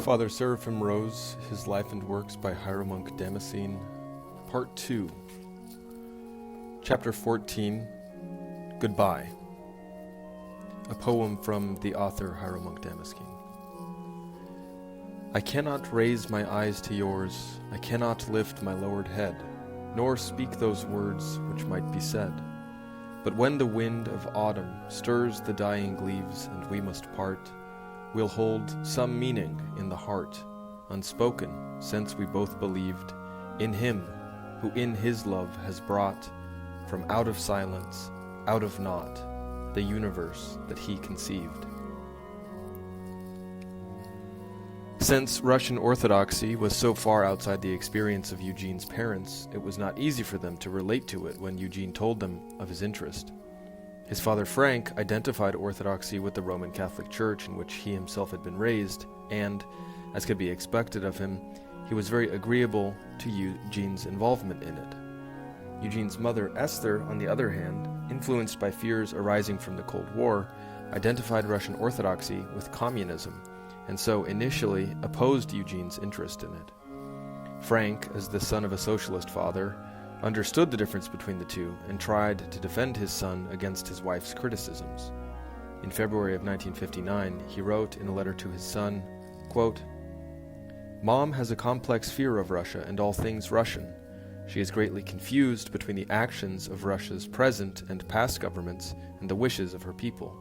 Father Seraphim Rose, His Life and Works by Hieromonk Damascene, Part 2, Chapter 14, Goodbye, a poem from the author Hieromonk Damascene. I cannot raise my eyes to yours, I cannot lift my lowered head, nor speak those words which might be said. But when the wind of autumn stirs the dying leaves and we must part, we'll hold some meaning in the heart, unspoken, since we both believed in Him who in His love has brought from out of silence, out of naught, the universe that He conceived. Since Russian Orthodoxy was so far outside the experience of Eugene's parents, it was not easy for them to relate to it when Eugene told them of his interest. His father Frank identified Orthodoxy with the Roman Catholic Church in which he himself had been raised, and, as could be expected of him, he was very agreeable to Eugene's involvement in it. Eugene's mother Esther, on the other hand, influenced by fears arising from the Cold War, identified Russian Orthodoxy with communism, and so initially opposed Eugene's interest in it. Frank, as the son of a socialist father, understood the difference between the two and tried to defend his son against his wife's criticisms. In February of 1959, he wrote in a letter to his son, quote, "Mom has a complex fear of Russia and all things Russian. She is greatly confused between the actions of Russia's present and past governments and the wishes of her people.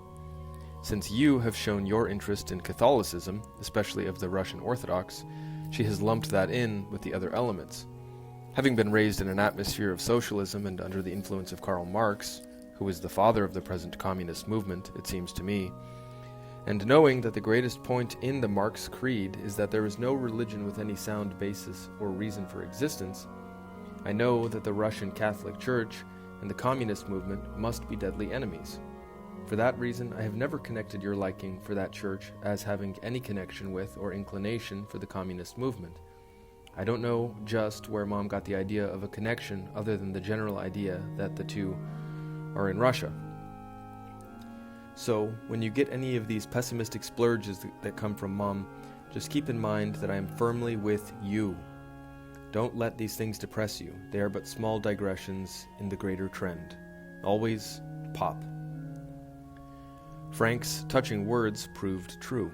Since you have shown your interest in Catholicism, especially of the Russian Orthodox, she has lumped that in with the other elements. Having been raised in an atmosphere of socialism and under the influence of Karl Marx, who is the father of the present communist movement, it seems to me, and knowing that the greatest point in the Marx creed is that there is no religion with any sound basis or reason for existence, I know that the Russian Catholic Church and the communist movement must be deadly enemies. For that reason, I have never connected your liking for that church as having any connection with or inclination for the communist movement. I don't know just where Mom got the idea of a connection other than the general idea that the two are in Russia. So, when you get any of these pessimistic splurges that come from Mom, just keep in mind that I am firmly with you. Don't let these things depress you. They are but small digressions in the greater trend. Always pop." Frank's touching words proved true.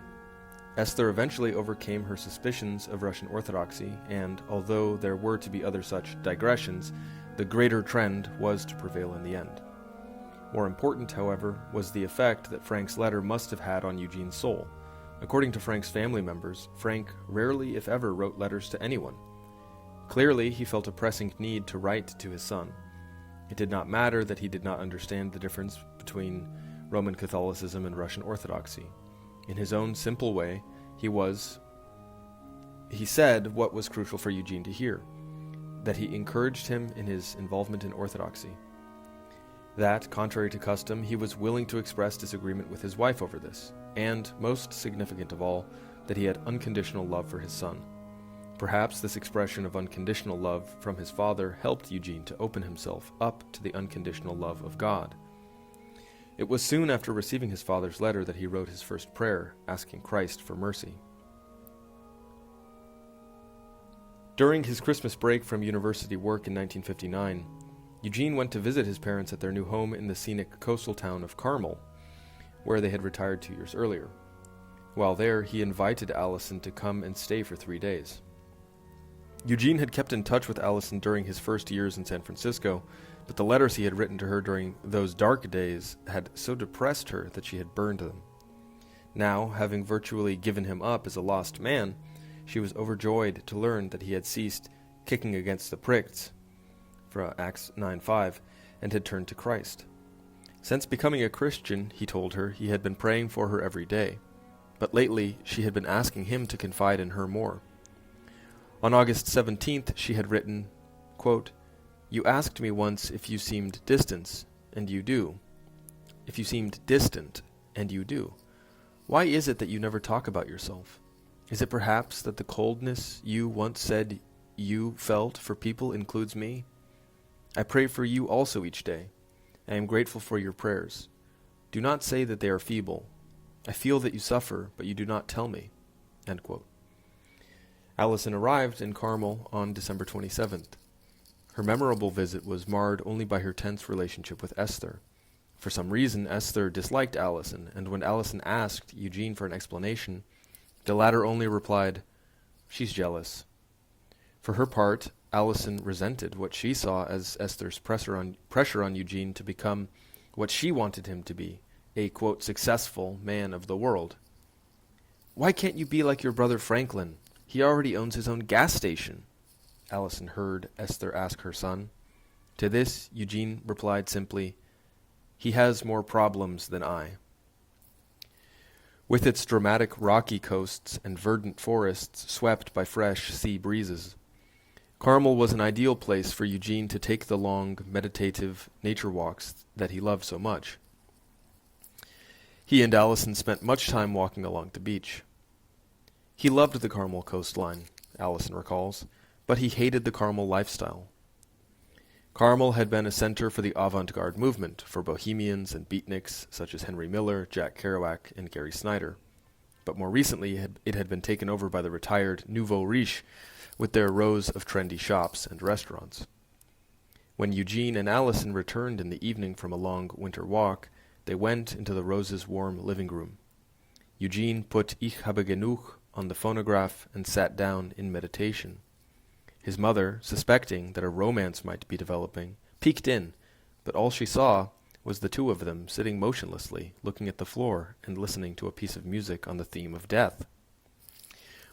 Esther eventually overcame her suspicions of Russian Orthodoxy, and although there were to be other such digressions, the greater trend was to prevail in the end. More important, however, was the effect that Frank's letter must have had on Eugene's soul. According to Frank's family members, Frank rarely, if ever, wrote letters to anyone. Clearly, he felt a pressing need to write to his son. It did not matter that he did not understand the difference between Roman Catholicism and Russian Orthodoxy. In his own simple way, he said what was crucial for Eugene to hear, that he encouraged him in his involvement in Orthodoxy. That, contrary to custom, he was willing to express disagreement with his wife over this, and, most significant of all, that he had unconditional love for his son. Perhaps this expression of unconditional love from his father helped Eugene to open himself up to the unconditional love of God. It was soon after receiving his father's letter that he wrote his first prayer, asking Christ for mercy. During his Christmas break from university work in 1959, Eugene went to visit his parents at their new home in the scenic coastal town of Carmel, where they had retired 2 years earlier. While there, he invited Allison to come and stay for 3 days. Eugene had kept in touch with Allison during his first years in San Francisco, but the letters he had written to her during those dark days had so depressed her that she had burned them. Now, having virtually given him up as a lost man, she was overjoyed to learn that he had ceased kicking against the pricks, for Acts 9:5, and had turned to Christ. Since becoming a Christian, he told her, he had been praying for her every day, but lately she had been asking him to confide in her more. On August 17th, she had written, quote, "You asked me once if you seemed distant, and you do. If you seemed distant, and you do. Why is it that you never talk about yourself? Is it perhaps that the coldness you once said you felt for people includes me? I pray for you also each day. I am grateful for your prayers. Do not say that they are feeble. I feel that you suffer, but you do not tell me." End quote. Allison arrived in Carmel on December 27th. Her memorable visit was marred only by her tense relationship with Esther. For some reason, Esther disliked Allison, and when Allison asked Eugene for an explanation, the latter only replied, "She's jealous." For her part, Allison resented what she saw as Esther's pressure on Eugene to become what she wanted him to be, a, quote, successful man of the world. "Why can't you be like your brother Franklin? He already owns his own gas station," Allison heard Esther ask her son. To this, Eugene replied simply, "He has more problems than I." With its dramatic rocky coasts and verdant forests swept by fresh sea breezes, Carmel was an ideal place for Eugene to take the long, meditative nature walks that he loved so much. He and Allison spent much time walking along the beach. He loved the Carmel coastline, Allison recalls, but he hated the Carmel lifestyle. Carmel had been a center for the avant-garde movement, for bohemians and beatniks such as Henry Miller, Jack Kerouac, and Gary Snyder. But more recently, it had been taken over by the retired nouveau riche, with their rows of trendy shops and restaurants. When Eugene and Allison returned in the evening from a long winter walk, they went into the Rose's warm living room. Eugene put Ich habe genug on the phonograph and sat down in meditation. His mother, suspecting that a romance might be developing, peeked in, but all she saw was the two of them sitting motionlessly, looking at the floor and listening to a piece of music on the theme of death.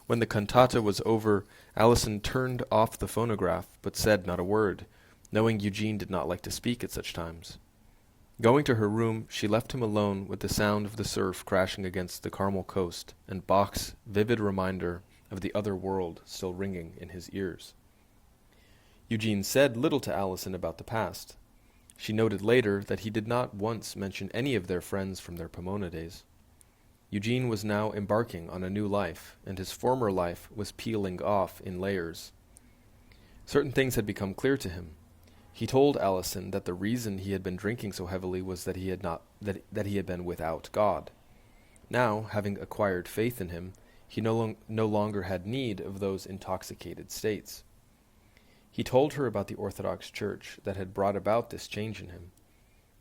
When the cantata was over, Allison turned off the phonograph, but said not a word, knowing Eugene did not like to speak at such times. Going to her room, she left him alone with the sound of the surf crashing against the Carmel coast and Bach's vivid reminder of the other world still ringing in his ears. Eugene said little to Allison about the past. She noted later that he did not once mention any of their friends from their Pomona days. Eugene was now embarking on a new life, and his former life was peeling off in layers. Certain things had become clear to him. He told Allison that the reason he had been drinking so heavily was that he had been without God. Now, having acquired faith in him, he no longer had need of those intoxicated states. He told her about the Orthodox Church that had brought about this change in him.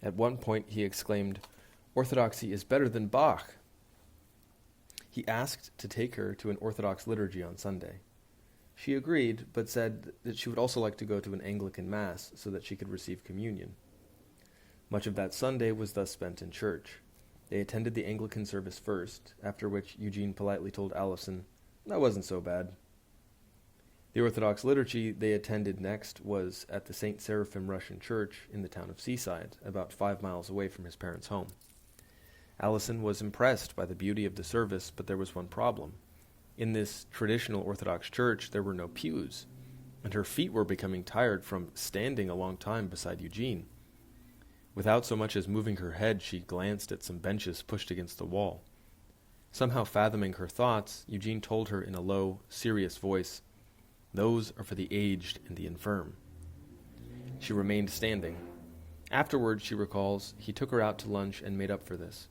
At one point he exclaimed, "Orthodoxy is better than Bach." He asked to take her to an Orthodox liturgy on Sunday. She agreed, but said that she would also like to go to an Anglican Mass so that she could receive communion. Much of that Sunday was thus spent in church. They attended the Anglican service first, after which Eugene politely told Allison, "That wasn't so bad." The Orthodox liturgy they attended next was at the St. Seraphim Russian Church in the town of Seaside, about 5 miles away from his parents' home. Allison was impressed by the beauty of the service, but there was one problem. In this traditional Orthodox church, there were no pews, and her feet were becoming tired from standing a long time beside Eugene. Without so much as moving her head, she glanced at some benches pushed against the wall. Somehow fathoming her thoughts, Eugene told her in a low, serious voice, "Those are for the aged and the infirm." She remained standing. Afterward, she recalls, he took her out to lunch and made up for this.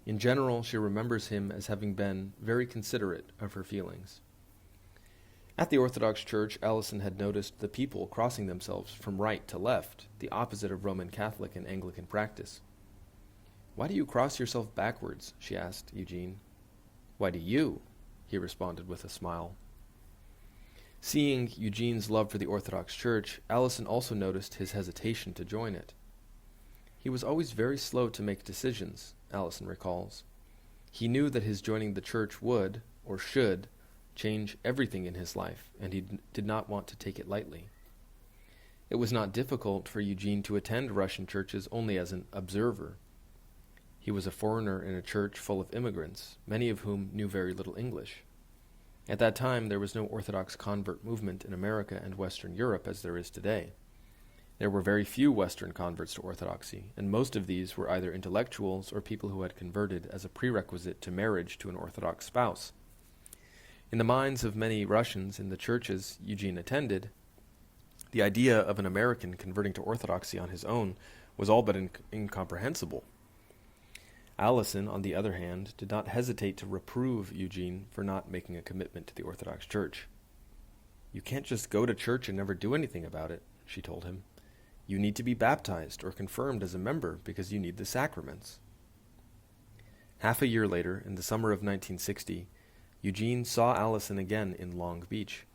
In general, she remembers him as having been very considerate of her feelings. At the Orthodox Church, Allison had noticed the people crossing themselves from right to left, the opposite of Roman Catholic and Anglican practice. "Why do you cross yourself backwards?" she asked Eugene. "Why do you?" he responded with a smile. Seeing Eugene's love for the Orthodox Church, Allison also noticed his hesitation to join it. He was always very slow to make decisions, Allison recalls. He knew that his joining the church would, or should, change everything in his life, and he did not want to take it lightly. It was not difficult for Eugene to attend Russian churches only as an observer. He was a foreigner in a church full of immigrants, many of whom knew very little English. At that time, there was no Orthodox convert movement in America and Western Europe as there is today. There were very few Western converts to Orthodoxy, and most of these were either intellectuals or people who had converted as a prerequisite to marriage to an Orthodox spouse. In the minds of many Russians in the churches Eugene attended, the idea of an American converting to Orthodoxy on his own was all but incomprehensible. Allison, on the other hand, did not hesitate to reprove Eugene for not making a commitment to the Orthodox Church. "You can't just go to church and never do anything about it," she told him. "You need to be baptized or confirmed as a member because you need the sacraments." Half a year later, in the summer of 1960, Eugene saw Allison again in Long Beach,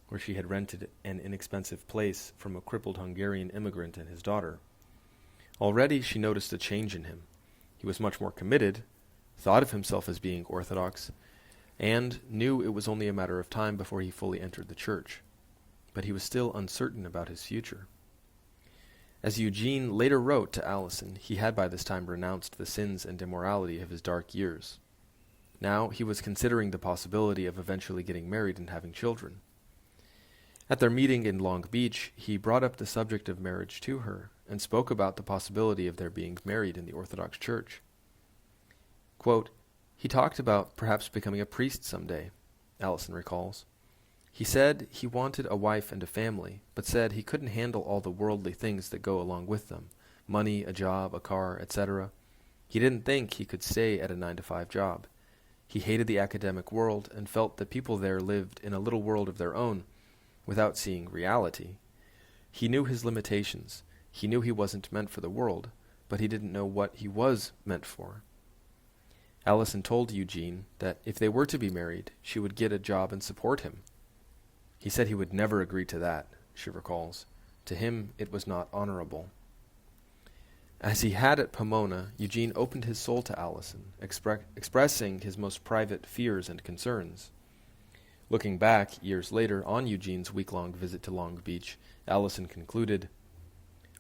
where she had rented an inexpensive place from a crippled Hungarian immigrant and his daughter. Already she noticed a change in him. He was much more committed, thought of himself as being Orthodox, and knew it was only a matter of time before he fully entered the church. But he was still uncertain about his future. As Eugene later wrote to Allison, he had by this time renounced the sins and immorality of his dark years. Now he was considering the possibility of eventually getting married and having children. At their meeting in Long Beach, he brought up the subject of marriage to her and spoke about the possibility of their being married in the Orthodox Church. Quote, "He talked about perhaps becoming a priest someday," Allison recalls. "He said he wanted a wife and a family, but said he couldn't handle all the worldly things that go along with them, money, a job, a car, etc. He didn't think he could stay at a 9-to-5 job. He hated the academic world and felt that people there lived in a little world of their own, without seeing reality. He knew his limitations. He knew he wasn't meant for the world, but he didn't know what he was meant for." Allison told Eugene that if they were to be married, she would get a job and support him. He said he would never agree to that, she recalls. To him, it was not honorable. As he had at Pomona, Eugene opened his soul to Allison, expressing his most private fears and concerns. Looking back, years later, on Eugene's week-long visit to Long Beach, Allison concluded,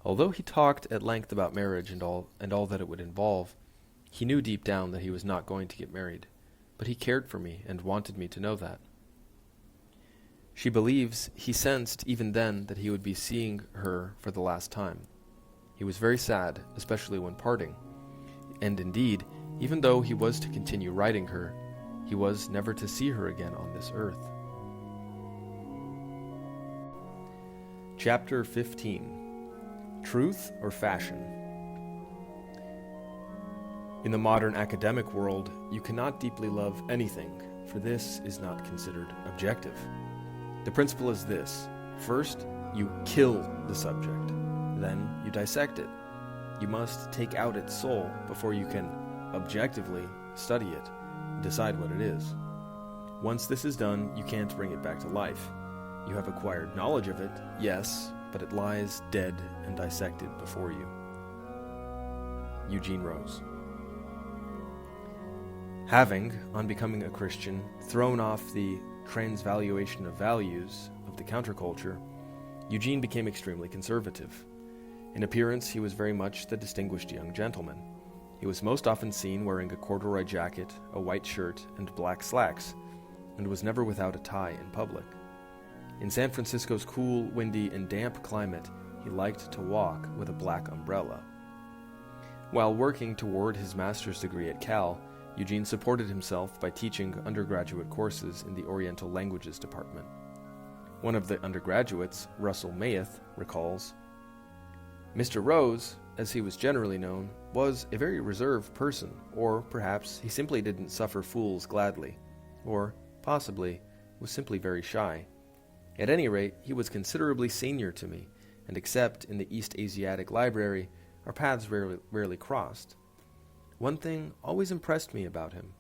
"Although he talked at length about marriage and all that it would involve, he knew deep down that he was not going to get married, but he cared for me and wanted me to know that." She believes he sensed even then that he would be seeing her for the last time. He was very sad, especially when parting, and indeed, even though he was to continue writing her, he was never to see her again on this earth. Chapter 15. Truth or Fashion? In the modern academic world, you cannot deeply love anything, for this is not considered objective. The principle is this: first, you kill the subject, then you dissect it. You must take out its soul before you can objectively study it, decide what it is. Once this is done, you can't bring it back to life. You have acquired knowledge of it, yes, but it lies dead and dissected before you. Eugene Rose. Having, on becoming a Christian, thrown off the transvaluation of values of the counterculture, Eugene became extremely conservative. In appearance, he was very much the distinguished young gentleman. He was most often seen wearing a corduroy jacket, a white shirt, and black slacks, and was never without a tie in public. In San Francisco's cool, windy, and damp climate, he liked to walk with a black umbrella. While working toward his master's degree at Cal, Eugene supported himself by teaching undergraduate courses in the Oriental Languages department. One of the undergraduates, Russell Mayeth, recalls, "Mr. Rose, as he was generally known, was a very reserved person, or perhaps he simply didn't suffer fools gladly, or, possibly, was simply very shy. At any rate, he was considerably senior to me, and except in the East Asiatic Library, our paths rarely crossed. One thing always impressed me about him.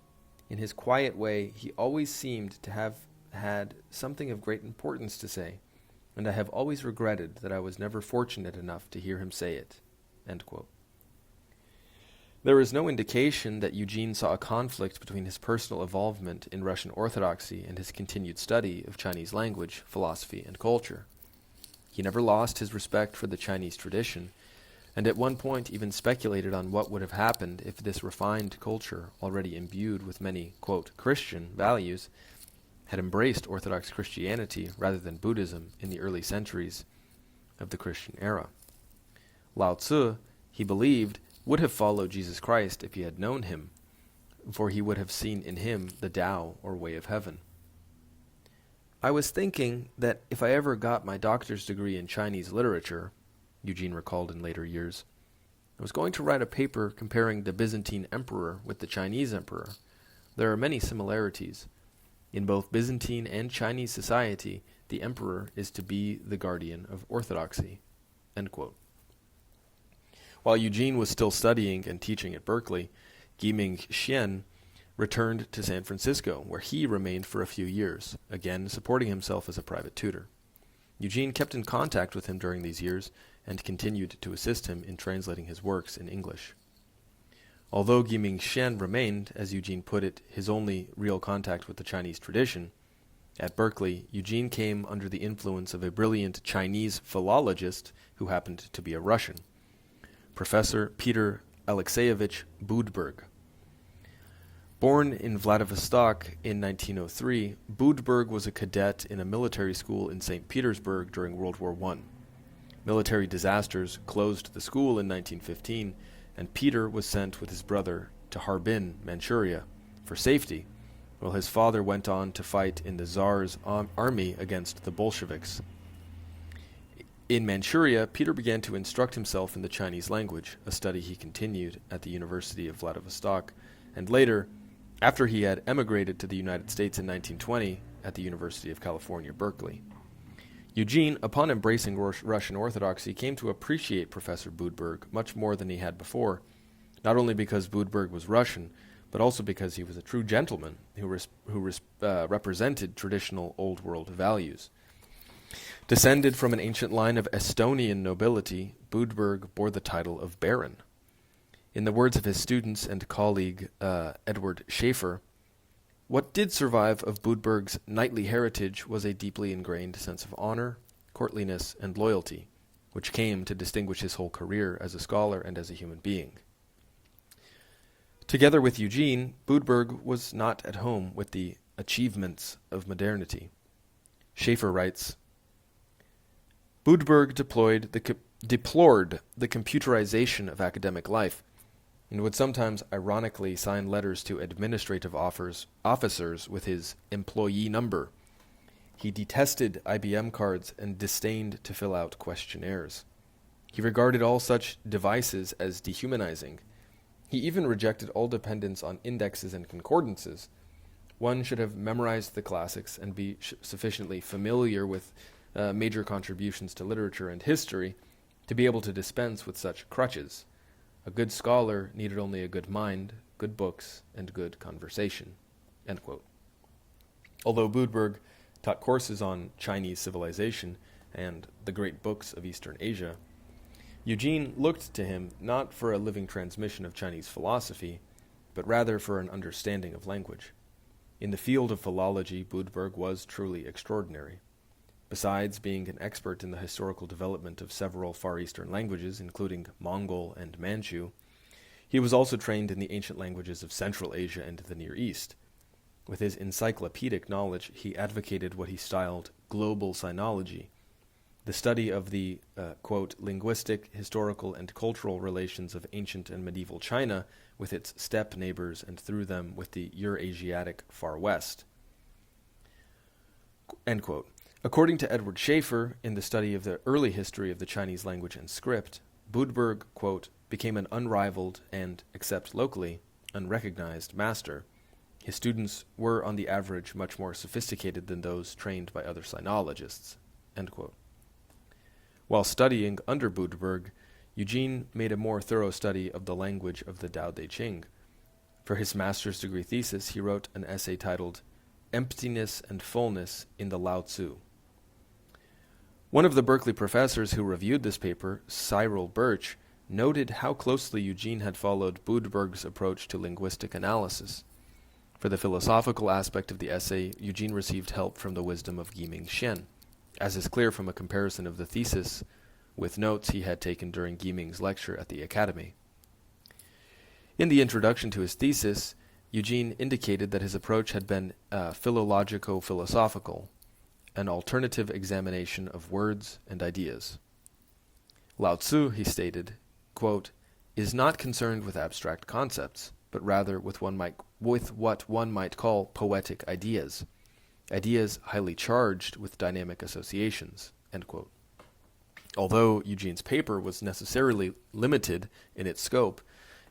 In his quiet way, he always seemed to have had something of great importance to say, and I have always regretted that I was never fortunate enough to hear him say it." End quote. There is no indication that Eugene saw a conflict between his personal involvement in Russian Orthodoxy and his continued study of Chinese language, philosophy, and culture. He never lost his respect for the Chinese tradition, and at one point even speculated on what would have happened if this refined culture, already imbued with many, quote, Christian values, had embraced Orthodox Christianity rather than Buddhism in the early centuries of the Christian era. Lao Tzu, he believed, would have followed Jesus Christ if he had known him, for he would have seen in him the Tao, or way of heaven. "I was thinking that if I ever got my doctor's degree in Chinese literature," Eugene recalled in later years, "I was going to write a paper comparing the Byzantine emperor with the Chinese emperor. There are many similarities. In both Byzantine and Chinese society, the emperor is to be the guardian of orthodoxy." End quote. While Eugene was still studying and teaching at Berkeley, Guiming Xian returned to San Francisco, where he remained for a few years, again supporting himself as a private tutor. Eugene kept in contact with him during these years and continued to assist him in translating his works in English. Although Guiming Xian remained, as Eugene put it, his only real contact with the Chinese tradition, at Berkeley, Eugene came under the influence of a brilliant Chinese philologist who happened to be a Russian, Professor Peter Alexeyevich Budberg. Born in Vladivostok in 1903, Budberg was a cadet in a military school in St. Petersburg during World War I. Military disasters closed the school in 1915, and Peter was sent with his brother to Harbin, Manchuria, for safety, while his father went on to fight in the Tsar's army against the Bolsheviks. In Manchuria, Peter began to instruct himself in the Chinese language, a study he continued at the University of Vladivostok, and later, after he had emigrated to the United States in 1920, at the University of California, Berkeley. Eugene, upon embracing Russian Orthodoxy, came to appreciate Professor Budberg much more than he had before, not only because Budberg was Russian, but also because he was a true gentleman who represented traditional Old World values. Descended from an ancient line of Estonian nobility, Budberg bore the title of Baron. In the words of his students and colleague Edward Schaefer, what did survive of Budberg's knightly heritage was a deeply ingrained sense of honor, courtliness, and loyalty, which came to distinguish his whole career as a scholar and as a human being. Together with Eugene, Budberg was not at home with the achievements of modernity. Schaefer writes, Budberg deplored the computerization of academic life, and would sometimes ironically sign letters to administrative officers with his employee number. He detested IBM cards and disdained to fill out questionnaires. He regarded all such devices as dehumanizing. He even rejected all dependence on indexes and concordances. One should have memorized the classics and be sufficiently familiar with major contributions to literature and history to be able to dispense with such crutches. A good scholar needed only a good mind, good books, and good conversation. End quote. Although Budberg taught courses on Chinese civilization and the great books of Eastern Asia, Eugene looked to him not for a living transmission of Chinese philosophy, but rather for an understanding of language. In the field of philology, Budberg was truly extraordinary. Besides being an expert in the historical development of several Far Eastern languages, including Mongol and Manchu, he was also trained in the ancient languages of Central Asia and the Near East. With his encyclopedic knowledge, he advocated what he styled global sinology, the study of the, quote, linguistic, historical, and cultural relations of ancient and medieval China with its steppe neighbors and through them with the Eurasiatic Far West. End quote. According to Edward Schaefer, in the study of the early history of the Chinese language and script, Budberg, quote, became an unrivaled and, except locally, unrecognized master. His students were, on the average, much more sophisticated than those trained by other sinologists. End quote. While studying under Budberg, Eugene made a more thorough study of the language of the Tao Te Ching. For his master's degree thesis, he wrote an essay titled Emptiness and Fullness in the Lao Tzu. One of the Berkeley professors who reviewed this paper, Cyril Birch, noted how closely Eugene had followed Budberg's approach to linguistic analysis. For the philosophical aspect of the essay, Eugene received help from the wisdom of Guiming Xian, as is clear from a comparison of the thesis with notes he had taken during Guiming's lecture at the Academy. In the introduction to his thesis, Eugene indicated that his approach had been philologico-philosophical, an alternative examination of words and ideas. Lao Tzu, he stated, quote, is not concerned with abstract concepts, but rather with what one might call poetic ideas highly charged with dynamic associations, end quote. Although Eugene's paper was necessarily limited in its scope,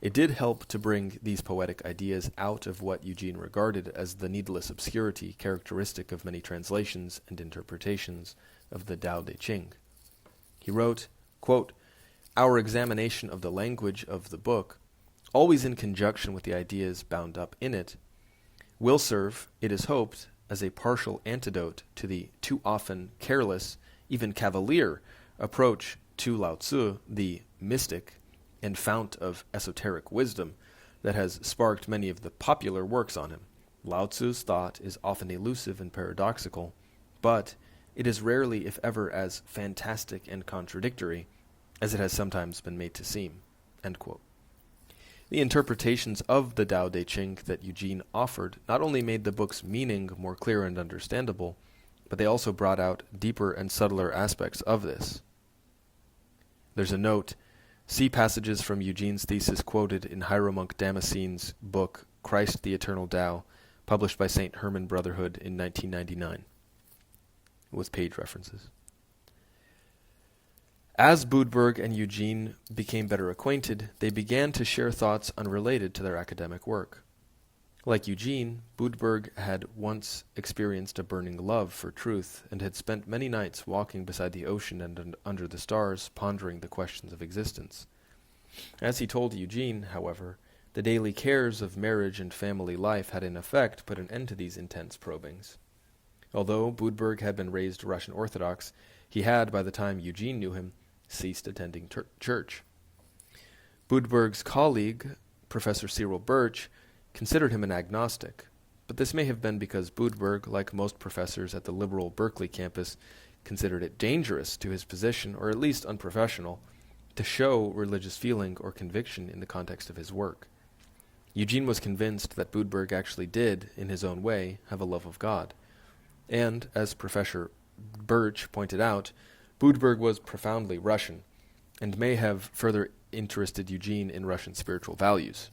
It did help to bring these poetic ideas out of what Eugene regarded as the needless obscurity characteristic of many translations and interpretations of the Tao Te Ching. He wrote, quote, "Our examination of the language of the book, always in conjunction with the ideas bound up in it, will serve, it is hoped, as a partial antidote to the too often careless, even cavalier, approach to Lao Tzu, the mystic and fount of esoteric wisdom, that has sparked many of the popular works on him. Lao Tzu's thought is often elusive and paradoxical, but it is rarely, if ever, as fantastic and contradictory as it has sometimes been made to seem." End quote. The interpretations of the Tao Te Ching that Eugene offered not only made the book's meaning more clear and understandable, but they also brought out deeper and subtler aspects of this. There's a note, see passages from Eugene's thesis quoted in Hieromonk Damascene's book, Christ the Eternal Tao, published by St. Herman Brotherhood in 1999, with page references. As Budberg and Eugene became better acquainted, they began to share thoughts unrelated to their academic work. Like Eugene, Budberg had once experienced a burning love for truth and had spent many nights walking beside the ocean and under the stars, pondering the questions of existence. As he told Eugene, however, the daily cares of marriage and family life had in effect put an end to these intense probings. Although Budberg had been raised Russian Orthodox, he had, by the time Eugene knew him, ceased attending church. Budberg's colleague, Professor Cyril Birch, considered him an agnostic, but this may have been because Budberg, like most professors at the liberal Berkeley campus, considered it dangerous to his position, or at least unprofessional, to show religious feeling or conviction in the context of his work. Eugene was convinced that Budberg actually did, in his own way, have a love of God. And, as Professor Birch pointed out, Budberg was profoundly Russian, and may have further interested Eugene in Russian spiritual values.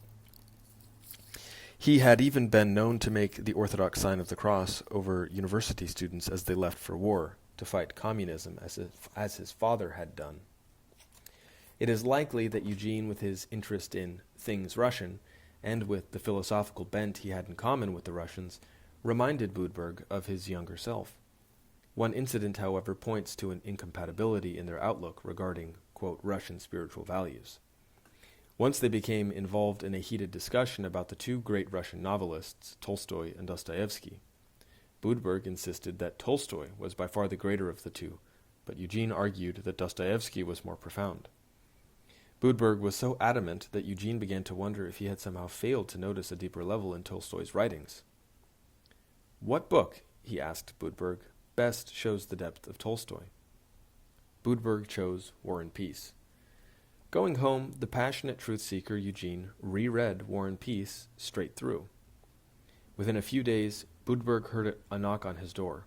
He had even been known to make the Orthodox sign of the cross over university students as they left for war, to fight communism as his father had done. It is likely that Eugene, with his interest in things Russian, and with the philosophical bent he had in common with the Russians, reminded Budberg of his younger self. One incident, however, points to an incompatibility in their outlook regarding, quote, Russian spiritual values. Once they became involved in a heated discussion about the two great Russian novelists, Tolstoy and Dostoevsky. Budberg insisted that Tolstoy was by far the greater of the two, but Eugene argued that Dostoevsky was more profound. Budberg was so adamant that Eugene began to wonder if he had somehow failed to notice a deeper level in Tolstoy's writings. "What book," he asked Budberg, "best shows the depth of Tolstoy?" Budberg chose War and Peace. Going home, the passionate truth-seeker Eugene reread War and Peace straight through. Within a few days, Budberg heard a knock on his door.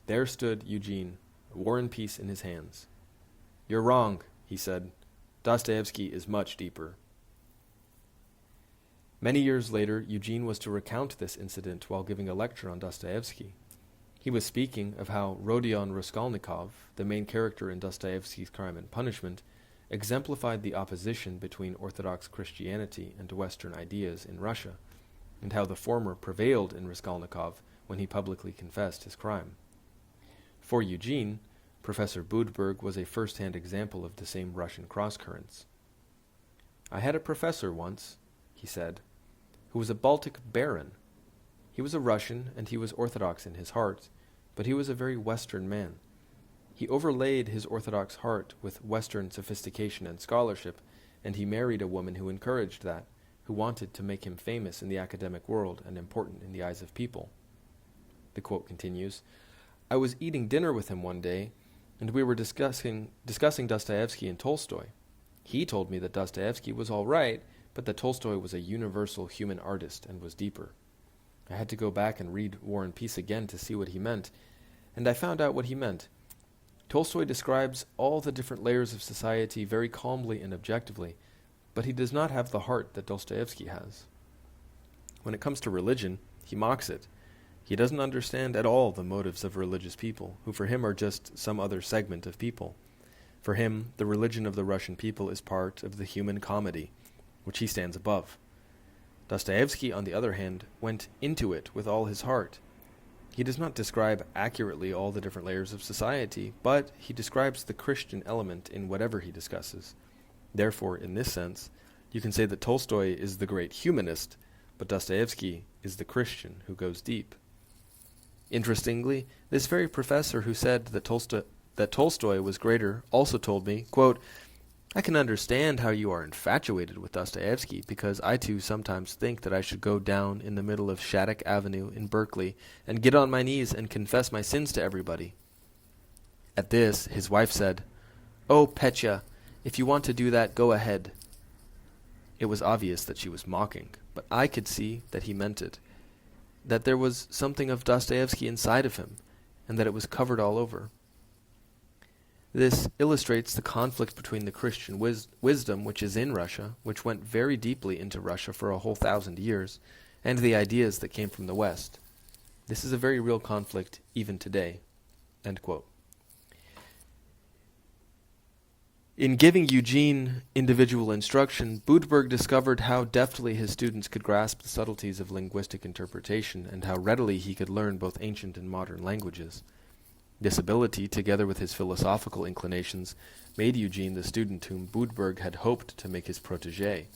There stood Eugene, War and Peace in his hands. "You're wrong," he said. "Dostoevsky is much deeper." Many years later, Eugene was to recount this incident while giving a lecture on Dostoevsky. He was speaking of how Rodion Raskolnikov, the main character in Dostoevsky's Crime and Punishment, exemplified the opposition between Orthodox Christianity and Western ideas in Russia, and how the former prevailed in Raskolnikov when he publicly confessed his crime. For Eugene, Professor Budberg was a first-hand example of the same Russian cross-currents. "I had a professor once," he said, "who was a Baltic baron. He was a Russian, and he was Orthodox in his heart, but he was a very Western man. He overlaid his Orthodox heart with Western sophistication and scholarship, and he married a woman who encouraged that, who wanted to make him famous in the academic world and important in the eyes of people." The quote continues, "I was eating dinner with him one day, and we were discussing Dostoevsky and Tolstoy. He told me that Dostoevsky was all right, but that Tolstoy was a universal human artist and was deeper. I had to go back and read War and Peace again to see what he meant, and I found out what he meant. Tolstoy describes all the different layers of society very calmly and objectively, but he does not have the heart that Dostoevsky has. When it comes to religion, he mocks it. He doesn't understand at all the motives of religious people, who for him are just some other segment of people. For him, the religion of the Russian people is part of the human comedy, which he stands above. Dostoevsky, on the other hand, went into it with all his heart. He does not describe accurately all the different layers of society, but he describes the Christian element in whatever he discusses. Therefore, in this sense, you can say that Tolstoy is the great humanist, but Dostoevsky is the Christian who goes deep. Interestingly, this very professor who said that Tolstoy was greater also told me, quote, "I can understand how you are infatuated with Dostoevsky, because I too sometimes think that I should go down in the middle of Shattuck Avenue in Berkeley and get on my knees and confess my sins to everybody." At this, his wife said, "Oh, Petya, if you want to do that, go ahead." It was obvious that she was mocking, but I could see that he meant it, that there was something of Dostoevsky inside of him, and that it was covered all over. This illustrates the conflict between the Christian wisdom which is in Russia, which went very deeply into Russia for a whole 1,000 years, and the ideas that came from the West. This is a very real conflict even today." End quote. In giving Eugene individual instruction, Budberg discovered how deftly his students could grasp the subtleties of linguistic interpretation and how readily he could learn both ancient and modern languages. This ability, together with his philosophical inclinations, made Eugene the student whom Budberg had hoped to make his protégé.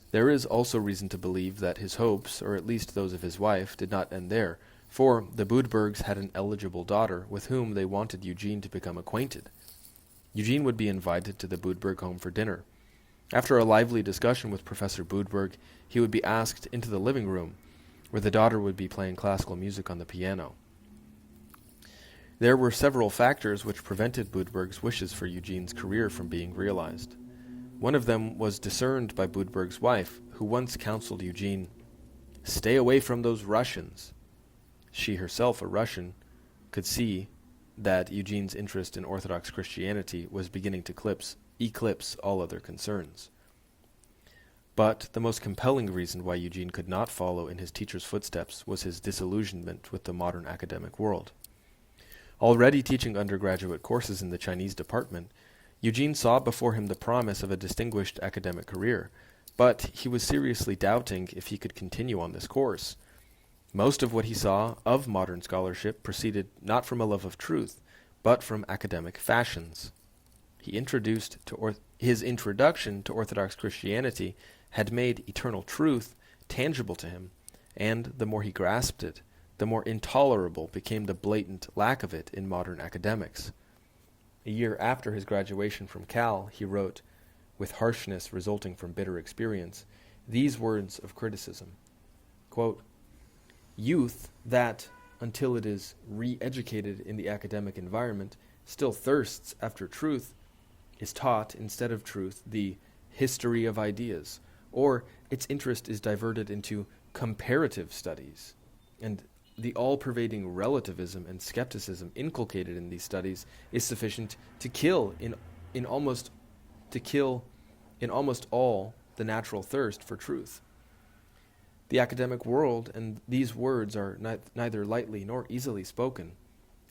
There is also reason to believe that his hopes, or at least those of his wife, did not end there, for the Budbergs had an eligible daughter with whom they wanted Eugene to become acquainted. Eugene would be invited to the Budberg home for dinner. After a lively discussion with Professor Budberg, he would be asked into the living room, where the daughter would be playing classical music on the piano. There were several factors which prevented Budberg's wishes for Eugene's career from being realized. One of them was discerned by Budberg's wife, who once counseled Eugene, "Stay away from those Russians." She herself, a Russian, could see that Eugene's interest in Orthodox Christianity was beginning to eclipse all other concerns. But the most compelling reason why Eugene could not follow in his teacher's footsteps was his disillusionment with the modern academic world. Already teaching undergraduate courses in the Chinese department, Eugene saw before him the promise of a distinguished academic career, but he was seriously doubting if he could continue on this course. Most of what he saw of modern scholarship proceeded not from a love of truth, but from academic fashions. His introduction to Orthodox Christianity had made eternal truth tangible to him, and the more he grasped it, the more intolerable became the blatant lack of it in modern academics. A year after his graduation from Cal, he wrote, with harshness resulting from bitter experience, these words of criticism, quote, "Youth that, until it is re-educated in the academic environment, still thirsts after truth, is taught, instead of truth, the history of ideas, or its interest is diverted into comparative studies, and the all-pervading relativism and skepticism inculcated in these studies is sufficient to kill in almost all the natural thirst for truth." The academic world, and these words are neither lightly nor easily spoken,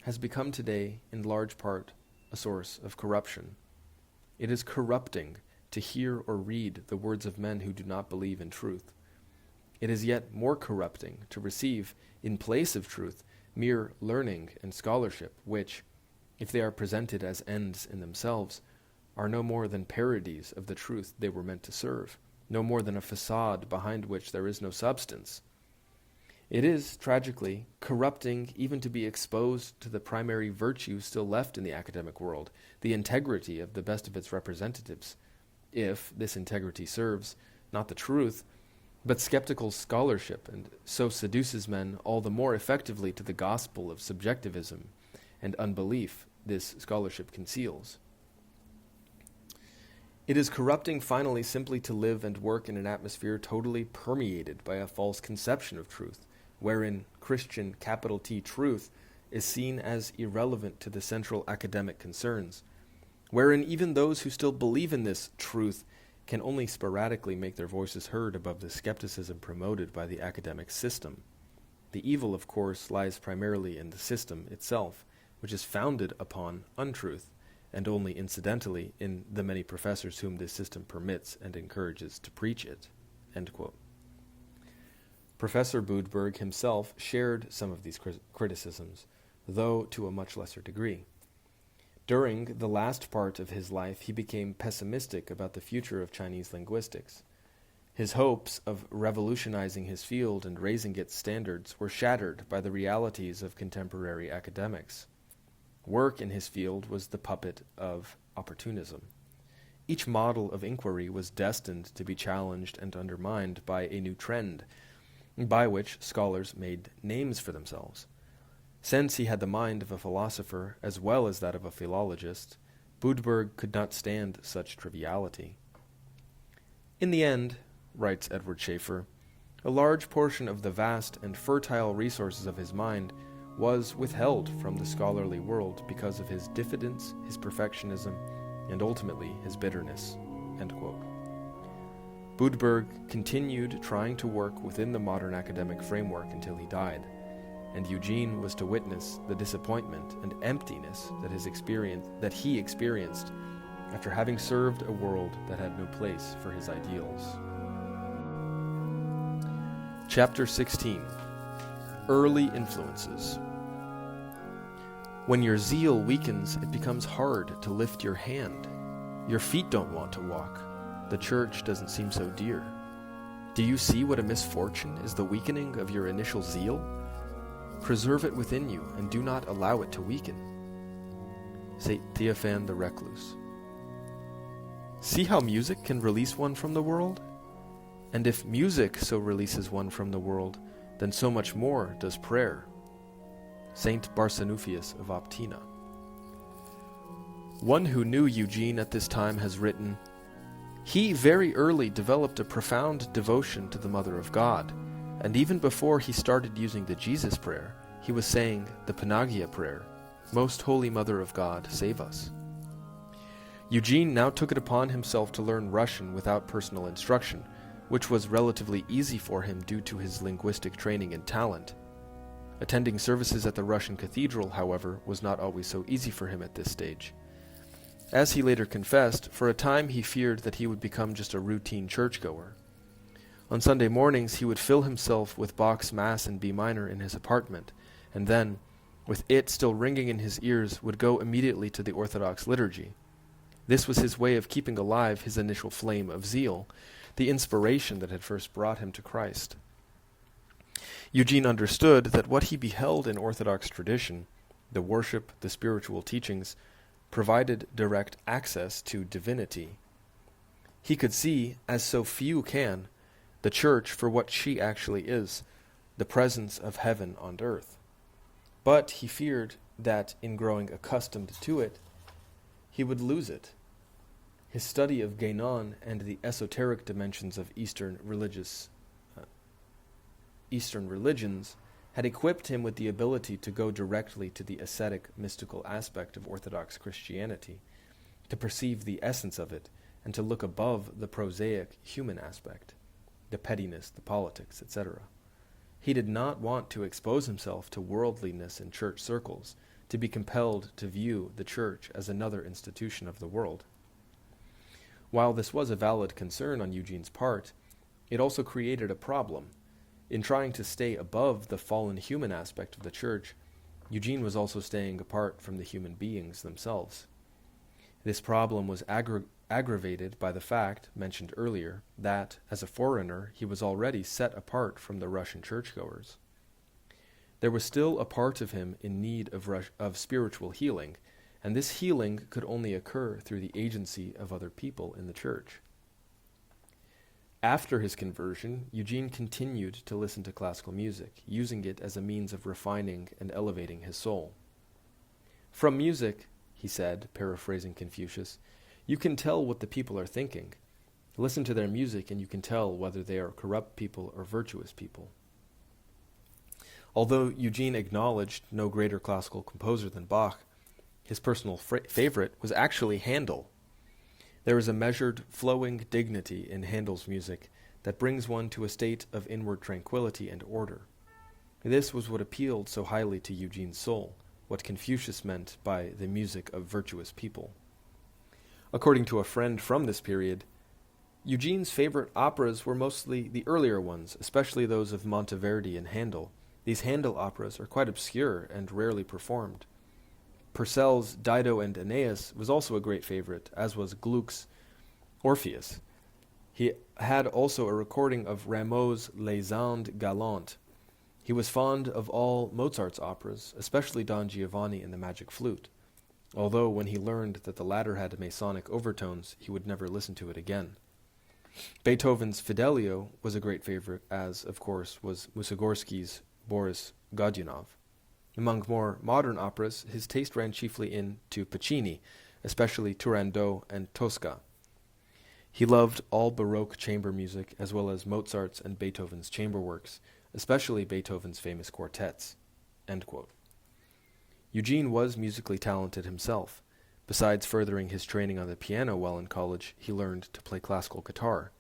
has become today in large part a source of corruption. It is corrupting to hear or read the words of men who do not believe in truth. It is yet more corrupting to receive, in place of truth, mere learning and scholarship, which, if they are presented as ends in themselves, are no more than parodies of the truth they were meant to serve, no more than a facade behind which there is no substance. It is, tragically, corrupting even to be exposed to the primary virtue still left in the academic world, the integrity of the best of its representatives, if this integrity serves, not the truth, but skeptical scholarship, and so seduces men all the more effectively to the gospel of subjectivism and unbelief this scholarship conceals. It is corrupting, finally, simply to live and work in an atmosphere totally permeated by a false conception of truth, wherein Christian capital T truth is seen as irrelevant to the central academic concerns, wherein even those who still believe in this truth can only sporadically make their voices heard above the skepticism promoted by the academic system. The evil, of course, lies primarily in the system itself, which is founded upon untruth, and only incidentally in the many professors whom this system permits and encourages to preach it." End quote. Professor Budberg himself shared some of these criticisms, though to a much lesser degree. During the last part of his life, he became pessimistic about the future of Chinese linguistics. His hopes of revolutionizing his field and raising its standards were shattered by the realities of contemporary academics. Work in his field was the puppet of opportunism. Each model of inquiry was destined to be challenged and undermined by a new trend, by which scholars made names for themselves. Since he had the mind of a philosopher as well as that of a philologist, Budberg could not stand such triviality. "In the end," writes Edward Schaeffer, "a large portion of the vast and fertile resources of his mind was withheld from the scholarly world because of his diffidence, his perfectionism, and ultimately his bitterness." End quote. Budberg continued trying to work within the modern academic framework until he died, and Eugene was to witness the disappointment and emptiness that he experienced after having served a world that had no place for his ideals. Chapter 16. Early Influences. When your zeal weakens, it becomes hard to lift your hand. Your feet don't want to walk. The church doesn't seem so dear. Do you see what a misfortune is the weakening of your initial zeal? Preserve it within you and do not allow it to weaken. St. Theophan the Recluse. See how music can release one from the world? And if music so releases one from the world, then so much more does prayer. Saint Barsanuphius of Optina. One who knew Eugene at this time has written, "He very early developed a profound devotion to the Mother of God, and even before he started using the Jesus prayer, he was saying the Panagia prayer, 'Most Holy Mother of God, save us.'" Eugene now took it upon himself to learn Russian without personal instruction, which was relatively easy for him due to his linguistic training and talent. Attending services at the Russian cathedral, however, was not always so easy for him at this stage. As he later confessed, for a time he feared that he would become just a routine churchgoer. On Sunday mornings he would fill himself with Bach's Mass in B minor in his apartment, and then, with it still ringing in his ears, would go immediately to the Orthodox liturgy. This was his way of keeping alive his initial flame of zeal, the inspiration that had first brought him to Christ. Eugene understood that what he beheld in Orthodox tradition, the worship, the spiritual teachings, provided direct access to divinity. He could see, as so few can, the Church for what she actually is, the presence of heaven on earth. But he feared that in growing accustomed to it, he would lose it. His study of Guénon and the esoteric dimensions of Eastern religions had equipped him with the ability to go directly to the ascetic, mystical aspect of Orthodox Christianity, to perceive the essence of it, and to look above the prosaic human aspect, the pettiness, the politics, etc. He did not want to expose himself to worldliness in church circles, to be compelled to view the church as another institution of the world. While this was a valid concern on Eugene's part, it also created a problem. In trying to stay above the fallen human aspect of the church, Eugene was also staying apart from the human beings themselves. This problem was aggravated by the fact, mentioned earlier, that, as a foreigner, he was already set apart from the Russian churchgoers. There was still a part of him in need of spiritual healing, and this healing could only occur through the agency of other people in the church. After his conversion, Eugene continued to listen to classical music, using it as a means of refining and elevating his soul. "From music," he said, paraphrasing Confucius, "you can tell what the people are thinking. Listen to their music and you can tell whether they are corrupt people or virtuous people." Although Eugene acknowledged no greater classical composer than Bach, his personal favorite was actually Handel. There is a measured, flowing dignity in Handel's music that brings one to a state of inward tranquility and order. This was what appealed so highly to Eugene's soul, what Confucius meant by the music of virtuous people. According to a friend from this period, Eugene's favorite operas were mostly the earlier ones, especially those of Monteverdi and Handel. These Handel operas are quite obscure and rarely performed. Purcell's Dido and Aeneas was also a great favorite, as was Gluck's Orpheus. He had also a recording of Rameau's Les Indes Galantes. He was fond of all Mozart's operas, especially Don Giovanni and the Magic Flute, although when he learned that the latter had Masonic overtones, he would never listen to it again. Beethoven's Fidelio was a great favorite, as, of course, was Mussorgsky's Boris Godunov. Among more modern operas, his taste ran chiefly into Puccini, especially Turandot and Tosca. He loved all Baroque chamber music, as well as Mozart's and Beethoven's chamber works, especially Beethoven's famous quartets." End quote. Eugene was musically talented himself. Besides furthering his training on the piano while in college, he learned to play classical guitar.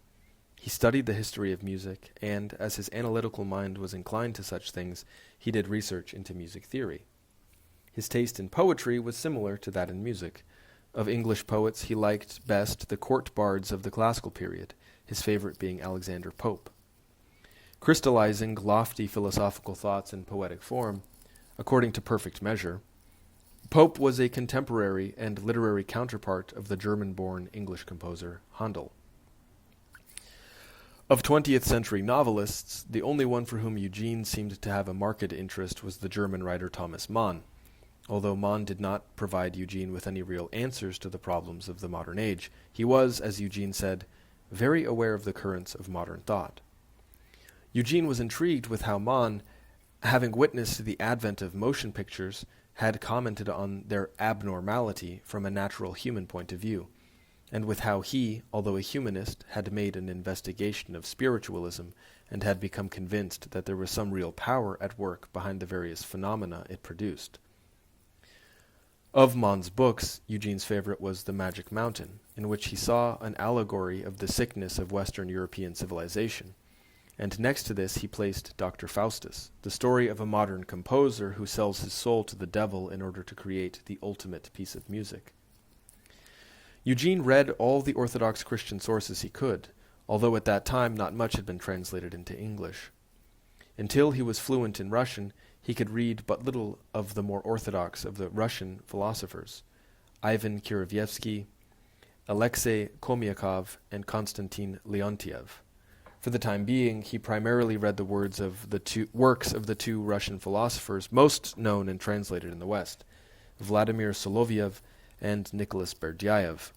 He studied the history of music, and, as his analytical mind was inclined to such things, he did research into music theory. His taste in poetry was similar to that in music. Of English poets, he liked best the court bards of the classical period, his favorite being Alexander Pope. Crystallizing lofty philosophical thoughts in poetic form, according to perfect measure, Pope was a contemporary and literary counterpart of the German-born English composer Handel. Of 20th century novelists, the only one for whom Eugene seemed to have a marked interest was the German writer Thomas Mann, although Mann did not provide Eugene with any real answers to the problems of the modern age. He was, as Eugene said, very aware of the currents of modern thought. Eugene was intrigued with how Mann, having witnessed the advent of motion pictures, had commented on their abnormality from a natural human point of view, and with how he, although a humanist, had made an investigation of spiritualism and had become convinced that there was some real power at work behind the various phenomena it produced. Of Mann's books, Eugene's favorite was The Magic Mountain, in which he saw an allegory of the sickness of Western European civilization, and next to this he placed Dr. Faustus, the story of a modern composer who sells his soul to the devil in order to create the ultimate piece of music. Eugene read all the Orthodox Christian sources he could, although at that time not much had been translated into English. Until he was fluent in Russian, he could read but little of the more orthodox of the Russian philosophers, Ivan Kirievsky, Alexei Khomyakov, and Konstantin Leontiev. For the time being, he primarily read the works of the two Russian philosophers most known and translated in the West, Vladimir Soloviev and Nicholas Berdyaev.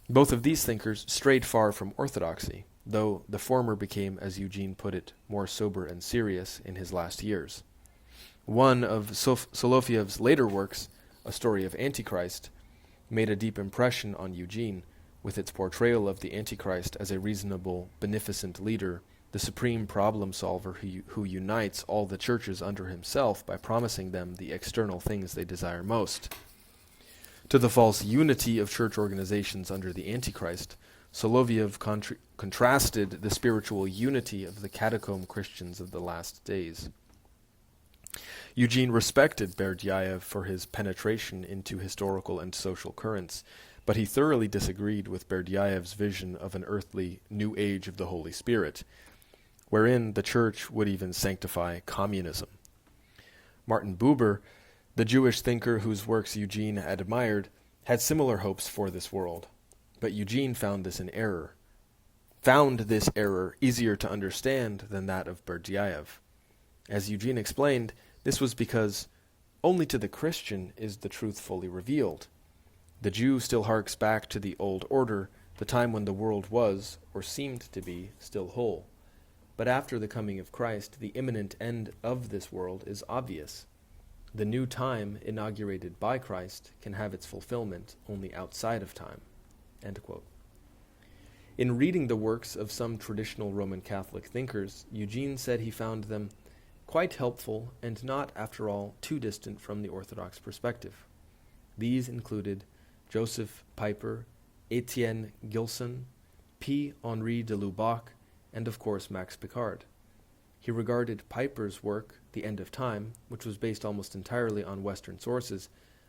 Both of these thinkers strayed far from orthodoxy, though the former became, as Eugene put it, more sober and serious in his last years. One of Soloviev's later works, A Story of Antichrist, made a deep impression on Eugene, with its portrayal of the Antichrist as a reasonable, beneficent leader, the supreme problem solver who unites all the churches under himself by promising them the external things they desire most. To the false unity of church organizations under the Antichrist, Soloviev contrasted the spiritual unity of the catacomb Christians of the last days. Eugene respected Berdyaev for his penetration into historical and social currents, but he thoroughly disagreed with Berdyaev's vision of an earthly new age of the Holy Spirit, wherein the church would even sanctify communism. Martin Buber, the Jewish thinker whose works Eugene admired, had similar hopes for this world, but Eugene found this error easier to understand than that of Berdyaev. As Eugene explained, this was because only to the Christian is the truth fully revealed. The Jew still harks back to the old order, the time when the world was, or seemed to be, still whole. But after the coming of Christ, the imminent end of this world is obvious. The new time, inaugurated by Christ, can have its fulfillment only outside of time." End quote. In reading the works of some traditional Roman Catholic thinkers, Eugene said he found them quite helpful and not, after all, too distant from the Orthodox perspective. These included Joseph Piper, Etienne Gilson, P. Henri de Lubac, and of course Max Picard. He regarded Piper's work, The End of Time, which was based almost entirely on Western sources,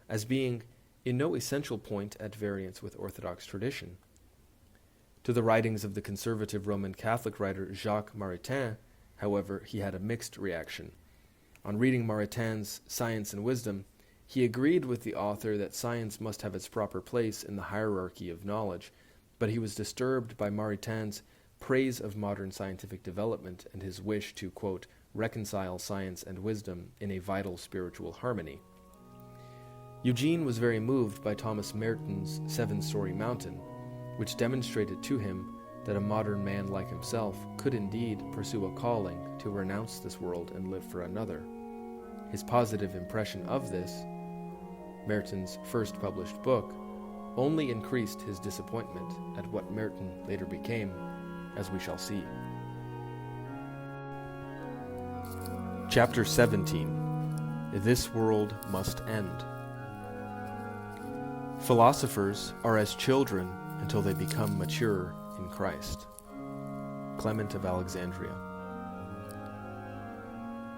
as being in no essential point at variance with Orthodox tradition. To the writings of the conservative Roman Catholic writer Jacques Maritain, however, he had a mixed reaction. On reading Maritain's Science and Wisdom, he agreed with the author that science must have its proper place in the hierarchy of knowledge, but he was disturbed by Maritain's praise of modern scientific development and his wish to, quote, reconcile science and wisdom in a vital spiritual harmony. Eugene was very moved by Thomas Merton's Seven-Story Mountain, which demonstrated to him that a modern man like himself could indeed pursue a calling to renounce this world and live for another. His positive impression of this, Merton's first published book, only increased his disappointment at what Merton later became, as we shall see. Chapter 17. This World Must End. Philosophers are as children until they become mature in Christ. Clement of Alexandria.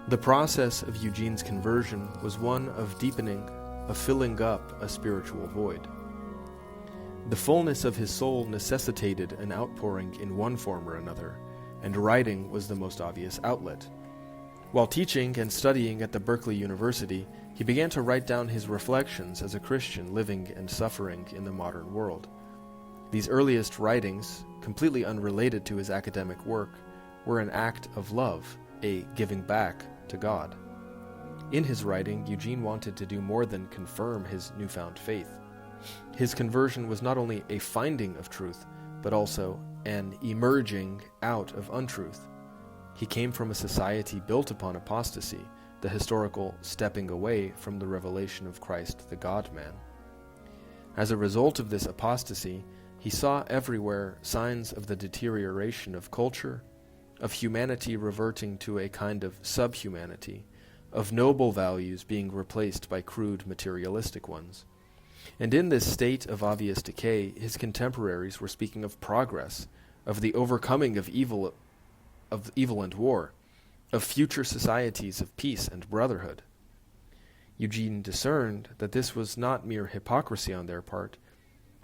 The process of Eugene's conversion was one of deepening, of filling up a spiritual void. The fullness of his soul necessitated an outpouring in one form or another, and writing was the most obvious outlet. While teaching and studying at the Berkeley University, he began to write down his reflections as a Christian living and suffering in the modern world. These earliest writings, completely unrelated to his academic work, were an act of love, a giving back to God. In his writing, Eugene wanted to do more than confirm his newfound faith. His conversion was not only a finding of truth, but also an emerging out of untruth. He came from a society built upon apostasy, the historical stepping away from the revelation of Christ the God-man. As a result of this apostasy, he saw everywhere signs of the deterioration of culture, of humanity reverting to a kind of subhumanity, of noble values being replaced by crude materialistic ones. And in this state of obvious decay, his contemporaries were speaking of progress, of the overcoming of evil and war, of future societies of peace and brotherhood. Eugene discerned that this was not mere hypocrisy on their part,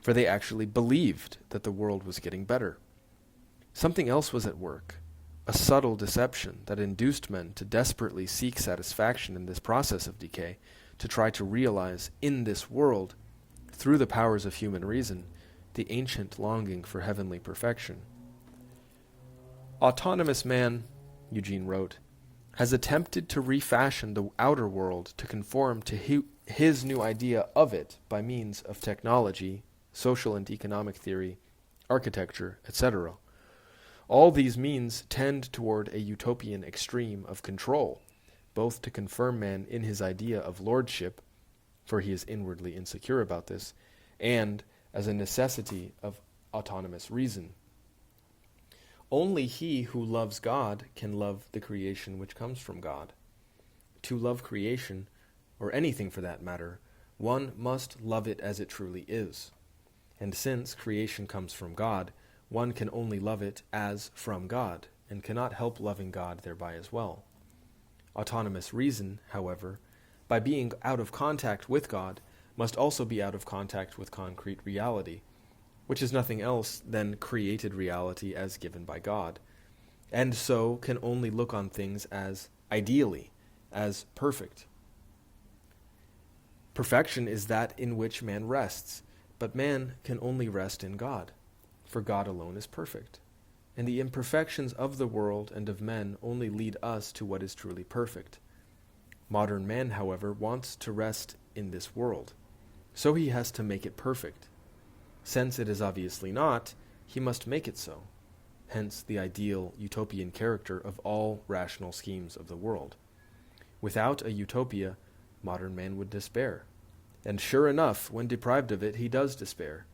for they actually believed that the world was getting better. Something else was at work, a subtle deception that induced men to desperately seek satisfaction in this process of decay, to try to realize in this world, through the powers of human reason, the ancient longing for heavenly perfection. Autonomous man, Eugene wrote, has attempted to refashion the outer world to conform to his new idea of it by means of technology, social and economic theory, architecture, etc. All these means tend toward a utopian extreme of control, both to confirm man in his idea of lordship, for he is inwardly insecure about this, and as a necessity of autonomous reason. Only he who loves God can love the creation which comes from God. To love creation, or anything for that matter, one must love it as it truly is. And since creation comes from God, one can only love it as from God, and cannot help loving God thereby as well. Autonomous reason, however, by being out of contact with God, must also be out of contact with concrete reality, which is nothing else than created reality as given by God, and so can only look on things as ideally, as perfect. Perfection is that in which man rests, but man can only rest in God, for God alone is perfect, and the imperfections of the world and of men only lead us to what is truly perfect. Modern man, however, wants to rest in this world, so he has to make it perfect. Since it is obviously not, he must make it so. Hence the ideal utopian character of all rational schemes of the world. Without a utopia, modern man would despair. And sure enough, when deprived of it, he does despair.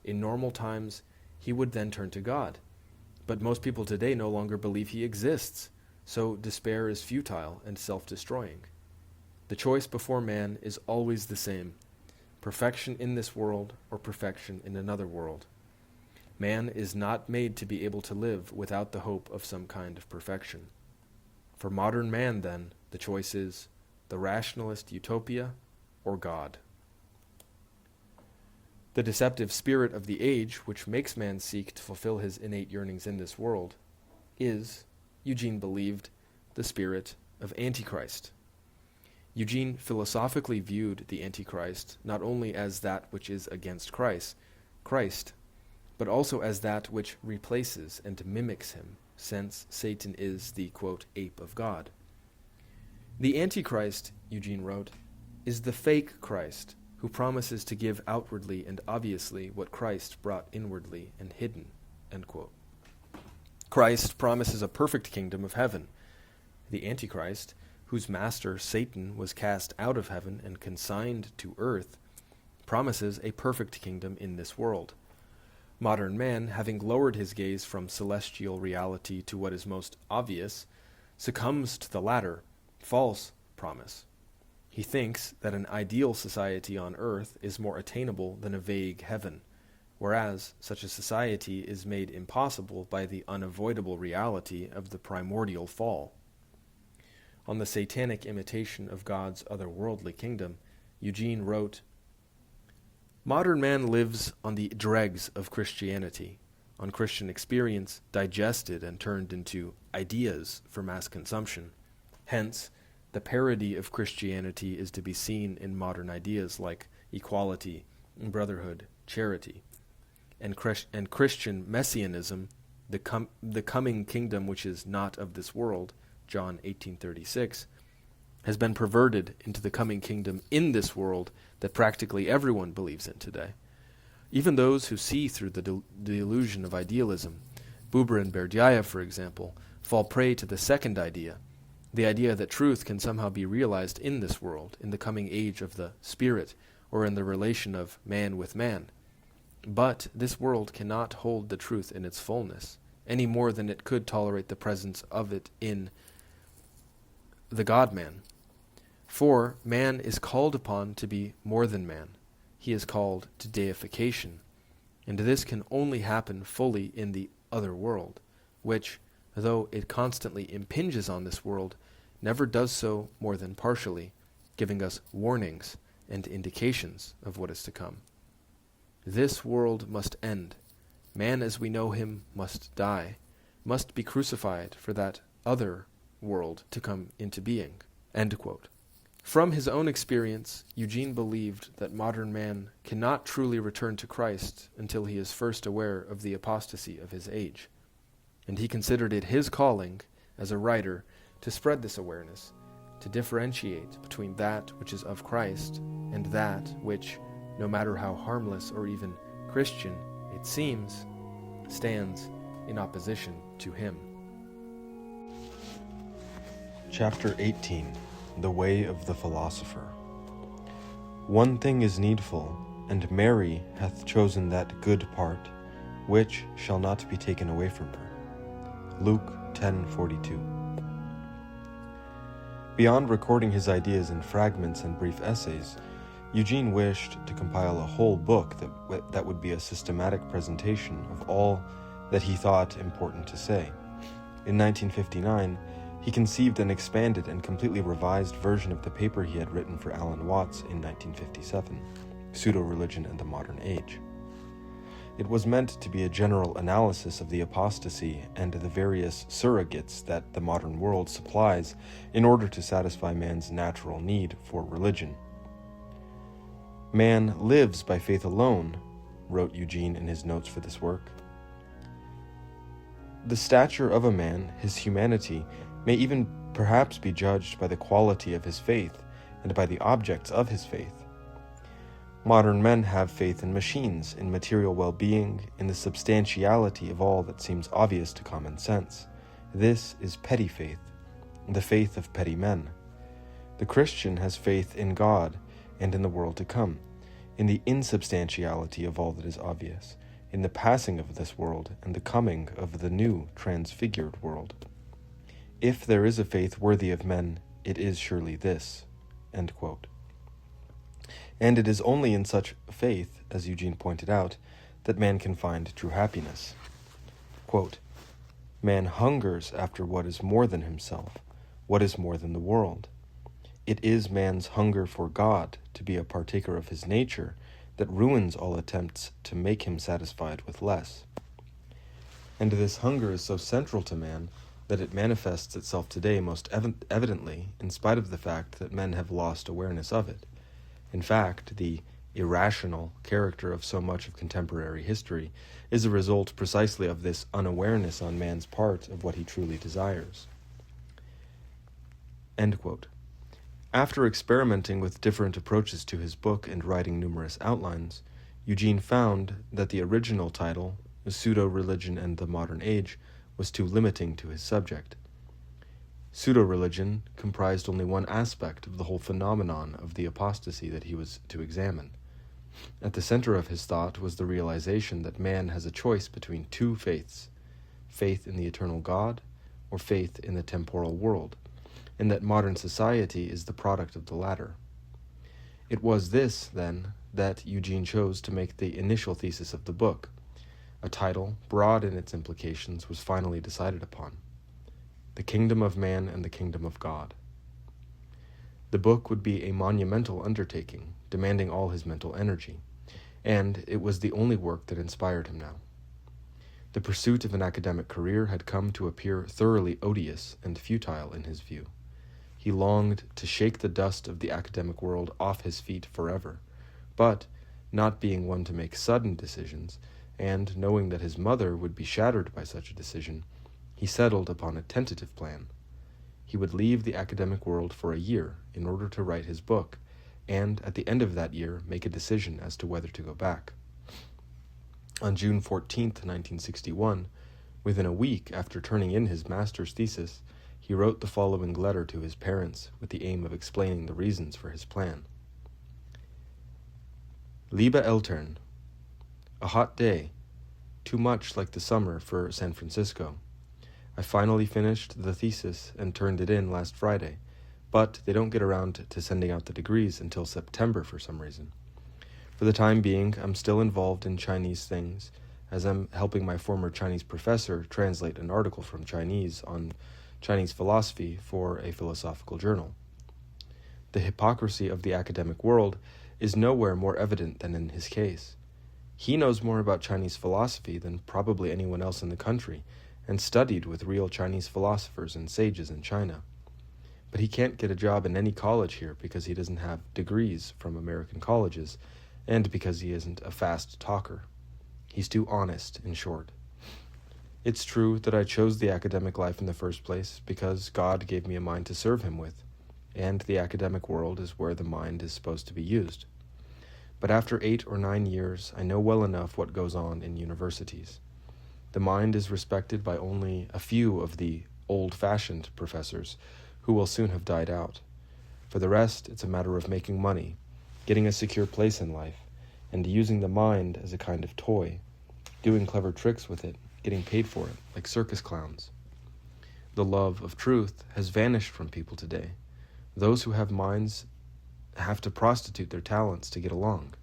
In normal times, he would then turn to God. But most people today no longer believe he exists, so despair is futile and self-destroying. The choice before man is always the same: perfection in this world or perfection in another world. Man is not made to be able to live without the hope of some kind of perfection. For modern man, then, the choice is the rationalist utopia or God. The deceptive spirit of the age, which makes man seek to fulfill his innate yearnings in this world, is, Eugene believed, the spirit of Antichrist. Eugene philosophically viewed the Antichrist not only as that which is against Christ, but also as that which replaces and mimics him, since Satan is the, quote, ape of God. The Antichrist, Eugene wrote, is the fake Christ, who promises to give outwardly and obviously what Christ brought inwardly and hidden, end quote. Christ promises a perfect kingdom of heaven. The Antichrist, whose master Satan was cast out of heaven and consigned to earth, promises a perfect kingdom in this world. Modern man, having lowered his gaze from celestial reality to what is most obvious, succumbs to the latter, false promise. He thinks that an ideal society on earth is more attainable than a vague heaven, whereas such a society is made impossible by the unavoidable reality of the primordial fall. On the satanic imitation of God's otherworldly kingdom, Eugene wrote, "Modern man lives on the dregs of Christianity, on Christian experience digested and turned into ideas for mass consumption. Hence, the parody of Christianity is to be seen in modern ideas like equality, brotherhood, charity. And Christian messianism, the coming kingdom which is not of this world, John 18:36, has been perverted into the coming kingdom in this world that practically everyone believes in today. Even those who see through the illusion of idealism, Buber and Berdyaev, for example, fall prey to the second idea, the idea that truth can somehow be realized in this world, in the coming age of the spirit, or in the relation of man with man. But this world cannot hold the truth in its fullness, any more than it could tolerate the presence of it in the God-man. For man is called upon to be more than man. He is called to deification, and this can only happen fully in the other world, which, though it constantly impinges on this world, never does so more than partially, giving us warnings and indications of what is to come. This world must end. Man as we know him must die, must be crucified for that other world to come into being." End quote. From his own experience, Eugene believed that modern man cannot truly return to Christ until he is first aware of the apostasy of his age, and he considered it his calling, as a writer, to spread this awareness, to differentiate between that which is of Christ and that which, no matter how harmless or even Christian it seems, stands in opposition to him. Chapter 18. The Way of the Philosopher. One thing is needful, and Mary hath chosen that good part, which shall not be taken away from her. Luke 10:42. Beyond recording his ideas in fragments and brief essays, Eugene wished to compile a whole book that would be a systematic presentation of all that he thought important to say. In 1959, he conceived an expanded and completely revised version of the paper he had written for Alan Watts in 1957, Pseudo-Religion and the Modern Age. It was meant to be a general analysis of the apostasy and the various surrogates that the modern world supplies in order to satisfy man's natural need for religion. "Man lives by faith alone," wrote Eugene in his notes for this work. "The stature of a man, his humanity, may even perhaps be judged by the quality of his faith and by the objects of his faith. Modern men have faith in machines, in material well-being, in the substantiality of all that seems obvious to common sense. This is petty faith, the faith of petty men. The Christian has faith in God and in the world to come, in the insubstantiality of all that is obvious, in the passing of this world and the coming of the new transfigured world. If there is a faith worthy of men, it is surely this." End quote. And it is only in such faith, as Eugene pointed out, that man can find true happiness. Quote, "Man hungers after what is more than himself, what is more than the world. It is man's hunger for God, to be a partaker of his nature, that ruins all attempts to make him satisfied with less. And this hunger is so central to man that it manifests itself today most evidently, in spite of the fact that men have lost awareness of it. In fact, the irrational character of so much of contemporary history is a result precisely of this unawareness on man's part of what he truly desires. End quote. After experimenting with different approaches to his book and writing numerous outlines, Eugene found that the original title, Pseudo-Religion and the Modern Age, was too limiting to his subject. Pseudo-religion comprised only one aspect of the whole phenomenon of the apostasy that he was to examine. At the center of his thought was the realization that man has a choice between two faiths, faith in the eternal God or faith in the temporal world, and that modern society is the product of the latter. It was this, then, that Eugene chose to make the initial thesis of the book. A title, broad in its implications, was finally decided upon: The Kingdom of Man and the Kingdom of God. The book would be a monumental undertaking, demanding all his mental energy, and it was the only work that inspired him now. The pursuit of an academic career had come to appear thoroughly odious and futile in his view. He longed to shake the dust of the academic world off his feet forever, but, not being one to make sudden decisions, and knowing that his mother would be shattered by such a decision, he settled upon a tentative plan. He would leave the academic world for a year in order to write his book, and at the end of that year make a decision as to whether to go back. On June 14th, 1961, within a week after turning in his master's thesis, he wrote the following letter to his parents with the aim of explaining the reasons for his plan. Liebe Eltern, a hot day, too much like the summer for San Francisco. I finally finished the thesis and turned it in last Friday, but they don't get around to sending out the degrees until September for some reason. For the time being, I'm still involved in Chinese things, as I'm helping my former Chinese professor translate an article from Chinese on Chinese philosophy for a philosophical journal. The hypocrisy of the academic world is nowhere more evident than in his case. He knows more about Chinese philosophy than probably anyone else in the country, and studied with real Chinese philosophers and sages in China. But he can't get a job in any college here because he doesn't have degrees from American colleges, and because he isn't a fast talker. He's too honest, in short. It's true that I chose the academic life in the first place because God gave me a mind to serve him with, and the academic world is where the mind is supposed to be used. But after 8 or 9 years, I know well enough what goes on in universities. The mind is respected by only a few of the old-fashioned professors who will soon have died out. For the rest, it's a matter of making money, getting a secure place in life, and using the mind as a kind of toy, doing clever tricks with it, getting paid for it, like circus clowns. The love of truth has vanished from people today. Those who have minds have to prostitute their talents to get along.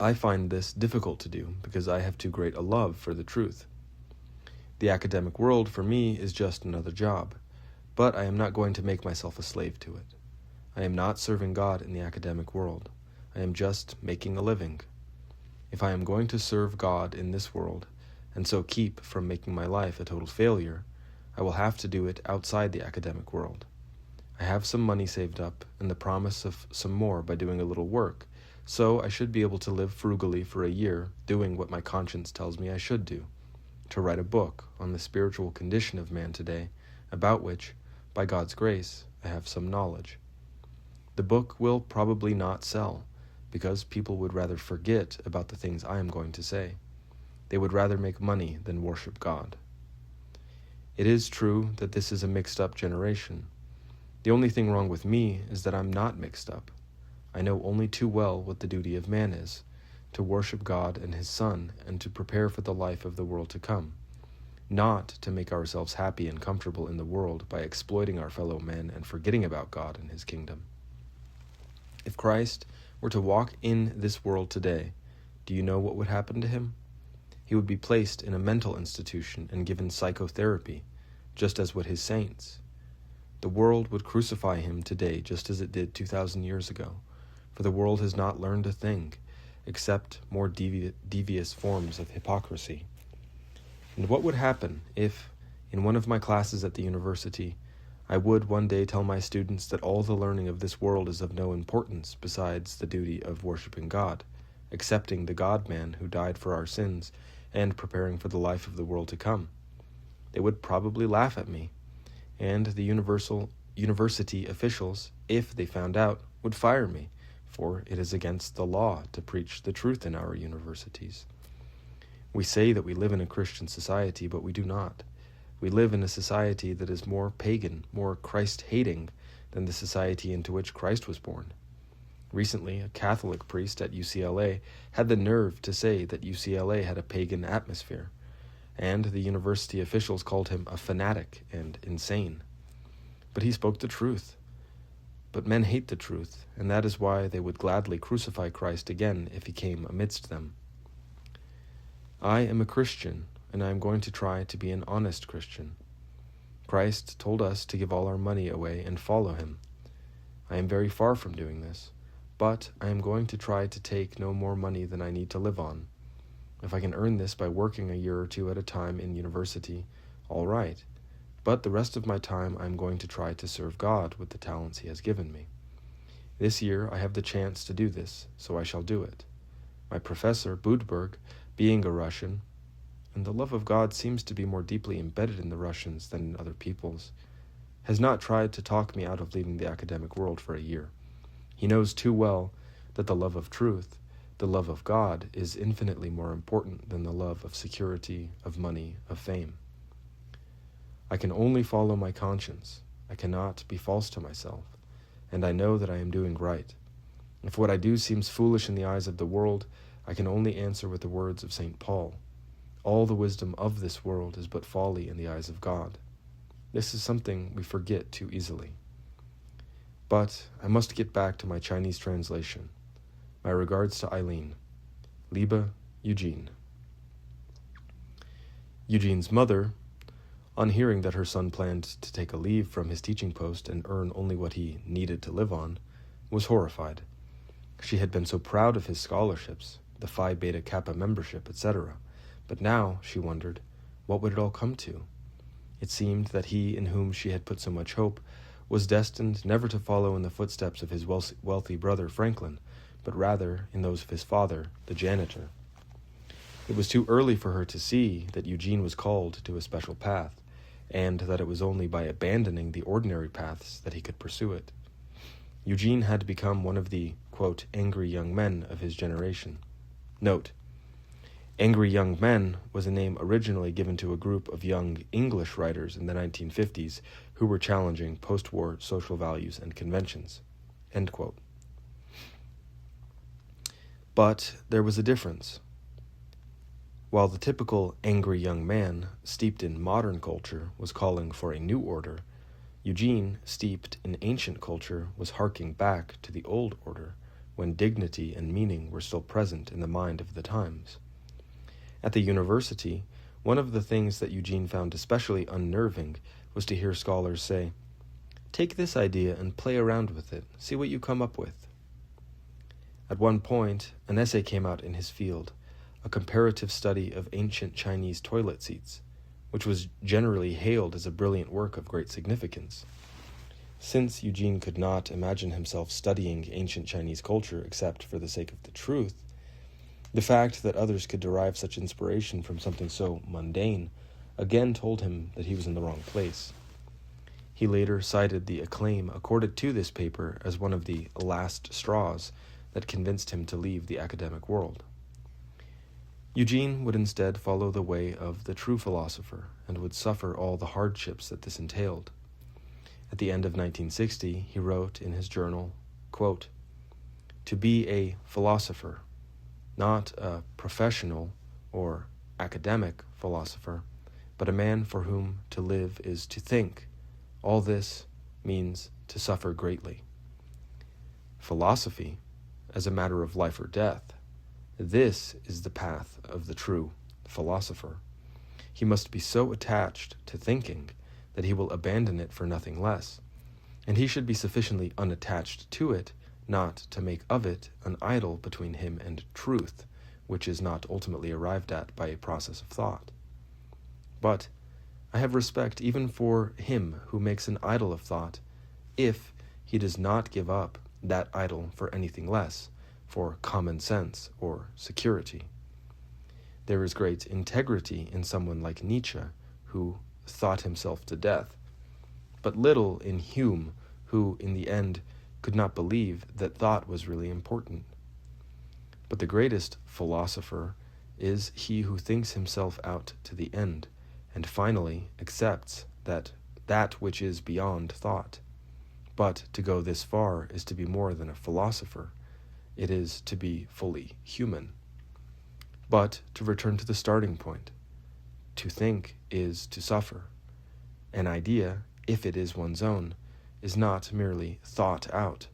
I find this difficult to do because I have too great a love for the truth. The academic world, for me, is just another job, but I am not going to make myself a slave to it. I am not serving God in the academic world. I am just making a living. If I am going to serve God in this world, and so keep from making my life a total failure, I will have to do it outside the academic world. I have some money saved up, and the promise of some more by doing a little work, so I should be able to live frugally for a year, doing what my conscience tells me I should do, to write a book on the spiritual condition of man today, about which, by God's grace, I have some knowledge. The book will probably not sell, because people would rather forget about the things I am going to say. They would rather make money than worship God. It is true that this is a mixed-up generation. The only thing wrong with me is that I'm not mixed up. I know only too well what the duty of man is, to worship God and his Son, and to prepare for the life of the world to come, not to make ourselves happy and comfortable in the world by exploiting our fellow men and forgetting about God and his kingdom. If Christ were to walk in this world today, do you know what would happen to him? He would be placed in a mental institution and given psychotherapy, just as would his saints. The world would crucify him today just as it did 2,000 years ago, for the world has not learned a thing, except more devious forms of hypocrisy. And what would happen if, in one of my classes at the university, I would one day tell my students that all the learning of this world is of no importance besides the duty of worshiping God, accepting the God-man who died for our sins, and preparing for the life of the world to come? They would probably laugh at me, and the university officials, if they found out, would fire me, for it is against the law to preach the truth in our universities. We say that we live in a Christian society, but we do not. We live in a society that is more pagan, more Christ-hating than the society into which Christ was born. Recently, a Catholic priest at UCLA had the nerve to say that UCLA had a pagan atmosphere, and the university officials called him a fanatic and insane. But he spoke the truth. But men hate the truth, and that is why they would gladly crucify Christ again if he came amidst them. I am a Christian, and I am going to try to be an honest Christian. Christ told us to give all our money away and follow him. I am very far from doing this, but I am going to try to take no more money than I need to live on. If I can earn this by working a year or two at a time in university, all right. But the rest of my time I am going to try to serve God with the talents he has given me. This year I have the chance to do this, so I shall do it. My professor, Budberg, being a Russian, and the love of God seems to be more deeply embedded in the Russians than in other peoples, has not tried to talk me out of leaving the academic world for a year. He knows too well that the love of truth, the love of God, is infinitely more important than the love of security, of money, of fame. I can only follow my conscience. I cannot be false to myself, and I know that I am doing right. If what I do seems foolish in the eyes of the world, I can only answer with the words of St. Paul. All the wisdom of this world is but folly in the eyes of God. This is something we forget too easily. But I must get back to my Chinese translation. My regards to Eileen. Liebe, Eugene. Eugene's mother, on hearing that her son planned to take a leave from his teaching post and earn only what he needed to live on, was horrified. She had been so proud of his scholarships, the Phi Beta Kappa membership, etc., but now, she wondered, what would it all come to? It seemed that he in whom she had put so much hope was destined never to follow in the footsteps of his wealthy brother Franklin, but rather in those of his father, the janitor. It was too early for her to see that Eugene was called to a special path, and that it was only by abandoning the ordinary paths that he could pursue it. Eugene had become one of the, quote, angry young men of his generation. Note, Angry Young Men was a name originally given to a group of young English writers in the 1950s who were challenging post-war social values and conventions. End quote. But there was a difference. While the typical angry young man, steeped in modern culture, was calling for a new order, Eugene, steeped in ancient culture, was harking back to the old order, when dignity and meaning were still present in the mind of the times. At the university, one of the things that Eugene found especially unnerving was to hear scholars say, "Take this idea and play around with it, see what you come up with." At one point, an essay came out in his field, a comparative study of ancient Chinese toilet seats, which was generally hailed as a brilliant work of great significance. Since Eugene could not imagine himself studying ancient Chinese culture except for the sake of the truth, the fact that others could derive such inspiration from something so mundane again told him that he was in the wrong place. He later cited the acclaim accorded to this paper as one of the last straws that convinced him to leave the academic world. Eugene would instead follow the way of the true philosopher and would suffer all the hardships that this entailed. At the end of 1960, he wrote in his journal, quote, "To be a philosopher, not a professional or academic philosopher, but a man for whom to live is to think. All this means to suffer greatly. Philosophy, as a matter of life or death, this is the path of the true philosopher. He must be so attached to thinking that he will abandon it for nothing less, and he should be sufficiently unattached to it not to make of it an idol between him and truth, which is not ultimately arrived at by a process of thought. But I have respect even for him who makes an idol of thought, if he does not give up that idol for anything less, for common sense or security. There is great integrity in someone like Nietzsche, who thought himself to death, but little in Hume, who, in the end, could not believe that thought was really important. But the greatest philosopher is he who thinks himself out to the end, and finally accepts that which is beyond thought. But to go this far is to be more than a philosopher. It is to be fully human. But to return to the starting point, to think is to suffer. An idea, if it is one's own, is not merely thought out.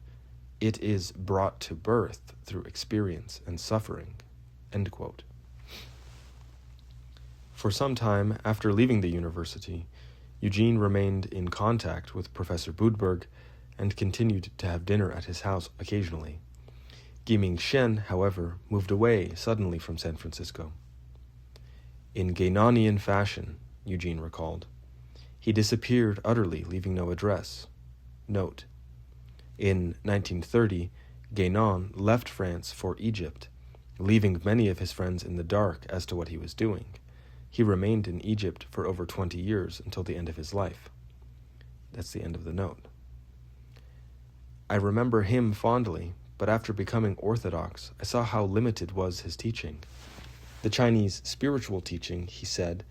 It is brought to birth through experience and suffering." End quote. For some time after leaving the university, Eugene remained in contact with Professor Budberg and continued to have dinner at his house occasionally. Guiming Shen, however, moved away suddenly from San Francisco. "In Guénonian fashion," Eugene recalled, "he disappeared utterly, leaving no address." Note: in 1930, Guénon left France for Egypt, leaving many of his friends in the dark as to what he was doing. He remained in Egypt for over 20 years until the end of his life. That's the end of the note. "I remember him fondly, but after becoming Orthodox, I saw how limited was his teaching. The Chinese spiritual teaching," he said,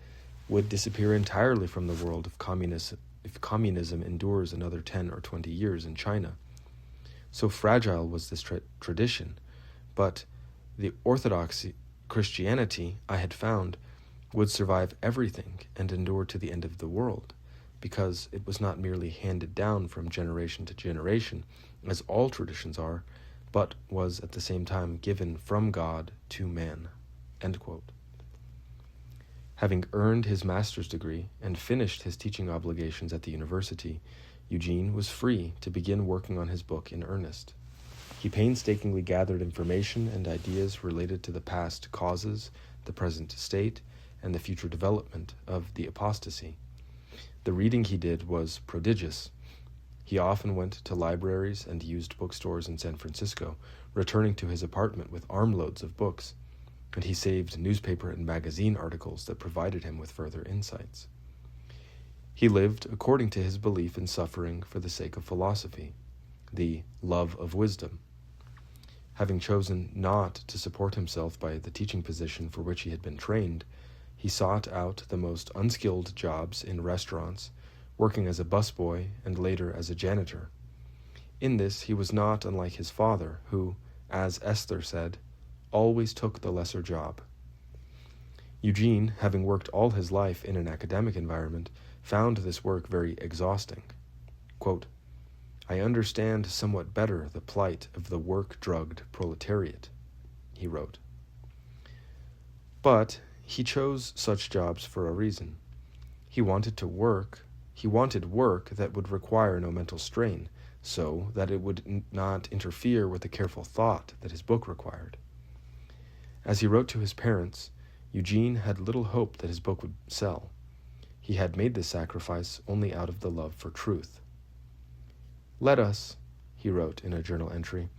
"would disappear entirely from the world if communism endures another 10 or 20 years in China. So fragile was this tradition, but the Orthodox Christianity, I had found, would survive everything and endure to the end of the world, because it was not merely handed down from generation to generation, as all traditions are, but was at the same time given from God to man." End quote. Having earned his master's degree and finished his teaching obligations at the university, Eugene was free to begin working on his book in earnest. He painstakingly gathered information and ideas related to the past causes, the present state, and the future development of the apostasy. The reading he did was prodigious. He often went to libraries and used bookstores in San Francisco, returning to his apartment with armloads of books, and he saved newspaper and magazine articles that provided him with further insights. He lived according to his belief in suffering for the sake of philosophy, the love of wisdom. Having chosen not to support himself by the teaching position for which he had been trained, he sought out the most unskilled jobs in restaurants, working as a busboy and later as a janitor. In this he was not unlike his father, who, as Esther said, always took the lesser job. Eugene, having worked all his life in an academic environment, found this work very exhausting. Quote, "I understand somewhat better the plight of the work-drugged proletariat," he wrote. But he chose such jobs for a reason. He wanted work that would require no mental strain, so that it would not interfere with the careful thought that his book required. As he wrote to his parents, Eugene had little hope that his book would sell. He had made this sacrifice only out of the love for truth. "Let us," he wrote in a journal entry,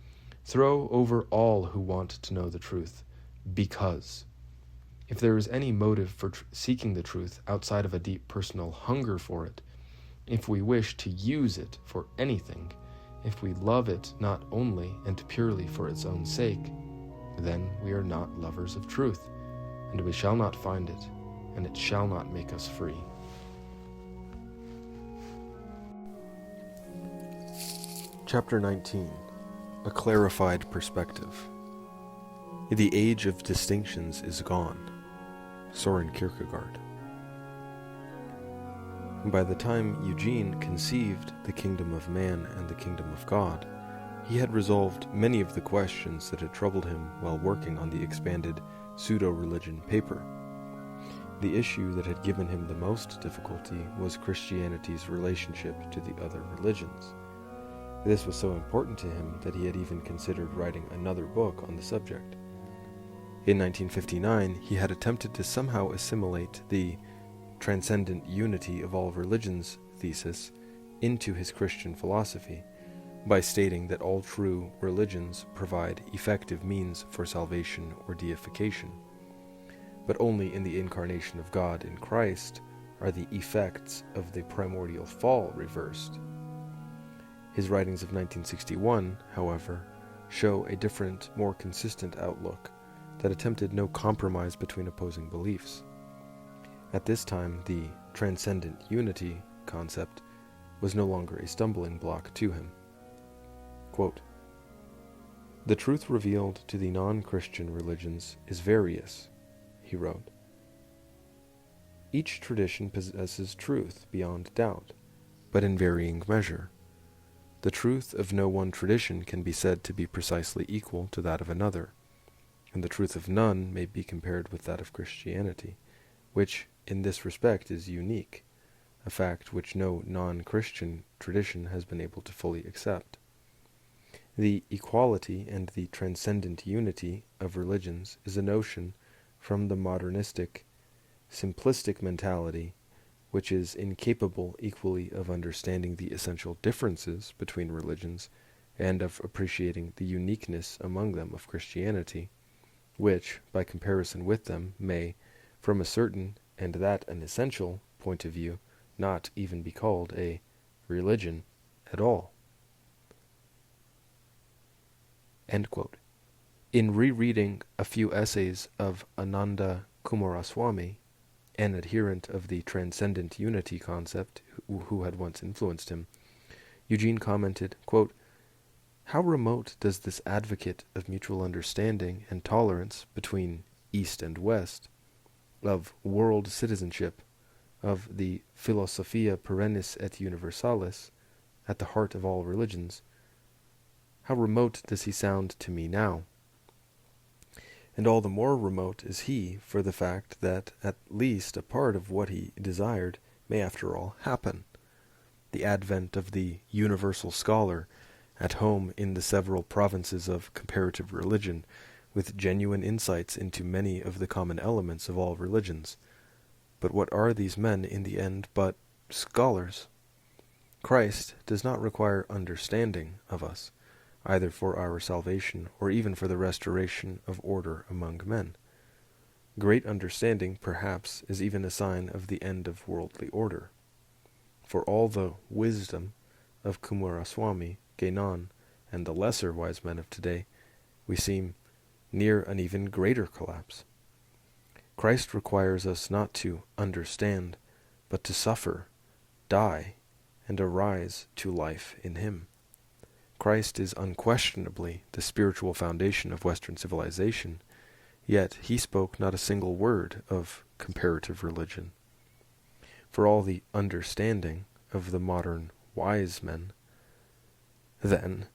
"throw over all who want to know the truth, because if there is any motive for seeking the truth outside of a deep personal hunger for it, if we wish to use it for anything, if we love it not only and purely for its own sake, then we are not lovers of truth, and we shall not find it, and it shall not make us free." Chapter 19. A Clarified Perspective. The age of distinctions is gone. Soren Kierkegaard. By the time Eugene conceived the kingdom of man and the kingdom of God, he had resolved many of the questions that had troubled him while working on the expanded pseudo-religion paper. The issue that had given him the most difficulty was Christianity's relationship to the other religions, This was so important to him that he had even considered writing another book on the subject. In 1959, he had attempted to somehow assimilate the transcendent unity of all religions thesis into his Christian philosophy by stating that all true religions provide effective means for salvation or deification, but only in the incarnation of God in Christ are the effects of the primordial fall reversed. His writings of 1961, however, show a different, more consistent outlook that attempted no compromise between opposing beliefs. At this time, the transcendent unity concept was no longer a stumbling block to him. Quote, "The truth revealed to the non-Christian religions is various," he wrote. "Each tradition possesses truth beyond doubt, but in varying measure. The truth of no one tradition can be said to be precisely equal to that of another, and the truth of none may be compared with that of Christianity, which in this respect is unique, a fact which no non-Christian tradition has been able to fully accept. The equality and the transcendent unity of religions is a notion from the modernistic, simplistic mentality which is incapable equally of understanding the essential differences between religions and of appreciating the uniqueness among them of Christianity, which, by comparison with them, may, from a certain, and that an essential, point of view, not even be called a religion at all." End quote. In rereading a few essays of Ananda Coomaraswamy, an adherent of the transcendent unity concept who had once influenced him, Eugene commented, quote, "How remote does this advocate of mutual understanding and tolerance between East and West, of world citizenship, of the philosophia perennis et universalis, at the heart of all religions, how remote does he sound to me now? And all the more remote is he for the fact that at least a part of what he desired may after all happen. The advent of the universal scholar, at home in the several provinces of comparative religion, with genuine insights into many of the common elements of all religions. But what are these men in the end but scholars? Christ does not require understanding of us, either for our salvation or even for the restoration of order among men. Great understanding, perhaps, is even a sign of the end of worldly order. For all the wisdom of Coomaraswamy, Guénon, and the lesser wise men of today, we seem near an even greater collapse. Christ requires us not to understand, but to suffer, die, and arise to life in him. Christ is unquestionably the spiritual foundation of Western civilization, yet he spoke not a single word of comparative religion. For all the understanding of the modern wise men, then,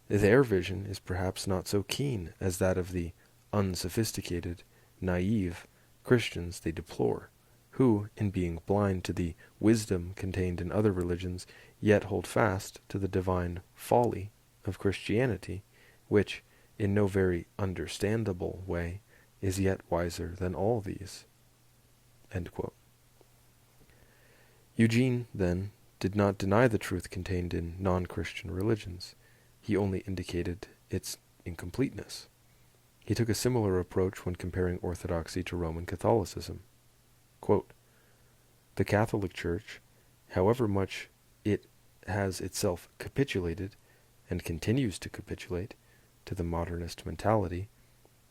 their vision is perhaps not so keen as that of the unsophisticated, naive Christians they deplore, who, in being blind to the wisdom contained in other religions, yet hold fast to the divine folly of Christianity, which, in no very understandable way, is yet wiser than all these." End quote. Eugene, then, did not deny the truth contained in non-Christian religions. He only indicated its incompleteness. He took a similar approach when comparing Orthodoxy to Roman Catholicism. Quote, "The Catholic Church, however much it has itself capitulated, and continues to capitulate, to the modernist mentality,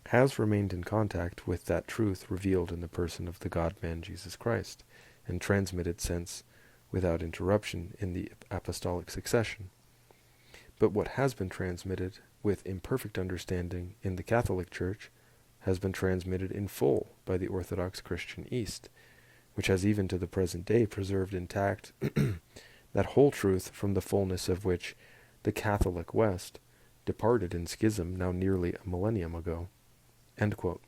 has remained in contact with that truth revealed in the person of the God-man Jesus Christ, and transmitted since without interruption in the apostolic succession. But what has been transmitted with imperfect understanding in the Catholic Church has been transmitted in full by the Orthodox Christian East, which has even to the present day preserved intact that whole truth from the fullness of which the Catholic West departed in schism now nearly a millennium ago." End quote.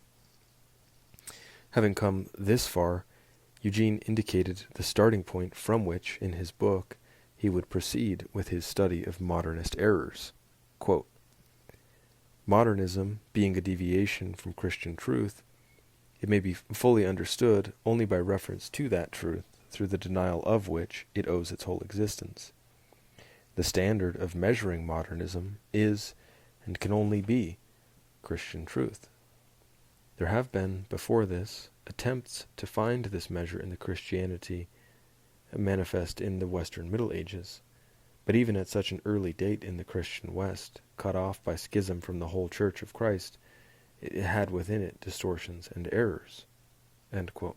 Having come this far, Eugene indicated the starting point from which, in his book, he would proceed with his study of modernist errors. Quote, modernism being a deviation from Christian truth, it may be fully understood only by reference to that truth, through the denial of which it owes its whole existence. The standard of measuring modernism is, and can only be, Christian truth. There have been, before this, attempts to find this measure in the Christianity manifest in the Western Middle Ages, but even at such an early date in the Christian West, cut off by schism from the whole Church of Christ, it had within it distortions and errors. End quote.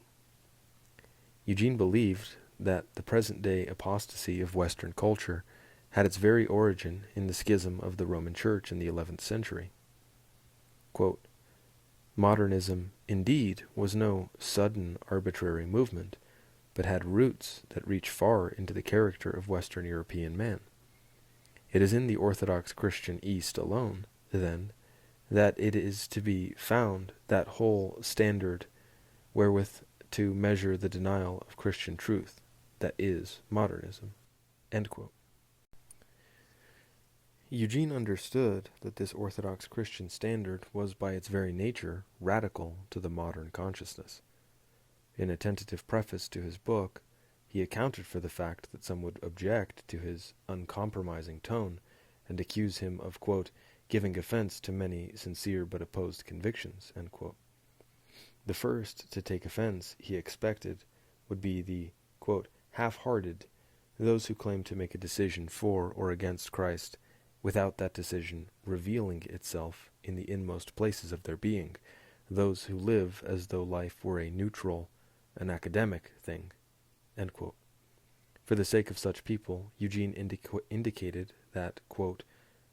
Eugene believed that the present-day apostasy of Western culture had its very origin in the schism of the Roman Church in the 11th century. Quote, modernism, indeed, was no sudden arbitrary movement, but had roots that reach far into the character of Western European man. It is in the Orthodox Christian East alone, then, that it is to be found that whole standard wherewith to measure the denial of Christian truth, that is, modernism. End quote. Eugene understood that this Orthodox Christian standard was by its very nature radical to the modern consciousness. In a tentative preface to his book, he accounted for the fact that some would object to his uncompromising tone and accuse him of, quote, giving offense to many sincere but opposed convictions, end quote. The first to take offense, he expected, would be the, quote, half-hearted, those who claim to make a decision for or against Christ without that decision revealing itself in the inmost places of their being, those who live as though life were a neutral, an academic thing, end quote. For the sake of such people, Eugene indicated that, quote,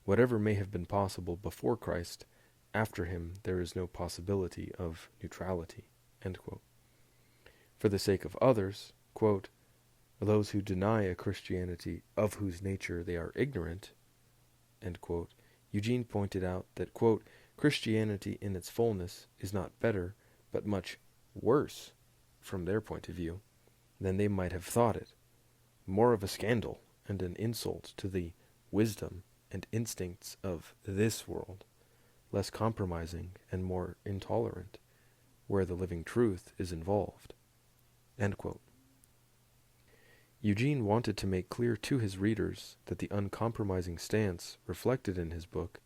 whatever may have been possible before Christ, after him there is no possibility of neutrality, end quote. For the sake of others, quote, those who deny a Christianity of whose nature they are ignorant, end quote, Eugene pointed out that, quote, Christianity in its fullness is not better, but much worse, from their point of view, than they might have thought it, more of a scandal and an insult to the wisdom and instincts of this world, less compromising and more intolerant, where the living truth is involved. End quote. Eugene wanted to make clear to his readers that the uncompromising stance reflected in his book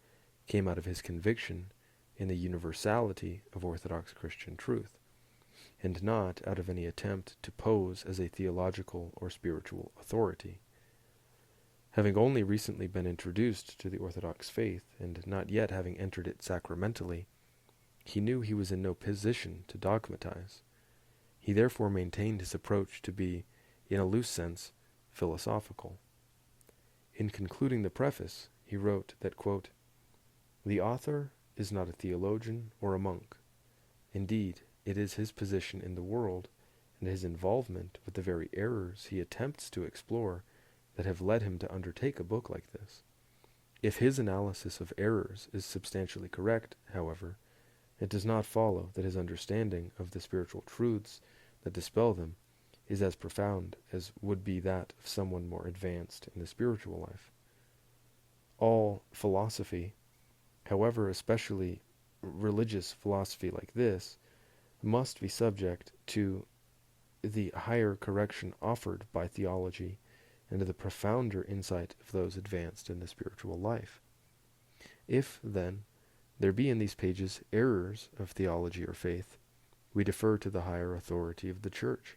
came out of his conviction in the universality of Orthodox Christian truth, and not out of any attempt to pose as a theological or spiritual authority. Having only recently been introduced to the Orthodox faith, and not yet having entered it sacramentally, he knew he was in no position to dogmatize. He therefore maintained his approach to be, in a loose sense, philosophical. In concluding the preface, he wrote that, quote, the author is not a theologian or a monk. Indeed, it is his position in the world and his involvement with the very errors he attempts to explore that have led him to undertake a book like this. If his analysis of errors is substantially correct, however, it does not follow that his understanding of the spiritual truths that dispel them is as profound as would be that of someone more advanced in the spiritual life. All philosophy, however especially religious philosophy like this, must be subject to the higher correction offered by theology and to the profounder insight of those advanced in the spiritual life. If, then, there be in these pages errors of theology or faith, we defer to the higher authority of the Church,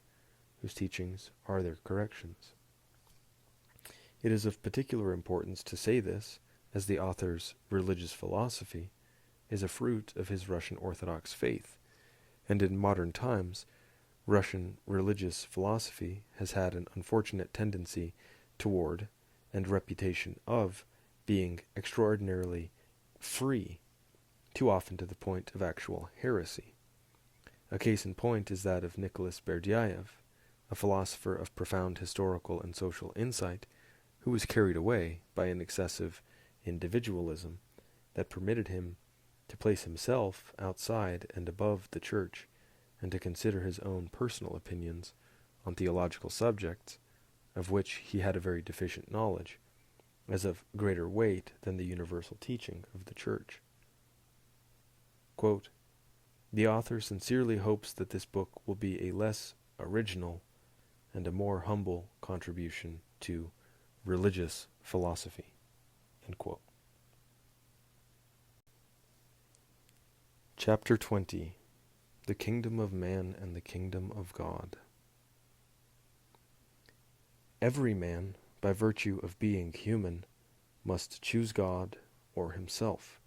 whose teachings are their corrections. It is of particular importance to say this, as the author's religious philosophy is a fruit of his Russian Orthodox faith, and in modern times, Russian religious philosophy has had an unfortunate tendency toward, and reputation of, being extraordinarily free, too often to the point of actual heresy. A case in point is that of Nicholas Berdyaev, a philosopher of profound historical and social insight, who was carried away by an excessive individualism that permitted him to place himself outside and above the Church, and to consider his own personal opinions on theological subjects of which he had a very deficient knowledge, as of greater weight than the universal teaching of the Church. Quote, "The author sincerely hopes that this book will be a less original and a more humble contribution to religious philosophy." End quote. Chapter 20. The Kingdom of Man and the Kingdom of God. Every man, by virtue of being human, must choose God or himself.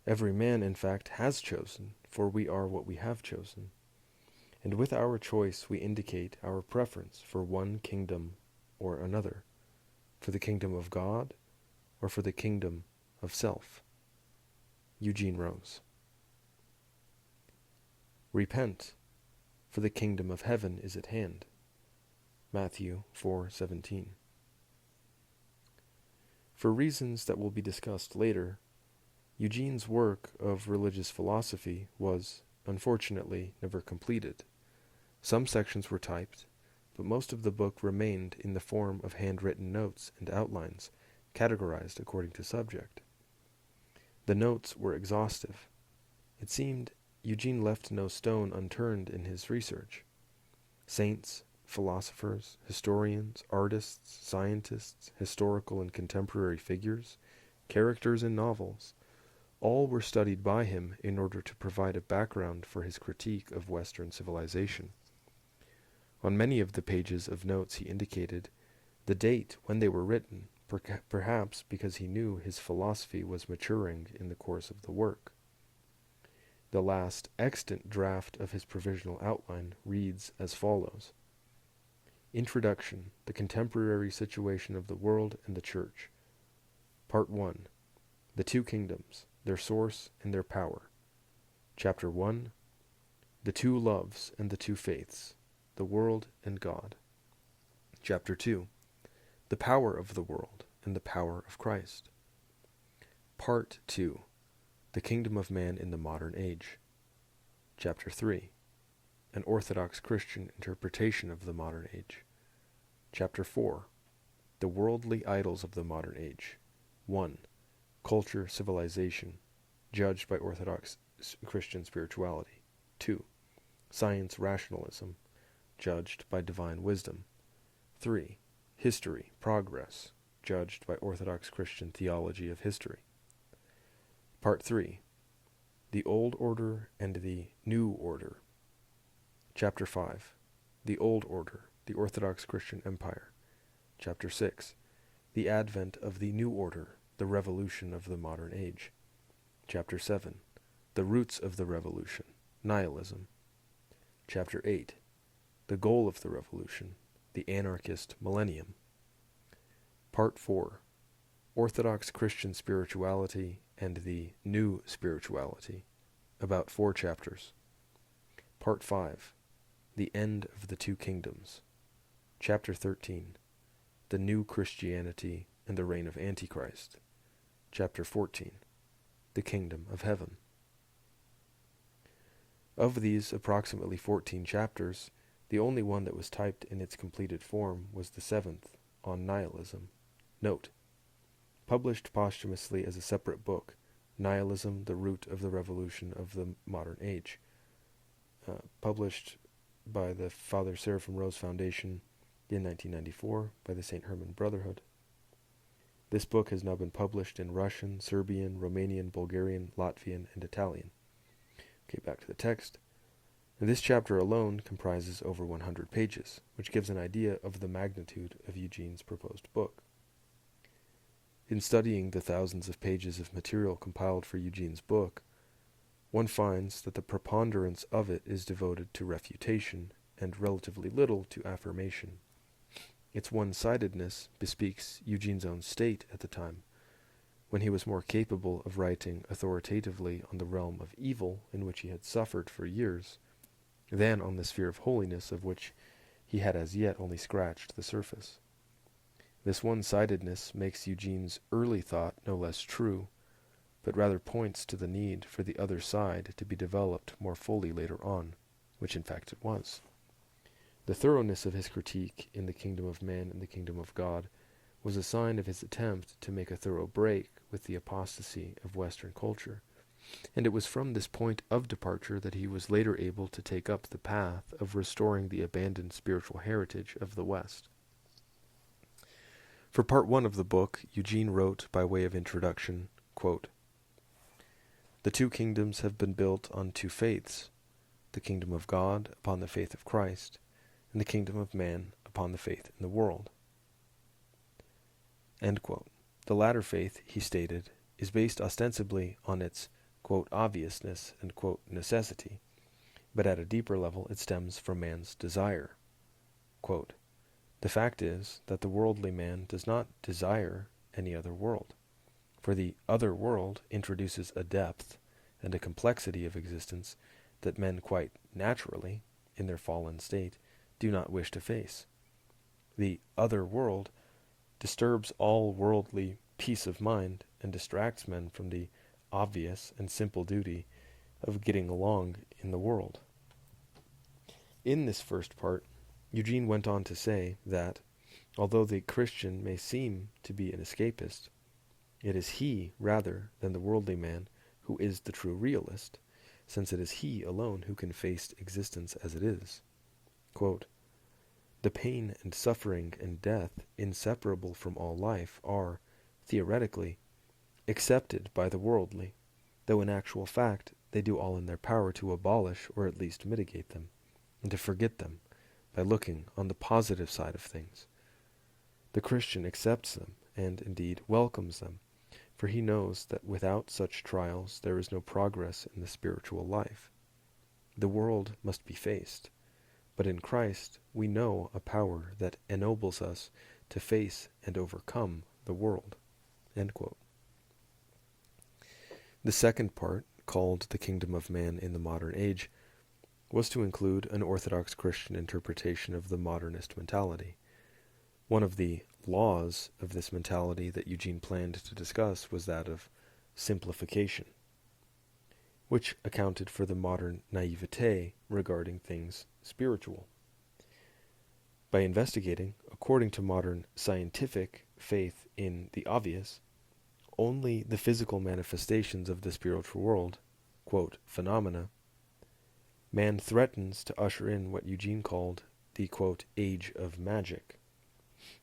Every man, in fact, has chosen, for we are what we have chosen. And with our choice we indicate our preference for one kingdom or another, for the kingdom of God or for the kingdom of self. Eugene Rose. Repent, for the kingdom of heaven is at hand. Matthew 4:17. For reasons that will be discussed later, Eugene's work of religious philosophy was, unfortunately, never completed. Some sections were typed, but most of the book remained in the form of handwritten notes and outlines, categorized according to subject. The notes were exhaustive. It seemed Eugene left no stone unturned in his research. Saints, philosophers, historians, artists, scientists, historical and contemporary figures, characters in novels, all were studied by him in order to provide a background for his critique of Western civilization. On many of the pages of notes he indicated the date when they were written, perhaps because he knew his philosophy was maturing in the course of the work. The last extant draft of his provisional outline reads as follows. Introduction, the contemporary situation of the world and the Church. Part 1. The Two Kingdoms, their source and their power. Chapter 1. The Two Loves and the Two Faiths, the world and God. Chapter 2. The Power of the World and the Power of Christ. Part 2. The Kingdom of Man in the Modern Age. Chapter 3. An Orthodox Christian Interpretation of the Modern Age. Chapter 4. The Worldly Idols of the Modern Age. 1. Culture, Civilization, judged by Orthodox Christian Spirituality. 2. Science, Rationalism, judged by Divine Wisdom. 3. History, Progress, judged by Orthodox Christian Theology of History. Part 3. The Old Order and the New Order. Chapter 5. The Old Order, the Orthodox Christian Empire. Chapter 6. The Advent of the New Order, the Revolution of the Modern Age. Chapter 7. The Roots of the Revolution, Nihilism. Chapter 8. The Goal of the Revolution, the Anarchist Millennium. Part 4. Orthodox Christian Spirituality and the New Spirituality, about 4 chapters. Part 5. The End of the Two Kingdoms. Chapter 13. The New Christianity and the Reign of Antichrist. Chapter 14. The Kingdom of Heaven. Of these approximately 14 chapters, the only one that was typed in its completed form was the 7th, on Nihilism. Note: published posthumously as a separate book, Nihilism, the Root of the Revolution of the Modern Age, published by the Father Seraphim Rose Foundation in 1994 by the St. Herman Brotherhood. This book has now been published in Russian, Serbian, Romanian, Bulgarian, Latvian, and Italian. Okay, back to the text. This chapter alone comprises over 100 pages, which gives an idea of the magnitude of Eugene's proposed book. In studying the thousands of pages of material compiled for Eugene's book, one finds that the preponderance of it is devoted to refutation and relatively little to affirmation. Its one-sidedness bespeaks Eugene's own state at the time, when he was more capable of writing authoritatively on the realm of evil in which he had suffered for years, than on the sphere of holiness of which he had as yet only scratched the surface. This one-sidedness makes Eugene's early thought no less true, but rather points to the need for the other side to be developed more fully later on, which in fact it was. The thoroughness of his critique in The Kingdom of Man and the Kingdom of God was a sign of his attempt to make a thorough break with the apostasy of Western culture, and it was from this point of departure that he was later able to take up the path of restoring the abandoned spiritual heritage of the West. For part 1 of the book, Eugene wrote by way of introduction, quote, "The two kingdoms have been built on two faiths, the kingdom of God upon the faith of Christ, and the kingdom of man upon the faith in the world." End quote. The latter faith, he stated, is based ostensibly on its, quote, obviousness and, quote, necessity, but at a deeper level it stems from man's desire. Quote, "The fact is that the worldly man does not desire any other world, for the other world introduces a depth and a complexity of existence that men quite naturally, in their fallen state, do not wish to face. The other world disturbs all worldly peace of mind and distracts men from the obvious and simple duty of getting along in the world." In this first part, Eugene went on to say that, although the Christian may seem to be an escapist, it is he, rather than the worldly man, who is the true realist, since it is he alone who can face existence as it is. Quote, "The pain and suffering and death inseparable from all life are, theoretically, accepted by the worldly, though in actual fact they do all in their power to abolish or at least mitigate them, and to forget them, by looking on the positive side of things. The Christian accepts them, and indeed welcomes them, for he knows that without such trials there is no progress in the spiritual life. The world must be faced, but in Christ we know a power that ennobles us to face and overcome the world." End quote. The second part, called The Kingdom of Man in the Modern Age, was to include an Orthodox Christian interpretation of the modernist mentality. One of the laws of this mentality that Eugene planned to discuss was that of simplification, which accounted for the modern naivete regarding things spiritual. By investigating, according to modern scientific faith in the obvious, only the physical manifestations of the spiritual world, quote, phenomena, man threatens to usher in what Eugene called the, quote, age of magic.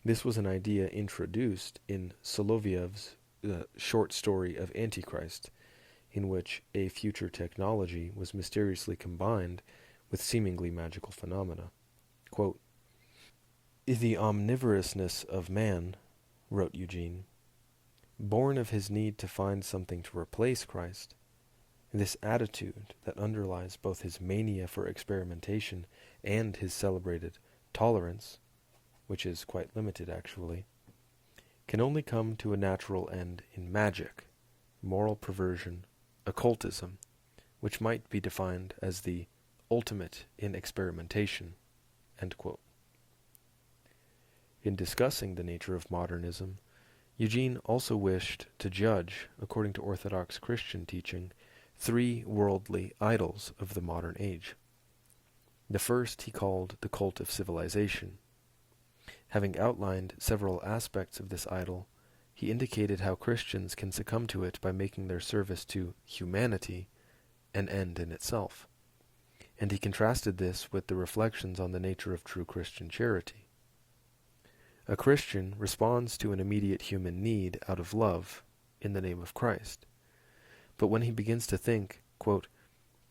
This was an idea introduced in Solovyev's short story of Antichrist, in which a future technology was mysteriously combined with seemingly magical phenomena. Quote, "The omnivorousness of man," wrote Eugene, "born of his need to find something to replace Christ, this attitude that underlies both his mania for experimentation and his celebrated tolerance, which is quite limited actually, can only come to a natural end in magic, moral perversion, occultism, which might be defined as the ultimate in experimentation." End quote. In discussing the nature of modernism, Eugene also wished to judge, according to Orthodox Christian teaching, 3 worldly idols of the modern age. The first he called the cult of civilization. Having outlined several aspects of this idol, he indicated how Christians can succumb to it by making their service to humanity an end in itself, and he contrasted this with the reflections on the nature of true Christian charity. A Christian responds to an immediate human need out of love in the name of Christ. But when he begins to think, quote,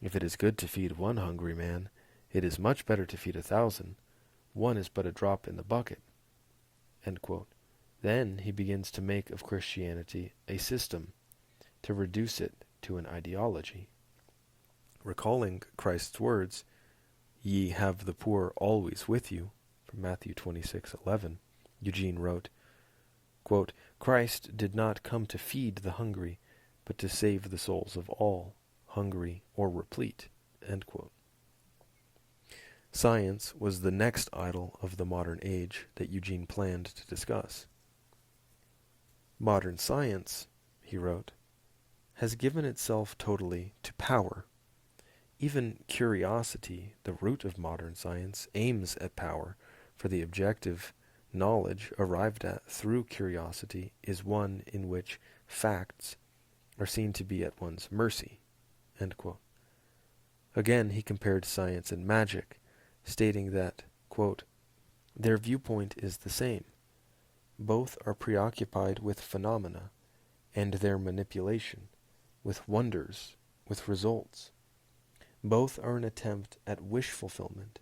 "If it is good to feed one hungry man, it is much better to feed 1,000. One is but a drop in the bucket." End quote. Then he begins to make of Christianity a system, to reduce it to an ideology. Recalling Christ's words, "Ye have the poor always with you," from Matthew 26:11, Eugene wrote, quote, "Christ did not come to feed the hungry, but to save the souls of all, hungry or replete." End quote. Science was the next idol of the modern age that Eugene planned to discuss. "Modern science," he wrote, "has given itself totally to power. Even curiosity, the root of modern science, aims at power, for the objective knowledge arrived at through curiosity is one in which facts are seen to be at one's mercy." End quote. Again, he compared science and magic, stating that, quote, "Their viewpoint is the same. Both are preoccupied with phenomena and their manipulation, with wonders, with results. Both are an attempt at wish fulfillment,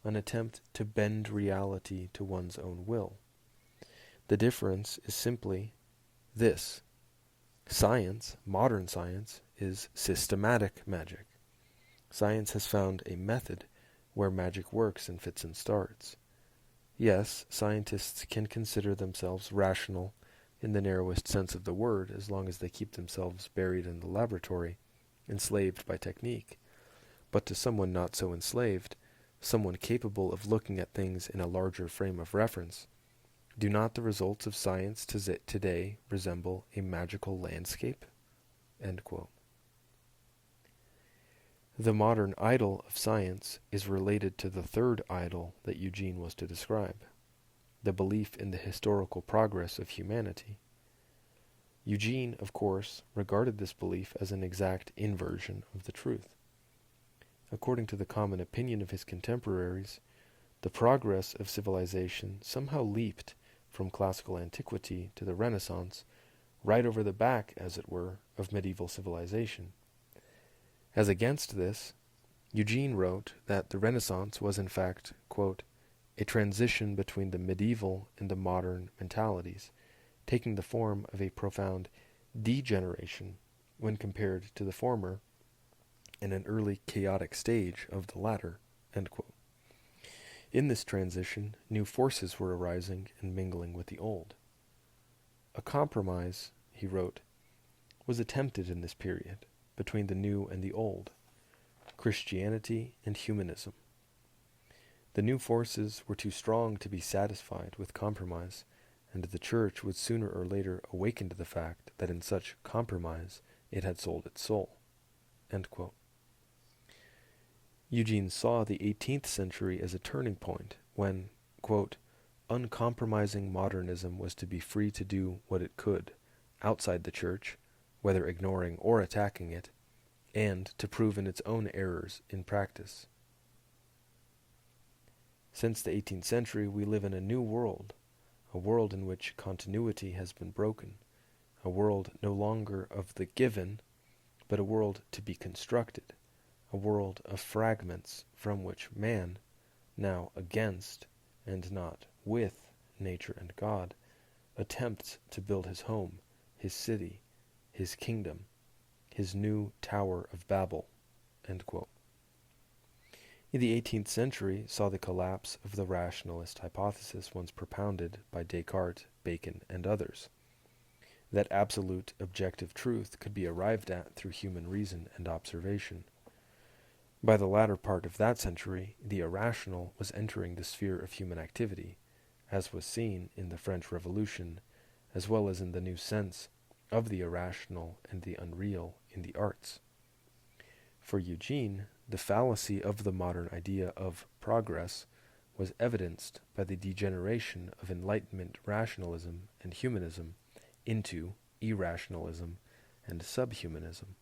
an attempt to bend reality to one's own will. The difference is simply this. Science, modern science, is systematic magic. Science has found a method where magic works in fits and starts. Yes, scientists can consider themselves rational in the narrowest sense of the word as long as they keep themselves buried in the laboratory, enslaved by technique. But to someone not so enslaved, someone capable of looking at things in a larger frame of reference, do not the results of science today resemble a magical landscape?" End quote. The modern idol of science is related to the third idol that Eugene was to describe, the belief in the historical progress of humanity. Eugene, of course, regarded this belief as an exact inversion of the truth. According to the common opinion of his contemporaries, the progress of civilization somehow leaped from classical antiquity to the Renaissance, right over the back, as it were, of medieval civilization. As against this, Eugene wrote that the Renaissance was in fact, quote, "a transition between the medieval and the modern mentalities, taking the form of a profound degeneration when compared to the former, and an early chaotic stage of the latter." End quote. In this transition, new forces were arising and mingling with the old. A compromise, he wrote, was attempted in this period between the new and the old, Christianity and humanism. The new forces were too strong to be satisfied with compromise, and the Church would sooner or later awaken to the fact that in such compromise it had sold its soul. End quote. Eugene saw the 18th century as a turning point when, quote, "uncompromising modernism was to be free to do what it could outside the Church, whether ignoring or attacking it, and to prove in its own errors in practice." Since the 18th century, we live in a new world, a world in which continuity has been broken, a world no longer of the given, but a world to be constructed, a world of fragments from which man, now against and not with nature and God, attempts to build his home, his city, his kingdom, his new Tower of Babel. End quote. In the 18th century saw the collapse of the rationalist hypothesis once propounded by Descartes, Bacon, and others, that absolute objective truth could be arrived at through human reason and observation. By the latter part of that century, the irrational was entering the sphere of human activity, as was seen in the French Revolution, as well as in the new sense of the irrational and the unreal in the arts. For Eugene, the fallacy of the modern idea of progress was evidenced by the degeneration of Enlightenment rationalism and humanism into irrationalism and subhumanism.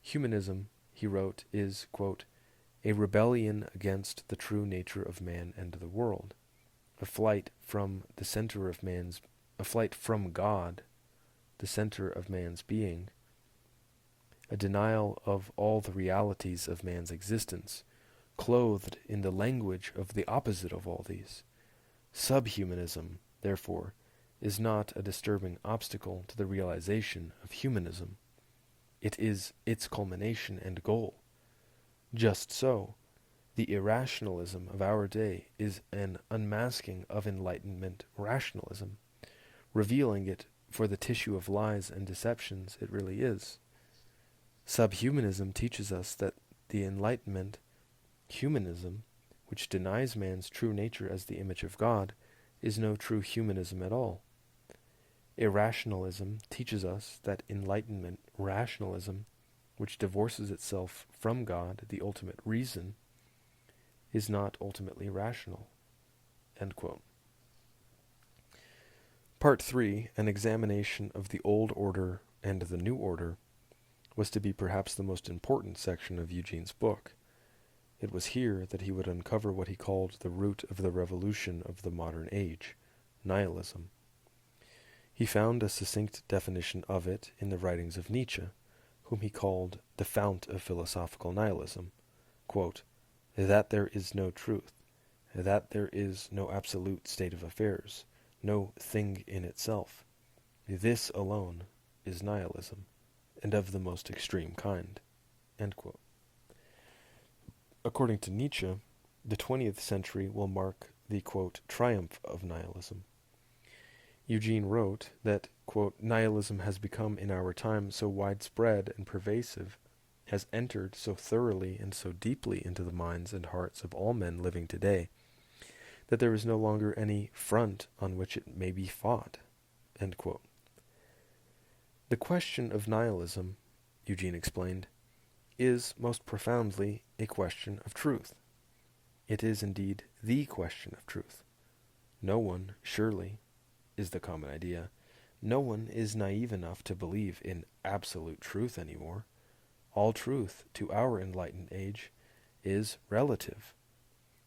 Humanism, he wrote, is, quote, "a rebellion against the true nature of man and the world, a flight from the center of man's, a flight from God, the center of man's being, a denial of all the realities of man's existence, clothed in the language of the opposite of all these. Subhumanism, therefore, is not a disturbing obstacle to the realization of humanism. It is its culmination and goal. Just so, the irrationalism of our day is an unmasking of Enlightenment rationalism, revealing it for the tissue of lies and deceptions it really is. Subhumanism teaches us that the Enlightenment humanism, which denies man's true nature as the image of God, is no true humanism at all. Irrationalism teaches us that Enlightenment rationalism which divorces itself from God, the ultimate reason, is not ultimately rational." End quote. Part 3, an examination of the old order and the new order, was to be perhaps the most important section of Eugene's book. It was here that he would uncover what he called the root of the revolution of the modern age, nihilism. He found a succinct definition of it in the writings of Nietzsche, whom he called the fount of philosophical nihilism, quote, "that there is no truth, that there is no absolute state of affairs, no thing in itself. This alone is nihilism, and of the most extreme kind." End quote. According to Nietzsche, the 20th century will mark the, quote, "triumph of nihilism." Eugene wrote that, quote, "nihilism has become in our time so widespread and pervasive, has entered so thoroughly and so deeply into the minds and hearts of all men living today, that there is no longer any front on which it may be fought." End quote. The question of nihilism, Eugene explained, is most profoundly a question of truth. It is indeed the question of truth. No one, surely, is the common idea, no one is naive enough to believe in absolute truth anymore. All truth, to our enlightened age, is relative.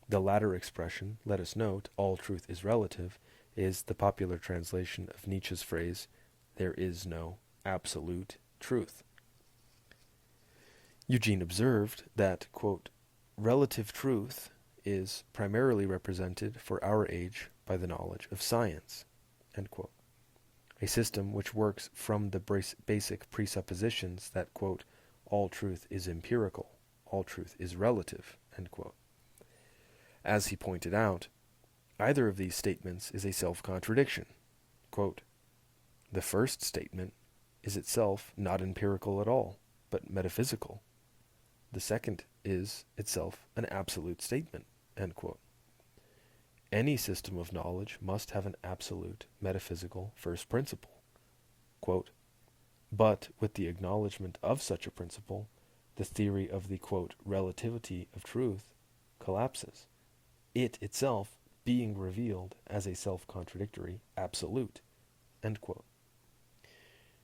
The latter expression, let us note, "all truth is relative," is the popular translation of Nietzsche's phrase, "there is no absolute truth." Eugene observed that, quote, "relative truth is primarily represented for our age by the knowledge of science," end quote. A system which works from the basic presuppositions that, quote, "all truth is empirical, all truth is relative," end quote. As he pointed out, either of these statements is a self-contradiction. Quote, "the first statement is itself not empirical at all, but metaphysical. The second is itself an absolute statement," end quote. Any system of knowledge must have an absolute metaphysical first principle. Quote, "but with the acknowledgement of such a principle, the theory of the, quote, relativity of truth collapses, it itself being revealed as a self-contradictory absolute," end quote.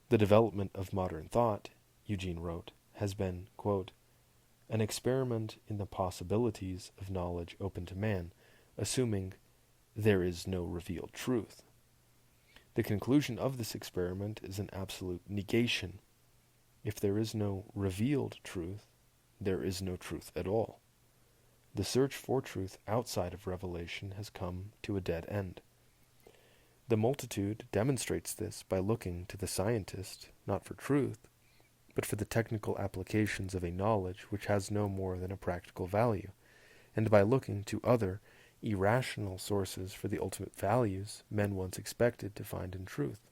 The development of modern thought, Eugene wrote, has been, quote, "an experiment in the possibilities of knowledge open to man, assuming there is no revealed truth. The conclusion of this experiment is an absolute negation. If there is no revealed truth, there is no truth at all. The search for truth outside of revelation has come to a dead end. The multitude demonstrates this by looking to the scientist, not for truth, but for the technical applications of a knowledge which has no more than a practical value, and by looking to other irrational sources for the ultimate values men once expected to find in truth.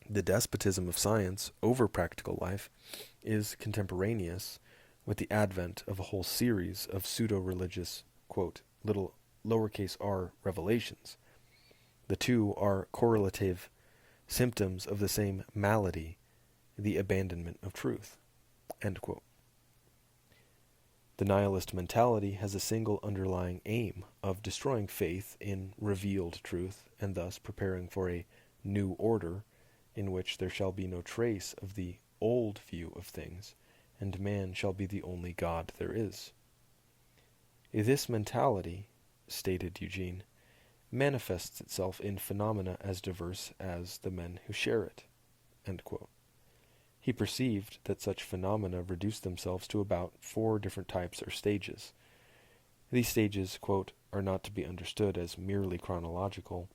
The despotism of science over practical life is contemporaneous with the advent of a whole series of pseudo-religious, quote, little lowercase r revelations. The two are correlative symptoms of the same malady, the abandonment of truth," end quote. The nihilist mentality has a single underlying aim of destroying faith in revealed truth and thus preparing for a new order in which there shall be no trace of the old view of things, and man shall be the only God there is. This mentality, stated Eugene, manifests itself in phenomena as diverse as the men who share it, end quote. He perceived that such phenomena reduce themselves to about 4 different types or stages. These stages, quote, "are not to be understood as merely chronological,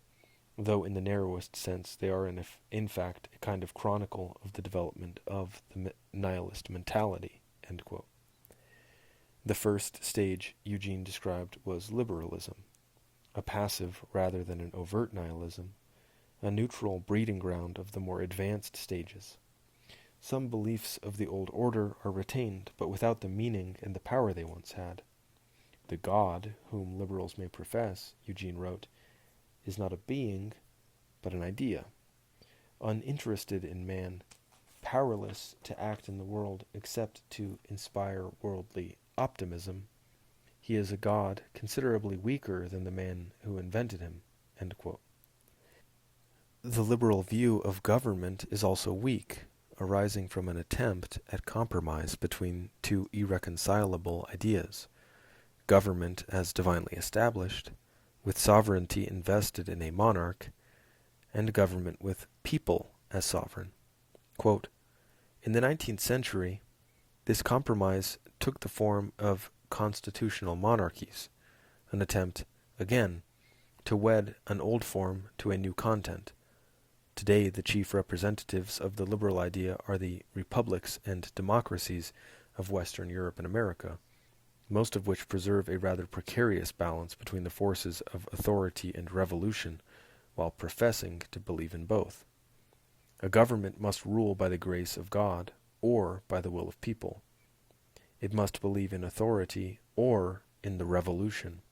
though in the narrowest sense they are in fact a kind of chronicle of the development of the nihilist mentality," end quote. The first stage Eugene described was liberalism, a passive rather than an overt nihilism, a neutral breeding ground of the more advanced stages. Some beliefs of the old order are retained, but without the meaning and the power they once had. The God, whom liberals may profess, Eugene wrote, is not a being, but an idea, uninterested in man, powerless to act in the world except to inspire worldly optimism, he is a god considerably weaker than the man who invented him." End quote. The liberal view of government is also weak, arising from an attempt at compromise between two irreconcilable ideas: government as divinely established, with sovereignty invested in a monarch, and government with people as sovereign. Quote, "In the 19th century, this compromise took the form of constitutional monarchies, an attempt, again, to wed an old form to a new content. Today, the chief representatives of the liberal idea are the republics and democracies of Western Europe and America, most of which preserve a rather precarious balance between the forces of authority and revolution, while professing to believe in both. A government must rule by the grace of God, or by the will of people. It must believe in authority, or in the revolution.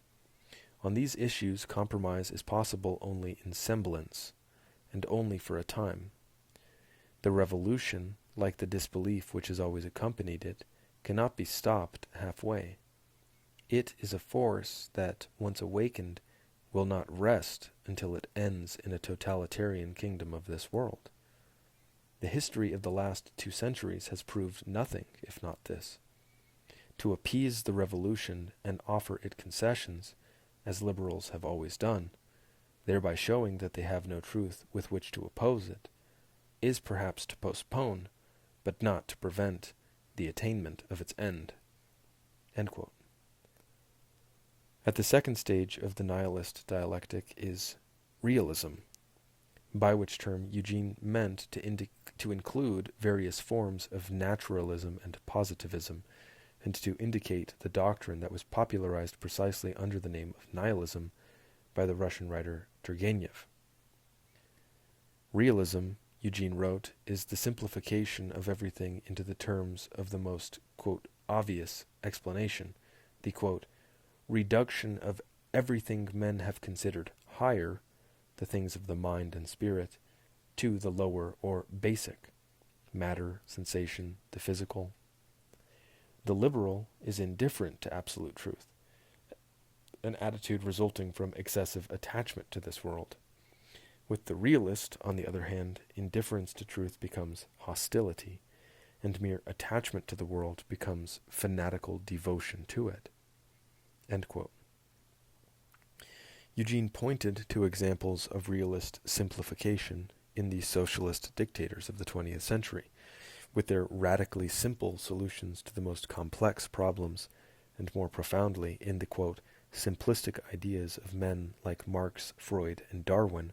On these issues, compromise is possible only in semblance, and only for a time. The revolution, like the disbelief which has always accompanied it, cannot be stopped halfway. It is a force that, once awakened, will not rest until it ends in a totalitarian kingdom of this world. The history of the last 2 centuries has proved nothing if not this. To appease the revolution and offer it concessions, as liberals have always done, thereby showing that they have no truth with which to oppose it, is perhaps to postpone, but not to prevent, the attainment of its end." End quote. At the second stage of the nihilist dialectic is realism, by which term Eugene meant to include various forms of naturalism and positivism, and to indicate the doctrine that was popularized precisely under the name of nihilism by the Russian writer Turgenev. Realism, Eugene wrote, is the simplification of everything into the terms of the most, quote, obvious explanation, the, quote, reduction of everything men have considered higher, the things of the mind and spirit, to the lower or basic, matter, sensation, the physical. The liberal is indifferent to absolute truth, an attitude resulting from excessive attachment to this world. With the realist, on the other hand, indifference to truth becomes hostility, and mere attachment to the world becomes fanatical devotion to it. End quote. Eugene pointed to examples of realist simplification in the socialist dictators of the 20th century, with their radically simple solutions to the most complex problems, and more profoundly in the, quote, simplistic ideas of men like Marx, Freud, and Darwin,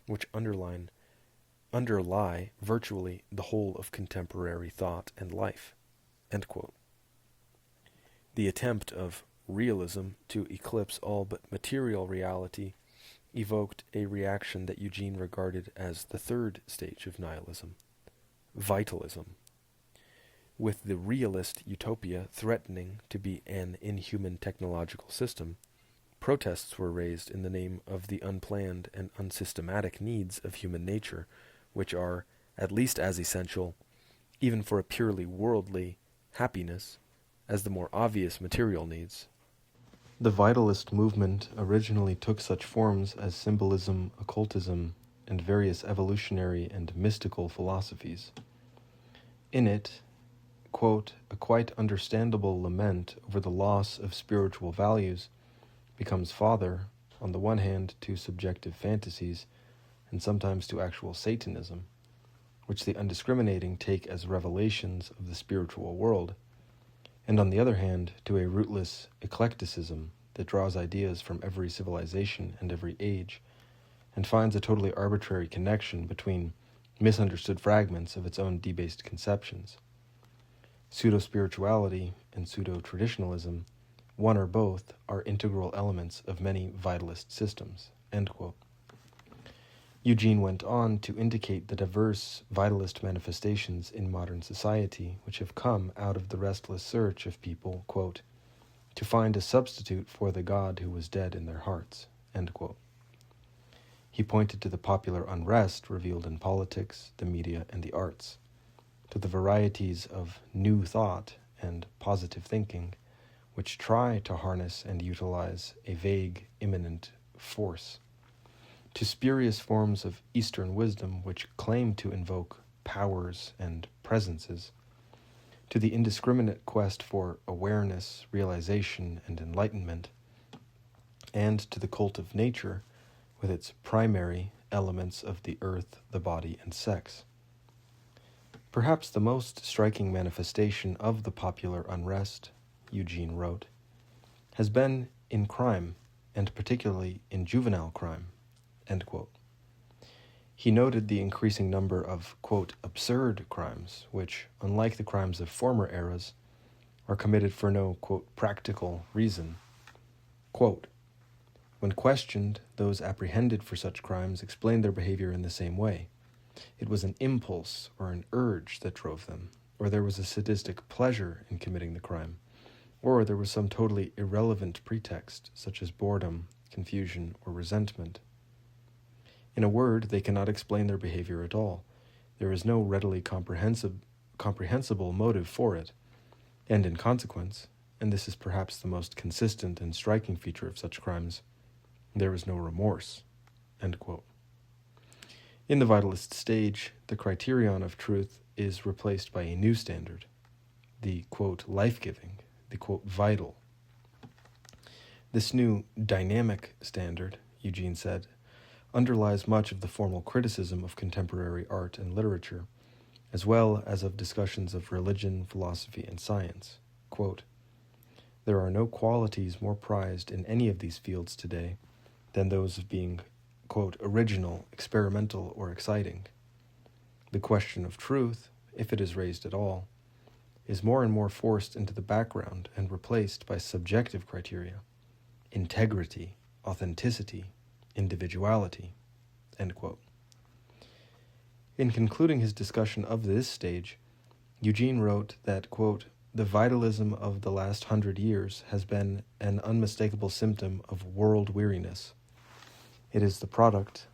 which underlie virtually the whole of contemporary thought and life. End quote. The attempt of realism to eclipse all but material reality evoked a reaction that Eugene regarded as the third stage of nihilism, vitalism. With the realist utopia threatening to be an inhuman technological system, protests were raised in the name of the unplanned and unsystematic needs of human nature, which are at least as essential, even for a purely worldly happiness, as the more obvious material needs. The vitalist movement originally took such forms as symbolism, occultism, and various evolutionary and mystical philosophies. In it, quote, a quite understandable lament over the loss of spiritual values becomes father, on the one hand, to subjective fantasies, and sometimes to actual Satanism, which the undiscriminating take as revelations of the spiritual world, and on the other hand, to a rootless eclecticism that draws ideas from every civilization and every age, and finds a totally arbitrary connection between misunderstood fragments of its own debased conceptions. Pseudo-spirituality and pseudo-traditionalism, one or both, are integral elements of many vitalist systems. End quote. Eugene went on to indicate the diverse vitalist manifestations in modern society which have come out of the restless search of people, quote, to find a substitute for the God who was dead in their hearts. End quote. He pointed to the popular unrest revealed in politics, the media, and the arts, to the varieties of new thought and positive thinking, which try to harness and utilize a vague, immanent force, to spurious forms of Eastern wisdom which claim to invoke powers and presences, to the indiscriminate quest for awareness, realization, and enlightenment, and to the cult of nature with its primary elements of the earth, the body, and sex. Perhaps the most striking manifestation of the popular unrest, Eugene wrote, has been in crime, and particularly in juvenile crime, end quote. He noted the increasing number of, quote, absurd crimes, which, unlike the crimes of former eras, are committed for no, quote, practical reason. Quote, when questioned, those apprehended for such crimes explained their behavior in the same way. It was an impulse or an urge that drove them, or there was a sadistic pleasure in committing the crime, or there was some totally irrelevant pretext, such as boredom, confusion, or resentment. In a word, they cannot explain their behavior at all. There is no readily comprehensible motive for it, and in consequence, and this is perhaps the most consistent and striking feature of such crimes, there is no remorse, end quote. In the vitalist stage, the criterion of truth is replaced by a new standard, the, quote, life-giving, the, quote, vital. This new dynamic standard, Eugene said, underlies much of the formal criticism of contemporary art and literature, as well as of discussions of religion, philosophy, and science. Quote, there are no qualities more prized in any of these fields today than those of being, quote, original, experimental, or exciting. The question of truth, if it is raised at all, is more and more forced into the background and replaced by subjective criteria, integrity, authenticity, individuality, end quote. In concluding his discussion of this stage, Eugene wrote that, quote, the vitalism of the last 100 years has been an unmistakable symptom of world weariness. It is the product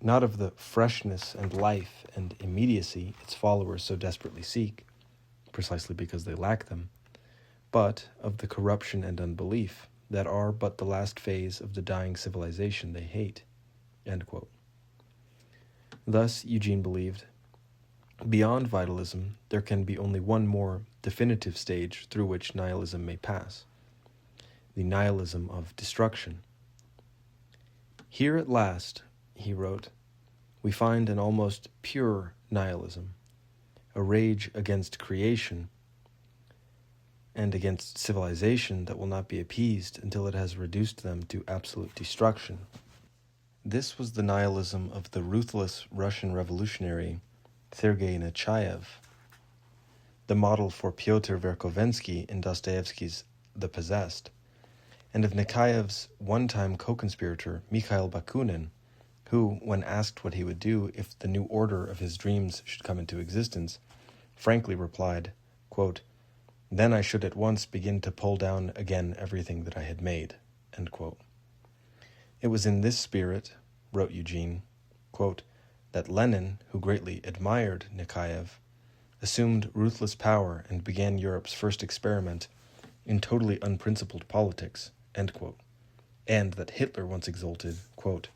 not of the freshness and life and immediacy its followers so desperately seek, precisely because they lack them, but of the corruption and unbelief that are but the last phase of the dying civilization they hate, end quote. Thus, Eugene believed, beyond vitalism, there can be only one more definitive stage through which nihilism may pass, the nihilism of destruction. Here at last, he wrote, we find an almost pure nihilism, a rage against creation and against civilization that will not be appeased until it has reduced them to absolute destruction. This was the nihilism of the ruthless Russian revolutionary Sergei Nechayev, the model for Pyotr Verkovensky in Dostoevsky's The Possessed, and of Nekayev's one-time co-conspirator Mikhail Bakunin, who, when asked what he would do if the new order of his dreams should come into existence, frankly replied, quote, then I should at once begin to pull down again everything that I had made, end quote. It was in this spirit, wrote Eugene, quote, that Lenin, who greatly admired Nechayev, assumed ruthless power and began Europe's first experiment in totally unprincipled politics, end quote, and that Hitler once exulted, quote,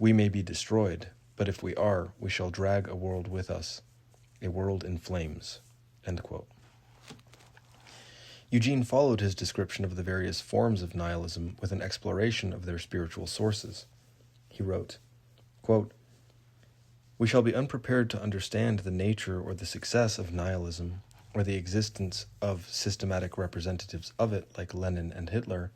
we may be destroyed, but if we are, we shall drag a world with us, a world in flames, end quote. Eugene followed his description of the various forms of nihilism with an exploration of their spiritual sources. He wrote, quote, we shall be unprepared to understand the nature or the success of nihilism, or the existence of systematic representatives of it like Lenin and Hitler,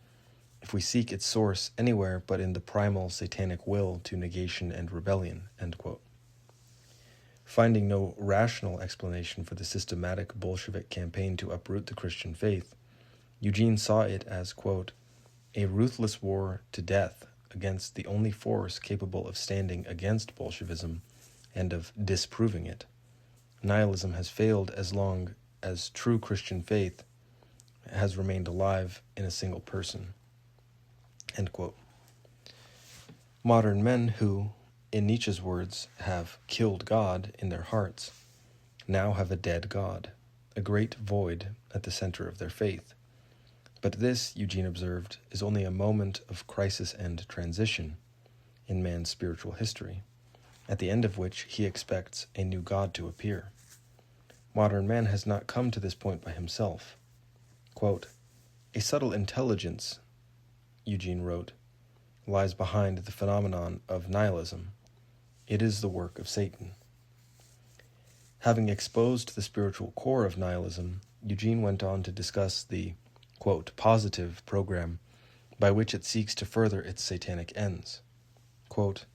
if we seek its source anywhere but in the primal satanic will to negation and rebellion, end quote. Finding no rational explanation for the systematic Bolshevik campaign to uproot the Christian faith, Eugene saw it as, quote, a ruthless war to death against the only force capable of standing against Bolshevism and of disproving it. Nihilism has failed as long as true Christian faith has remained alive in a single person, end quote. Modern men who, in Nietzsche's words, have killed God in their hearts, now have a dead God, a great void at the center of their faith. But this, Eugene observed, is only a moment of crisis and transition in man's spiritual history, at the end of which he expects a new God to appear. Modern man has not come to this point by himself. Quote, "A subtle intelligence," Eugene wrote, "lies behind the phenomenon of nihilism. It is the work of Satan." Having exposed the spiritual core of nihilism, Eugene went on to discuss the, quote, "positive program by which it seeks to further its satanic ends." Quote,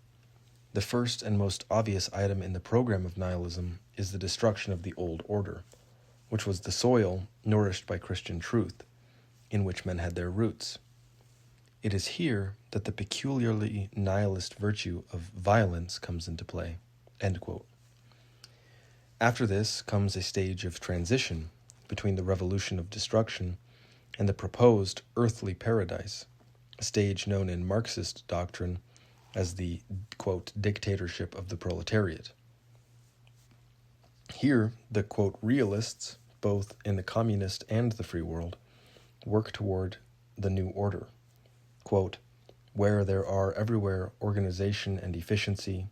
"The first and most obvious item in the program of nihilism is the destruction of the old order, which was the soil nourished by Christian truth, in which men had their roots. It is here that the peculiarly nihilist virtue of violence comes into play." End quote. After this comes a stage of transition between the revolution of destruction and the proposed earthly paradise, a stage known in Marxist doctrine as the, quote, "dictatorship of the proletariat." Here, the, quote, "realists," both in the communist and the free world, work toward the new order, quote, "where there are everywhere organization and efficiency,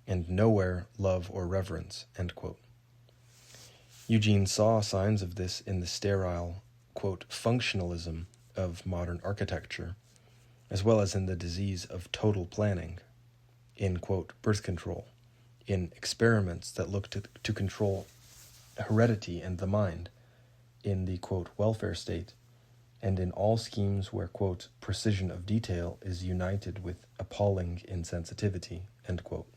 and nowhere love or reverence," end quote. Eugene saw signs of this in the sterile, quote, "functionalism" of modern architecture, as well as in the disease of total planning, in, quote, birth control, in experiments that look to control heredity and the mind, in the, quote, welfare state, and in all schemes where, quote, "precision of detail is united with appalling insensitivity," end quote.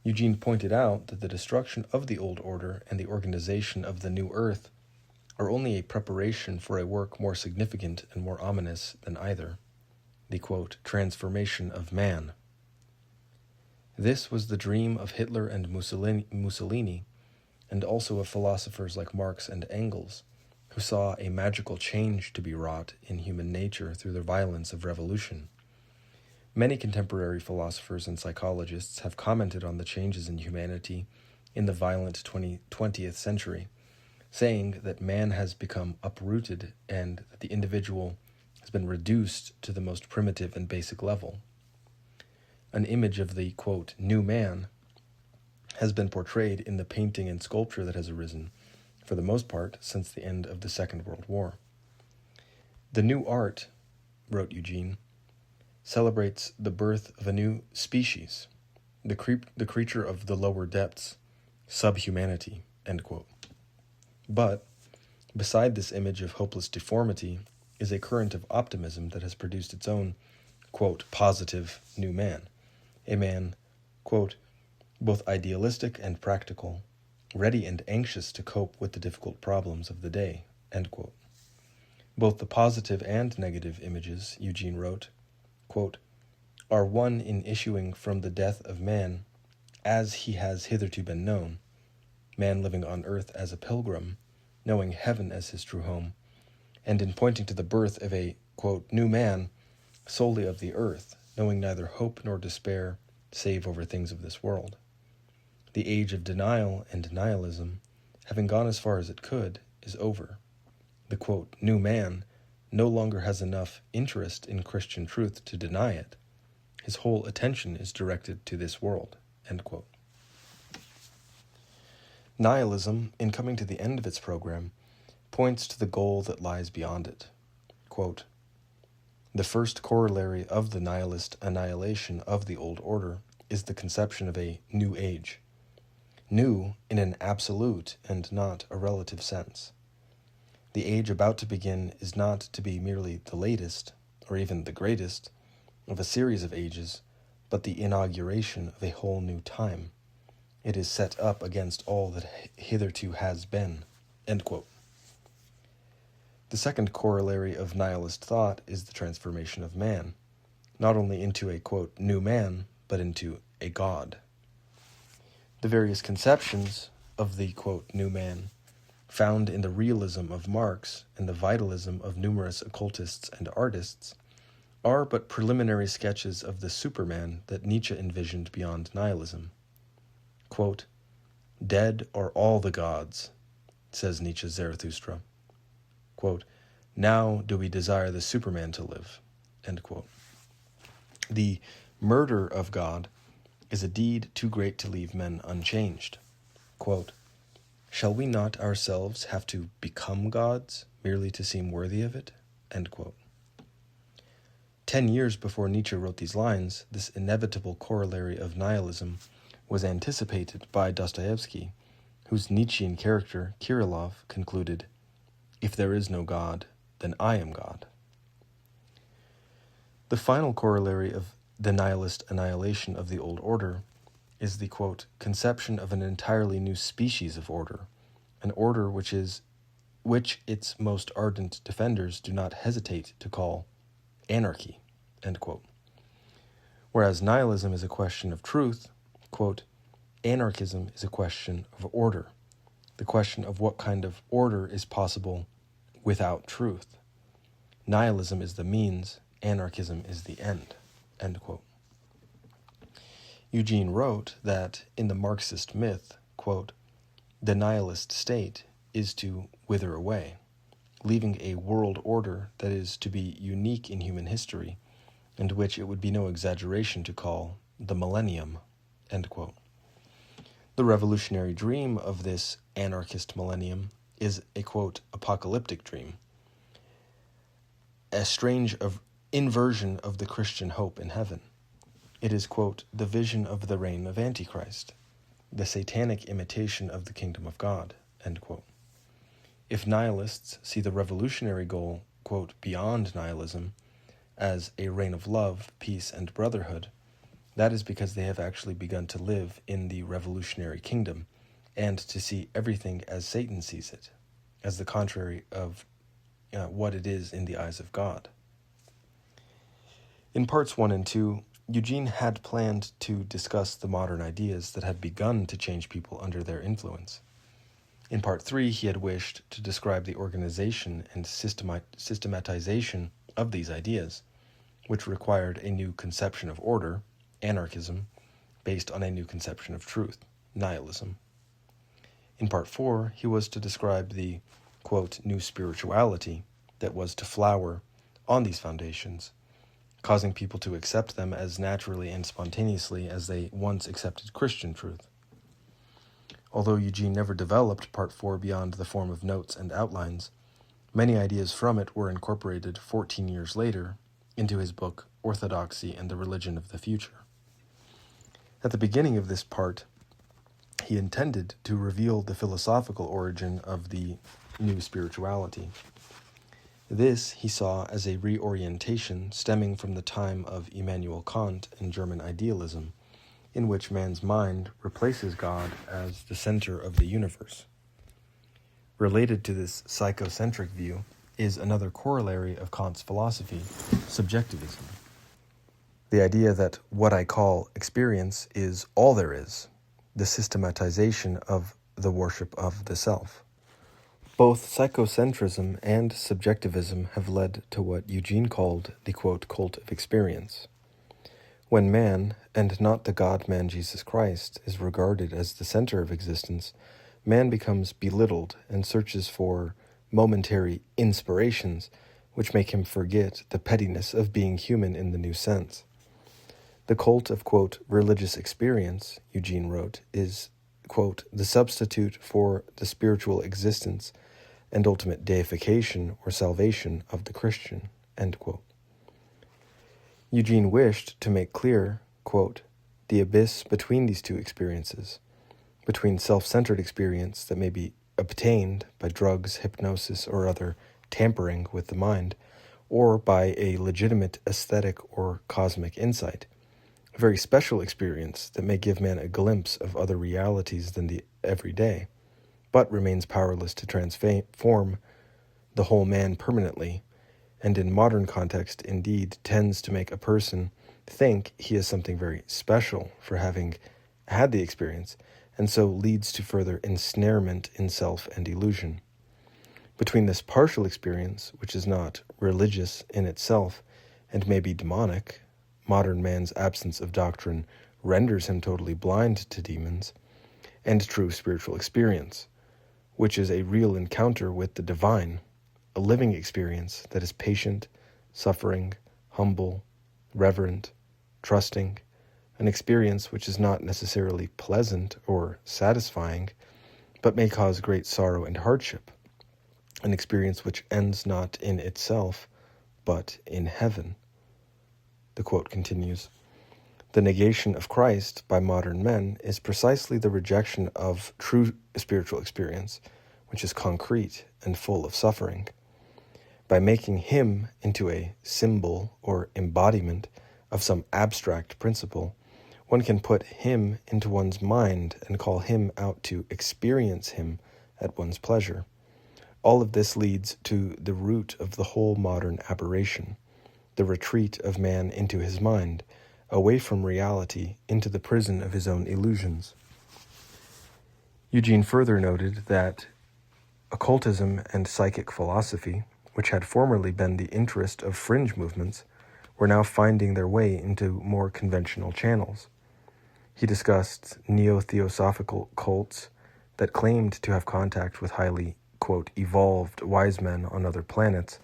Eugene pointed out that the destruction of the old order and the organization of the new earth are only a preparation for a work more significant and more ominous than either, the, quote, "transformation of man." This was the dream of Hitler and Mussolini, and also of philosophers like Marx and Engels, who saw a magical change to be wrought in human nature through the violence of revolution. Many contemporary philosophers and psychologists have commented on the changes in humanity in the violent 20th century, saying that man has become uprooted and that the individual has been reduced to the most primitive and basic level. An image of the, quote, "new man" has been portrayed in the painting and sculpture that has arisen, for the most part, since the end of the Second World War. "The new art," wrote Eugene, "celebrates the birth of a new species, the creature of the lower depths, subhumanity," end quote. But, beside this image of hopeless deformity, is a current of optimism that has produced its own, quote, "positive new man," a man, quote, "both idealistic and practical, ready and anxious to cope with the difficult problems of the day," end quote. Both the positive and negative images, Eugene wrote, quote, "are one in issuing from the death of man as he has hitherto been known, man living on earth as a pilgrim, knowing heaven as his true home, and in pointing to the birth of a, quote, new man, solely of the earth, knowing neither hope nor despair save over things of this world. The age of denial and nihilism, having gone as far as it could, is over. The, quote, new man no longer has enough interest in Christian truth to deny it. His whole attention is directed to this world," end quote. Nihilism, in coming to the end of its program, points to the goal that lies beyond it. Quote, "The first corollary of the nihilist annihilation of the old order is the conception of a new age. New in an absolute and not a relative sense. The age about to begin is not to be merely the latest, or even the greatest, of a series of ages, but the inauguration of a whole new time. It is set up against all that hitherto has been," end quote. The second corollary of nihilist thought is the transformation of man, not only into a, quote, new man, but into a god. The various conceptions of the, quote, new man, found in the realism of Marx and the vitalism of numerous occultists and artists, are but preliminary sketches of the Superman that Nietzsche envisioned beyond nihilism. Quote, Dead are all the gods, says Nietzsche's Zarathustra. Quote, now do we desire the Superman to live, end quote. The murder of God is a deed too great to leave men unchanged. Quote, shall we not ourselves have to become gods merely to seem worthy of it? End quote. 10 years before Nietzsche wrote these lines, this inevitable corollary of nihilism was anticipated by Dostoevsky, whose Nietzschean character, Kirillov, concluded, if there is no God, then I am God. The final corollary of the nihilist annihilation of the old order is the, quote, conception of an entirely new species of order, an order which its most ardent defenders do not hesitate to call anarchy, end quote. Whereas nihilism is a question of truth, quote, anarchism is a question of order, the question of what kind of order is possible without truth. Nihilism is the means, anarchism is the end, end quote. Eugene wrote that in the Marxist myth, quote, the nihilist state is to wither away, leaving a world order that is to be unique in human history, and which it would be no exaggeration to call the millennium, end quote. The revolutionary dream of this anarchist millennium is a, quote, apocalyptic dream, a strange inversion of the Christian hope in heaven. It is, quote, the vision of the reign of Antichrist, the satanic imitation of the kingdom of God, end quote. If nihilists see the revolutionary goal, quote, beyond nihilism, as a reign of love, peace, and brotherhood, that is because they have actually begun to live in the revolutionary kingdom and to see everything as Satan sees it, as the contrary of what it is in the eyes of God. In parts 1 and 2, Eugene had planned to discuss the modern ideas that had begun to change people under their influence. In part 3, he had wished to describe the organization and systematization of these ideas, which required a new conception of order, anarchism, based on a new conception of truth, nihilism. In part 4, he was to describe the, quote, new spirituality that was to flower on these foundations, causing people to accept them as naturally and spontaneously as they once accepted Christian truth. Although Eugene never developed Part 4 beyond the form of notes and outlines, many ideas from it were incorporated 14 years later into his book Orthodoxy and the Religion of the Future. At the beginning of this part, he intended to reveal the philosophical origin of the new spirituality. This he saw as a reorientation stemming from the time of Immanuel Kant and German idealism, in which man's mind replaces God as the center of the universe. Related to this psychocentric view is another corollary of Kant's philosophy, subjectivism. The idea that what I call experience is all there is, the systematization of the worship of the self. Both psychocentrism and subjectivism have led to what Eugene called the, quote, cult of experience. When man, and not the God-man Jesus Christ, is regarded as the center of existence, man becomes belittled and searches for momentary inspirations which make him forget the pettiness of being human in the new sense. The cult of, quote, religious experience, Eugene wrote, is, quote, the substitute for the spiritual existence and ultimate deification or salvation of the Christian, end quote. Eugene wished to make clear, quote, the abyss between these two experiences, between self-centered experience that may be obtained by drugs, hypnosis, or other tampering with the mind, or by a legitimate aesthetic or cosmic insight, a very special experience that may give man a glimpse of other realities than the everyday, but remains powerless to transform the whole man permanently, and in modern context indeed tends to make a person think he is something very special for having had the experience, and so leads to further ensnarement in self and illusion. Between this partial experience, which is not religious in itself and may be demonic, modern man's absence of doctrine renders him totally blind to demons, and true spiritual experience, which is a real encounter with the divine, a living experience that is patient, suffering, humble, reverent, trusting, an experience which is not necessarily pleasant or satisfying, but may cause great sorrow and hardship, an experience which ends not in itself, but in heaven. The quote continues, "The negation of Christ by modern men is precisely the rejection of true spiritual experience, which is concrete and full of suffering. By making him into a symbol or embodiment of some abstract principle, one can put him into one's mind and call him out to experience him at one's pleasure. All of this leads to the root of the whole modern aberration, the retreat of man into his mind, away from reality into the prison of his own illusions." Eugene further noted that occultism and psychic philosophy, which had formerly been the interest of fringe movements, were now finding their way into more conventional channels. He discussed neo-theosophical cults that claimed to have contact with highly, quote, evolved wise men on other planets,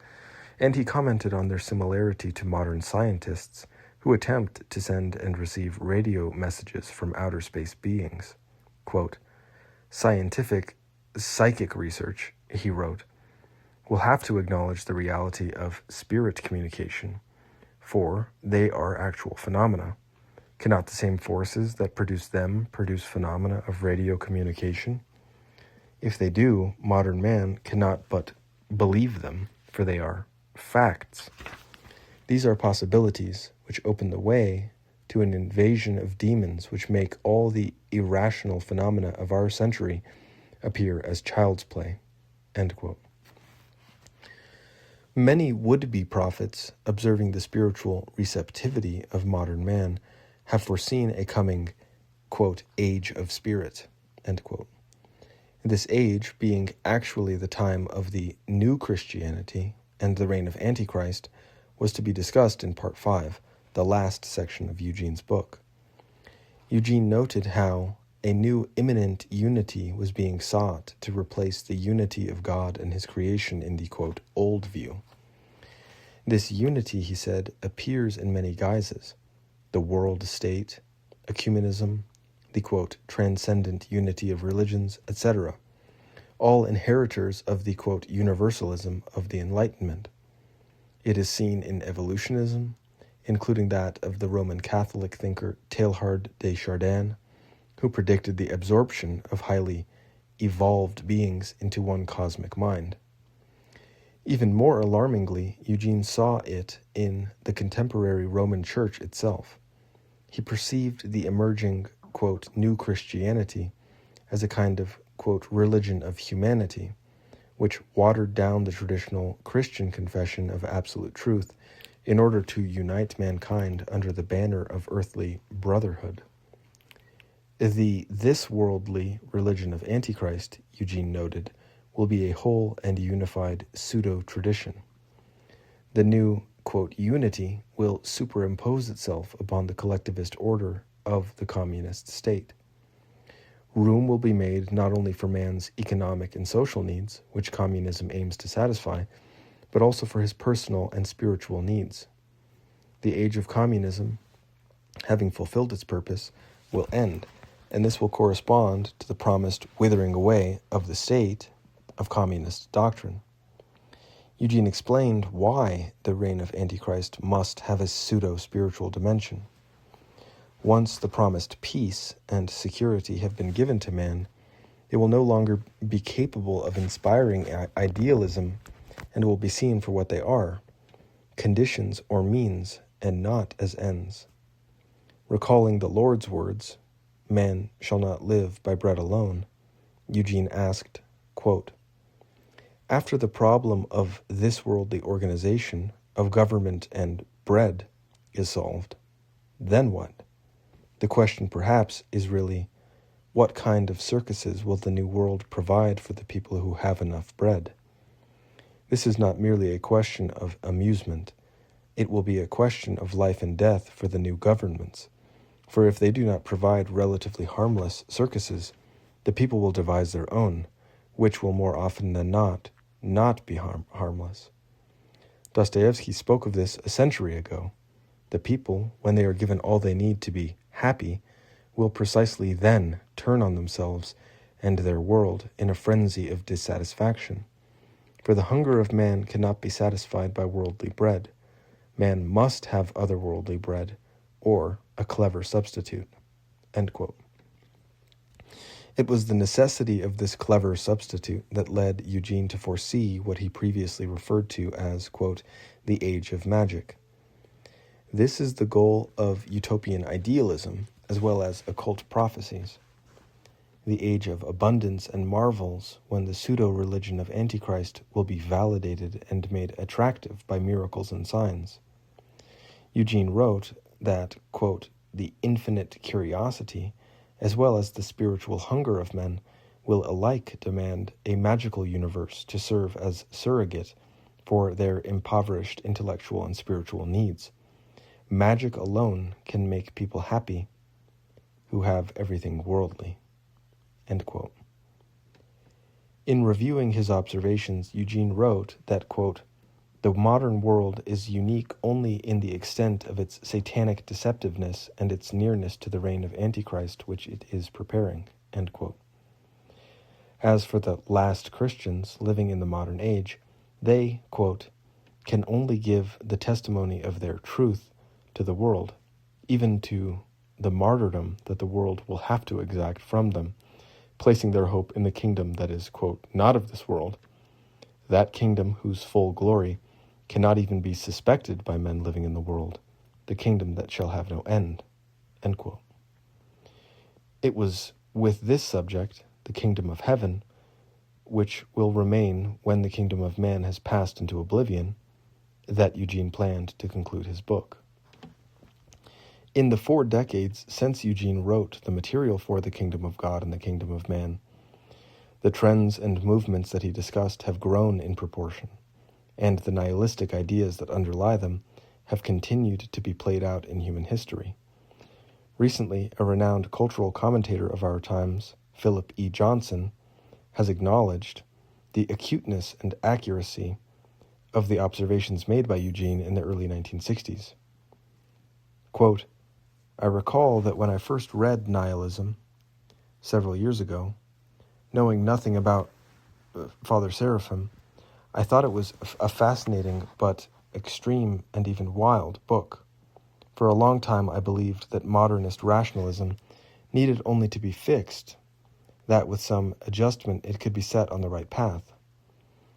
and he commented on their similarity to modern scientists who attempt to send and receive radio messages from outer space beings. Quote, "Scientific psychic research," he wrote, "will have to acknowledge the reality of spirit communication, for they are actual phenomena. Cannot the same forces that produce them produce phenomena of radio communication? If they do, modern man cannot but believe them, for they are facts. These are possibilities which open the way to an invasion of demons which make all the irrational phenomena of our century appear as child's play." End quote. Many would-be prophets, observing the spiritual receptivity of modern man, have foreseen a coming, quote, "age of spirit," end quote. This age being actually the time of the new Christianity and the reign of Antichrist was to be discussed in Part 5, the last section of Eugene's book. Eugene noted how a new imminent unity was being sought to replace the unity of God and his creation in the, quote, "old view." This unity, he said, appears in many guises: the world state, ecumenism, the, quote, "transcendent unity of religions," etc., all inheritors of the, quote, "universalism of the Enlightenment. It is seen in evolutionism, including that of the Roman Catholic thinker Teilhard de Chardin, who predicted the absorption of highly evolved beings into one cosmic mind. Even more alarmingly, Eugene saw it in the contemporary Roman Church itself. He perceived the emerging, quote, "new Christianity" as a kind of, quote, "religion of humanity," which watered down the traditional Christian confession of absolute truth in order to unite mankind under the banner of earthly brotherhood. The this-worldly religion of Antichrist, Eugene noted, will be a whole and unified pseudo-tradition. The new, quote, "unity" will superimpose itself upon the collectivist order of the communist state. Room will be made not only for man's economic and social needs, which communism aims to satisfy, but also for his personal and spiritual needs. The age of communism, having fulfilled its purpose, will end, and this will correspond to the promised withering away of the state of communist doctrine. Eugene explained why the reign of Antichrist must have a pseudo-spiritual dimension. Once the promised peace and security have been given to man, it will no longer be capable of inspiring idealism and will be seen for what they are, conditions or means, and not as ends. Recalling the Lord's words, "Man shall not live by bread alone," Eugene asked, quote, "After the problem of this worldly organization, of government and bread, is solved, then what? The question perhaps is really, what kind of circuses will the new world provide for the people who have enough bread? This is not merely a question of amusement. It will be a question of life and death for the new governments. For if they do not provide relatively harmless circuses, the people will devise their own, which will more often than not be harmless. Dostoevsky spoke of this a century ago. The people, when they are given all they need to be happy, will precisely then turn on themselves and their world in a frenzy of dissatisfaction. For the hunger of man cannot be satisfied by worldly bread. Man must have otherworldly bread, or a clever substitute." End quote. It was the necessity of this clever substitute that led Eugene to foresee what he previously referred to as, quote, "the age of magic." This is the goal of utopian idealism, as well as occult prophecies. The age of abundance and marvels, when the pseudo-religion of Antichrist will be validated and made attractive by miracles and signs. Eugene wrote that, quote, "the infinite curiosity, as well as the spiritual hunger of men, will alike demand a magical universe to serve as surrogate for their impoverished intellectual and spiritual needs. Magic alone can make people happy who have everything worldly." End quote. In reviewing his observations, Eugene wrote that, quote, "the modern world is unique only in the extent of its satanic deceptiveness and its nearness to the reign of Antichrist which it is preparing." End quote. As for the last Christians living in the modern age, they, quote, "can only give the testimony of their truth to the world, even to the martyrdom that the world will have to exact from them, placing their hope in the kingdom that is, quote, not of this world, that kingdom whose full glory cannot even be suspected by men living in the world, the kingdom that shall have no end." End quote. It was with this subject, the kingdom of heaven, which will remain when the kingdom of man has passed into oblivion, that Eugene planned to conclude his book. In the 4 decades since Eugene wrote the material for the kingdom of God and the kingdom of man, the trends and movements that he discussed have grown in proportion, and the nihilistic ideas that underlie them have continued to be played out in human history. Recently, a renowned cultural commentator of our times, Philip E. Johnson, has acknowledged the acuteness and accuracy of the observations made by Eugene in the early 1960s. Quote, "I recall that when I first read nihilism several years ago, knowing nothing about Father Seraphim, I thought it was a fascinating but extreme and even wild book. For a long time I believed that modernist rationalism needed only to be fixed, that with some adjustment it could be set on the right path.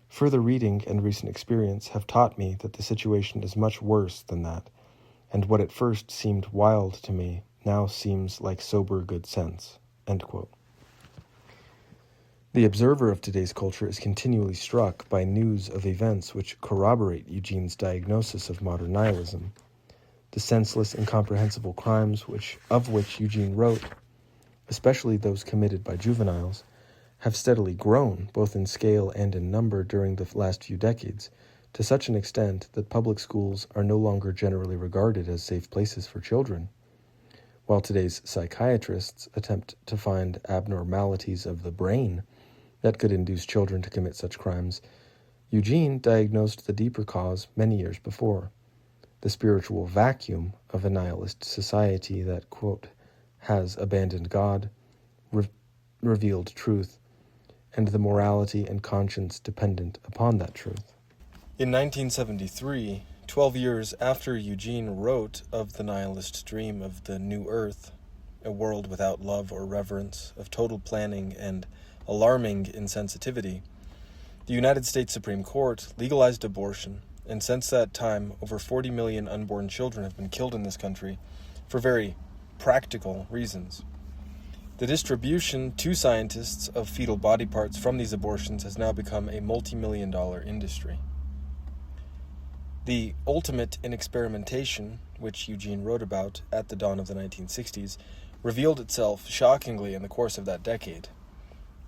Further reading and recent experience have taught me that the situation is much worse than that, and what at first seemed wild to me now seems like sober good sense." End quote. The observer of today's culture is continually struck by news of events which corroborate Eugene's diagnosis of modern nihilism. The senseless, incomprehensible crimes of which Eugene wrote, especially those committed by juveniles, have steadily grown, both in scale and in number, during the last few decades, to such an extent that public schools are no longer generally regarded as safe places for children. While today's psychiatrists attempt to find abnormalities of the brain that could induce children to commit such crimes, Eugene diagnosed the deeper cause many years before: the spiritual vacuum of a nihilist society that, quote, "has abandoned God, revealed truth, and the morality and conscience dependent upon that truth." In 1973, 12 years after Eugene wrote of the nihilist dream of the New Earth, a world without love or reverence, of total planning and alarming insensitivity, the United States Supreme Court legalized abortion, and since that time, over 40 million unborn children have been killed in this country for very practical reasons. The distribution to scientists of fetal body parts from these abortions has now become a multi-million-dollar industry. The ultimate in experimentation, which Eugene wrote about at the dawn of the 1960s, revealed itself shockingly in the course of that decade.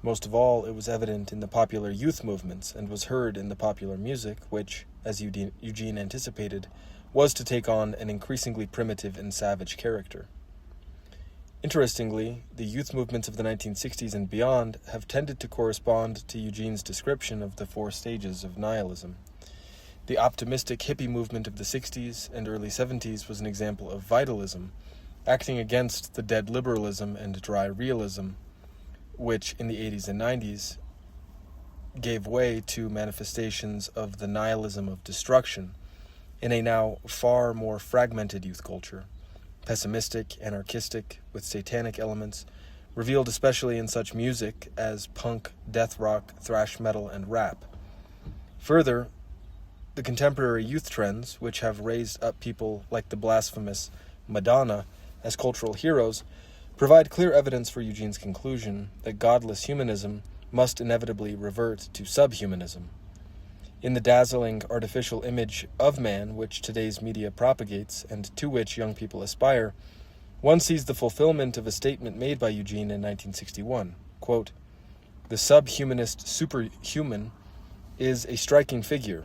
Most of all, it was evident in the popular youth movements and was heard in the popular music, which, as Eugene anticipated, was to take on an increasingly primitive and savage character. Interestingly, the youth movements of the 1960s and beyond have tended to correspond to Eugene's description of the 4 stages of nihilism. The optimistic hippie movement of the 60s and early 70s was an example of vitalism, acting against the dead liberalism and dry realism, which in the 80s and 90s gave way to manifestations of the nihilism of destruction in a now far more fragmented youth culture, pessimistic, anarchistic, with satanic elements, revealed especially in such music as punk, death rock, thrash metal, and rap. Further, the contemporary youth trends, which have raised up people like the blasphemous Madonna as cultural heroes, provide clear evidence for Eugene's conclusion that godless humanism must inevitably revert to subhumanism. In the dazzling artificial image of man which today's media propagates and to which young people aspire, one sees the fulfillment of a statement made by Eugene in 1961, quote, "The subhumanist superhuman is a striking figure,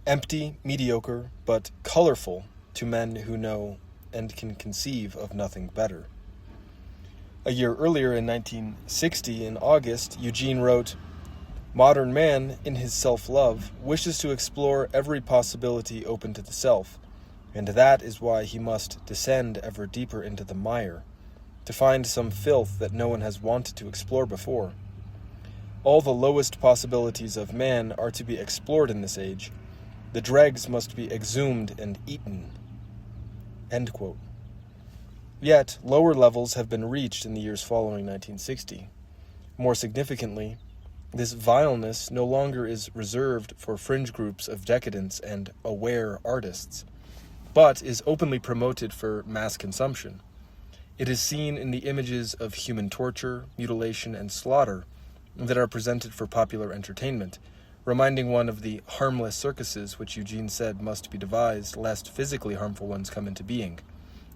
empty, mediocre, but colorful to men who know and can conceive of nothing better." A year earlier, in 1960, in August, Eugene wrote, "Modern man, in his self-love, wishes to explore every possibility open to the self, and that is why he must descend ever deeper into the mire, to find some filth that no one has wanted to explore before. All the lowest possibilities of man are to be explored in this age. The dregs must be exhumed and eaten." End quote. Yet, lower levels have been reached in the years following 1960. More significantly, this vileness no longer is reserved for fringe groups of decadents and aware artists, but is openly promoted for mass consumption. It is seen in the images of human torture, mutilation, and slaughter that are presented for popular entertainment, reminding one of the harmless circuses which Eugene said must be devised lest physically harmful ones come into being,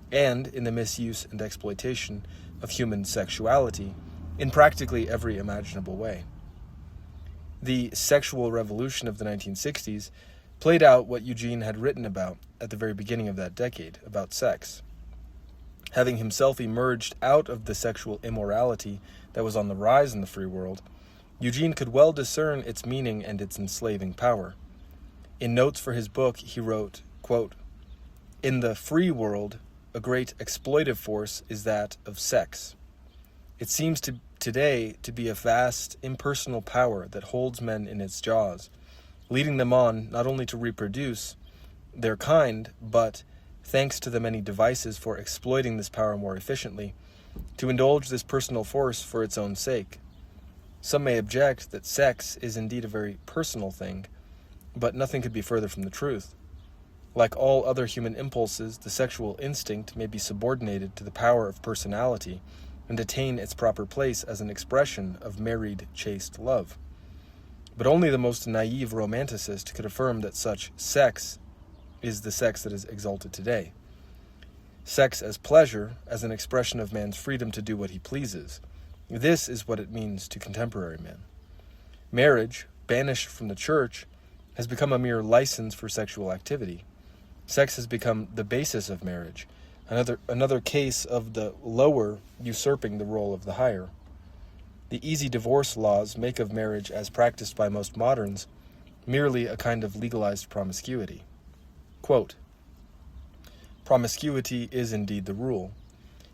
and in the misuse and exploitation of human sexuality in practically every imaginable way. The sexual revolution of the 1960s played out what Eugene had written about at the very beginning of that decade, about sex. Having himself emerged out of the sexual immorality that was on the rise in the free world, Eugene could well discern its meaning and its enslaving power. In notes for his book, he wrote, quote, "In the free world, a great exploitive force is that of sex. It seems today to be a vast, impersonal power that holds men in its jaws, leading them on not only to reproduce their kind, but, thanks to the many devices for exploiting this power more efficiently, to indulge this personal force for its own sake. Some may object that sex is indeed a very personal thing, but nothing could be further from the truth. Like all other human impulses, the sexual instinct may be subordinated to the power of personality and attain its proper place as an expression of married, chaste love. But only the most naive romanticist could affirm that such sex is the sex that is exalted today. Sex as pleasure, as an expression of man's freedom to do what he pleases. This is what it means to contemporary men. Marriage, banished from the church, has become a mere license for sexual activity. Sex has become the basis of marriage, another case of the lower usurping the role of the higher. The easy divorce laws make of marriage, as practiced by most moderns, merely a kind of legalized promiscuity. Quote, "Promiscuity is indeed the rule.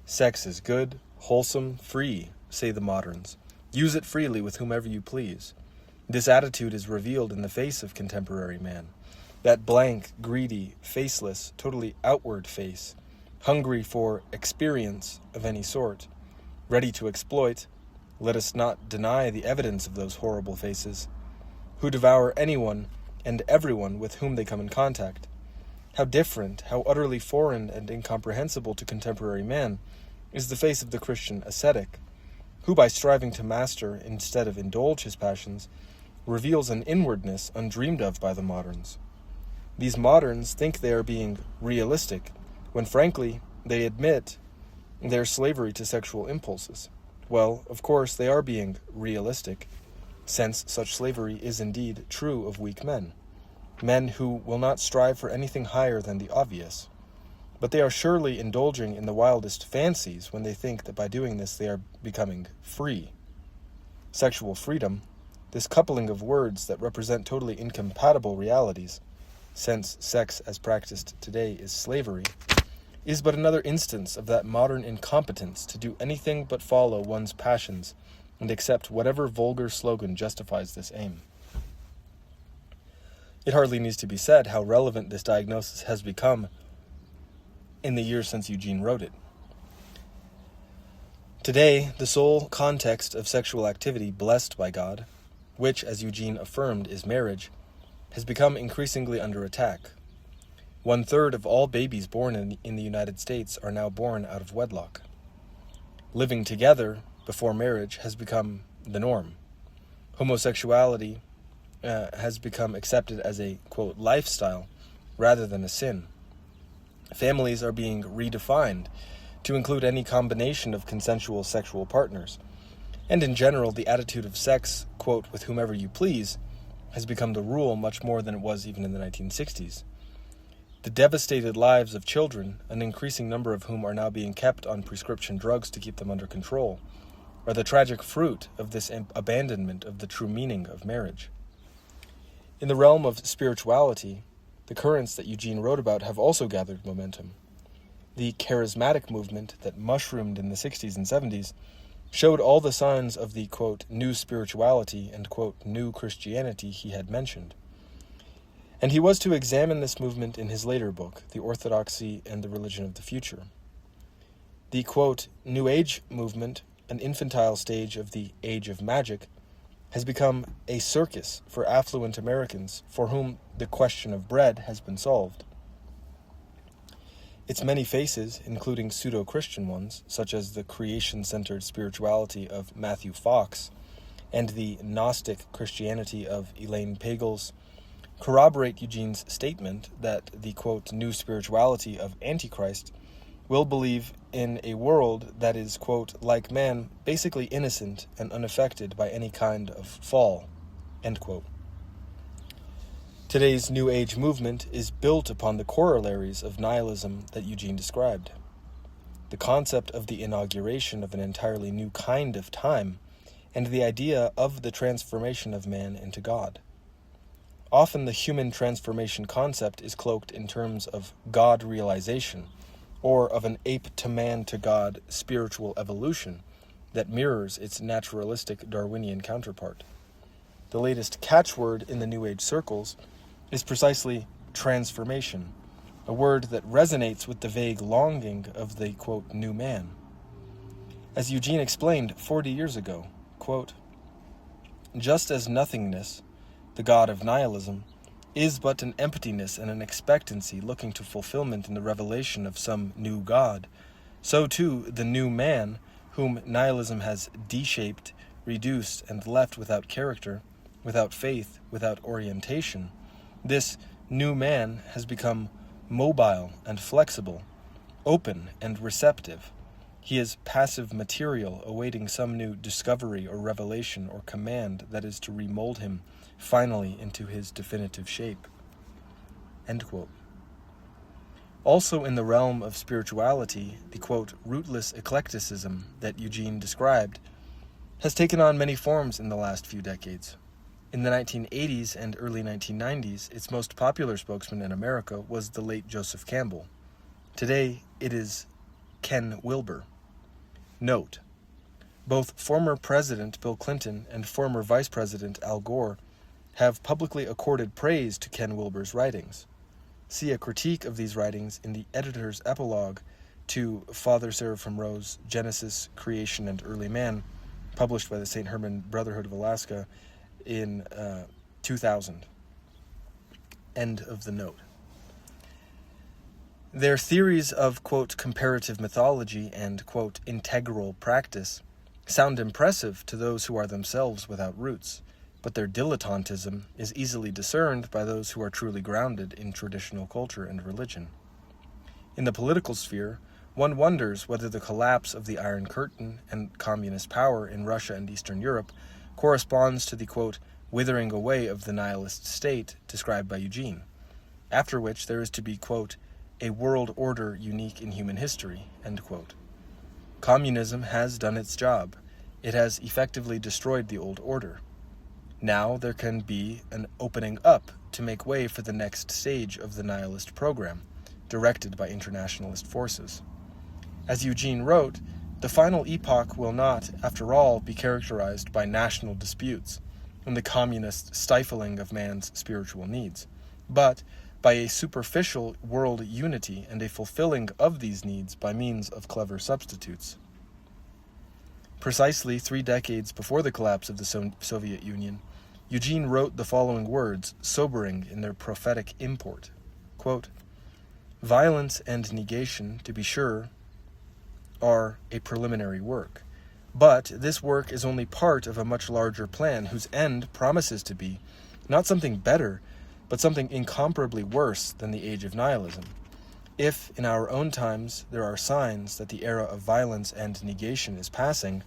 Sex is good, wholesome, free, say the moderns. Use it freely with whomever you please. This attitude is revealed in the face of contemporary man, that blank, greedy, faceless, totally outward face, hungry for experience of any sort, ready to exploit, let us not deny the evidence of those horrible faces, who devour anyone and everyone with whom they come in contact. How different, how utterly foreign and incomprehensible to contemporary man is the face of the Christian ascetic, who by striving to master instead of indulge his passions, reveals an inwardness undreamed of by the moderns. These moderns think they are being realistic, when frankly they admit their slavery to sexual impulses. Well, of course they are being realistic, since such slavery is indeed true of weak men who will not strive for anything higher than the obvious. but they are surely indulging in the wildest fancies when they think that by doing this they are becoming free. Sexual freedom, this coupling of words that represent totally incompatible realities, since sex as practiced today is slavery, is but another instance of that modern incompetence to do anything but follow one's passions and accept whatever vulgar slogan justifies this aim. It hardly needs to be said how relevant this diagnosis has become in the years since Eugene wrote it. Today, the sole context of sexual activity blessed by God, which, as Eugene affirmed, is marriage, has become increasingly under attack. 1/3 of all babies born in the United States are now born out of wedlock. Living together before marriage has become the norm. Homosexuality has become accepted as a, quote, lifestyle rather than a sin. Families are being redefined to include any combination of consensual sexual partners. And in general, the attitude of sex, quote, with whomever you please, has become the rule much more than it was even in the 1960s. The devastated lives of children, an increasing number of whom are now being kept on prescription drugs to keep them under control, are the tragic fruit of this abandonment of the true meaning of marriage. In the realm of spirituality, the currents that Eugene wrote about have also gathered momentum. The charismatic movement that mushroomed in the 60s and 70s showed all the signs of the, quote, new spirituality and, quote, new Christianity he had mentioned. And he was to examine this movement in his later book, The Orthodoxy and the Religion of the Future. The, quote, New Age movement, an infantile stage of the Age of Magic, has become a circus for affluent Americans for whom the question of bread has been solved. Its many faces, including pseudo-Christian ones, such as the creation-centered spirituality of Matthew Fox and the Gnostic Christianity of Elaine Pagels, corroborate Eugene's statement that the, quote, new spirituality of Antichrist will believe in a world that is, quote, like man, basically innocent and unaffected by any kind of fall, end quote. Today's New Age movement is built upon the corollaries of nihilism that Eugene described. The concept of the inauguration of an entirely new kind of time, and the idea of the transformation of man into God. Often the human transformation concept is cloaked in terms of God realization, or of an ape-to-man-to-God spiritual evolution that mirrors its naturalistic Darwinian counterpart. The latest catchword in the New Age circles is precisely transformation, a word that resonates with the vague longing of the, quote, new man. As Eugene explained 40 years ago, quote, just as nothingness, the God of nihilism, is but an emptiness and an expectancy looking to fulfillment in the revelation of some new God, so too the new man, whom nihilism has de-shaped, reduced, and left without character, without faith, without orientation, this new man has become mobile and flexible, open and receptive. He is passive material awaiting some new discovery or revelation or command that is to remold him finally into his definitive shape. End quote. Also in the realm of spirituality, the, quote, rootless eclecticism that Eugene described has taken on many forms in the last few decades. In the 1980s and early 1990s, its most popular spokesman in America was the late Joseph Campbell. Today, it is Ken Wilber. Note, both former President Bill Clinton and former Vice President Al Gore have publicly accorded praise to Ken Wilber's writings. See a critique of these writings in the editor's epilogue to Father Seraphim Rose, Genesis, Creation, and Early Man, published by the St. Herman Brotherhood of Alaska in 2000. End of the note. Their theories of, quote, comparative mythology and, quote, integral practice sound impressive to those who are themselves without roots, but their dilettantism is easily discerned by those who are truly grounded in traditional culture and religion. In the political sphere, one wonders whether the collapse of the Iron Curtain and communist power in Russia and Eastern Europe corresponds to the, quote, withering away of the nihilist state described by Eugene, after which there is to be, quote, a world order unique in human history, end quote. Communism has done its job. It has effectively destroyed the old order. Now there can be an opening up to make way for the next stage of the nihilist program, directed by internationalist forces. As Eugene wrote, the final epoch will not, after all, be characterized by national disputes and the communist stifling of man's spiritual needs, but by a superficial world unity and a fulfilling of these needs by means of clever substitutes. Precisely 3 decades before the collapse of the Soviet Union, Eugene wrote the following words, sobering in their prophetic import. Quote, "Violence and negation, to be sure, are a preliminary work. But this work is only part of a much larger plan whose end promises to be not something better, but something incomparably worse than the age of nihilism. If, in our own times, there are signs that the era of violence and negation is passing,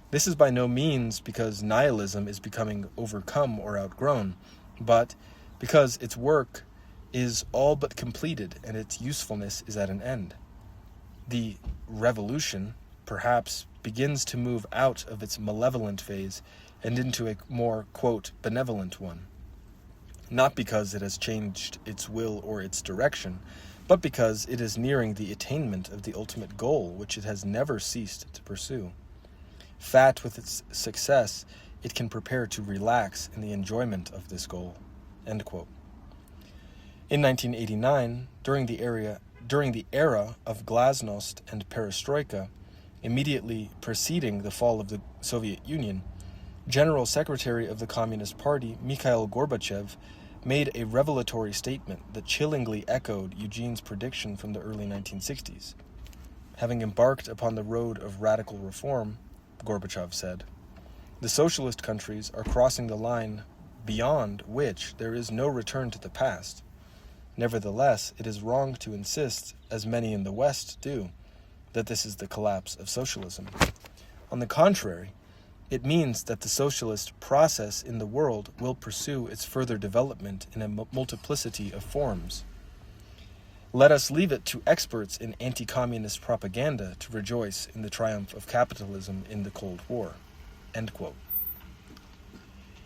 this is by no means because nihilism is becoming overcome or outgrown, but because its work is all but completed and its usefulness is at an end. The revolution, perhaps, begins to move out of its malevolent phase and into a more, quote, benevolent one. Not because it has changed its will or its direction, but because it is nearing the attainment of the ultimate goal which it has never ceased to pursue. Fat with its success, it can prepare to relax in the enjoyment of this goal." End quote. In 1989, during the era of glasnost and perestroika, immediately preceding the fall of the Soviet Union, General Secretary of the Communist Party Mikhail Gorbachev made a revelatory statement that chillingly echoed Eugene's prediction from the early 1960s. Having embarked upon the road of radical reform, Gorbachev said, "The socialist countries are crossing the line beyond which there is no return to the past. Nevertheless, it is wrong to insist, as many in the West do, that this is the collapse of socialism. On the contrary, it means that the socialist process in the world will pursue its further development in a multiplicity of forms. Let us leave it to experts in anti-communist propaganda to rejoice in the triumph of capitalism in the Cold War." End quote.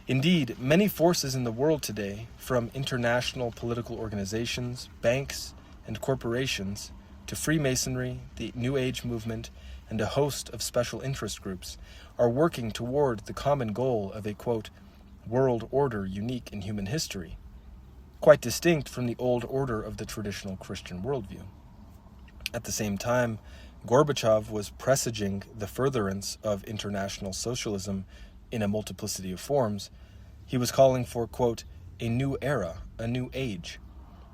Indeed, many forces in the world today, from international political organizations, banks, and corporations, to Freemasonry, the New Age movement, and a host of special interest groups, are working toward the common goal of a, quote, world order unique in human history, quite distinct from the old order of the traditional Christian worldview. At the same time, Gorbachev was presaging the furtherance of international socialism in a multiplicity of forms. He was calling for, quote, a new era, a new age,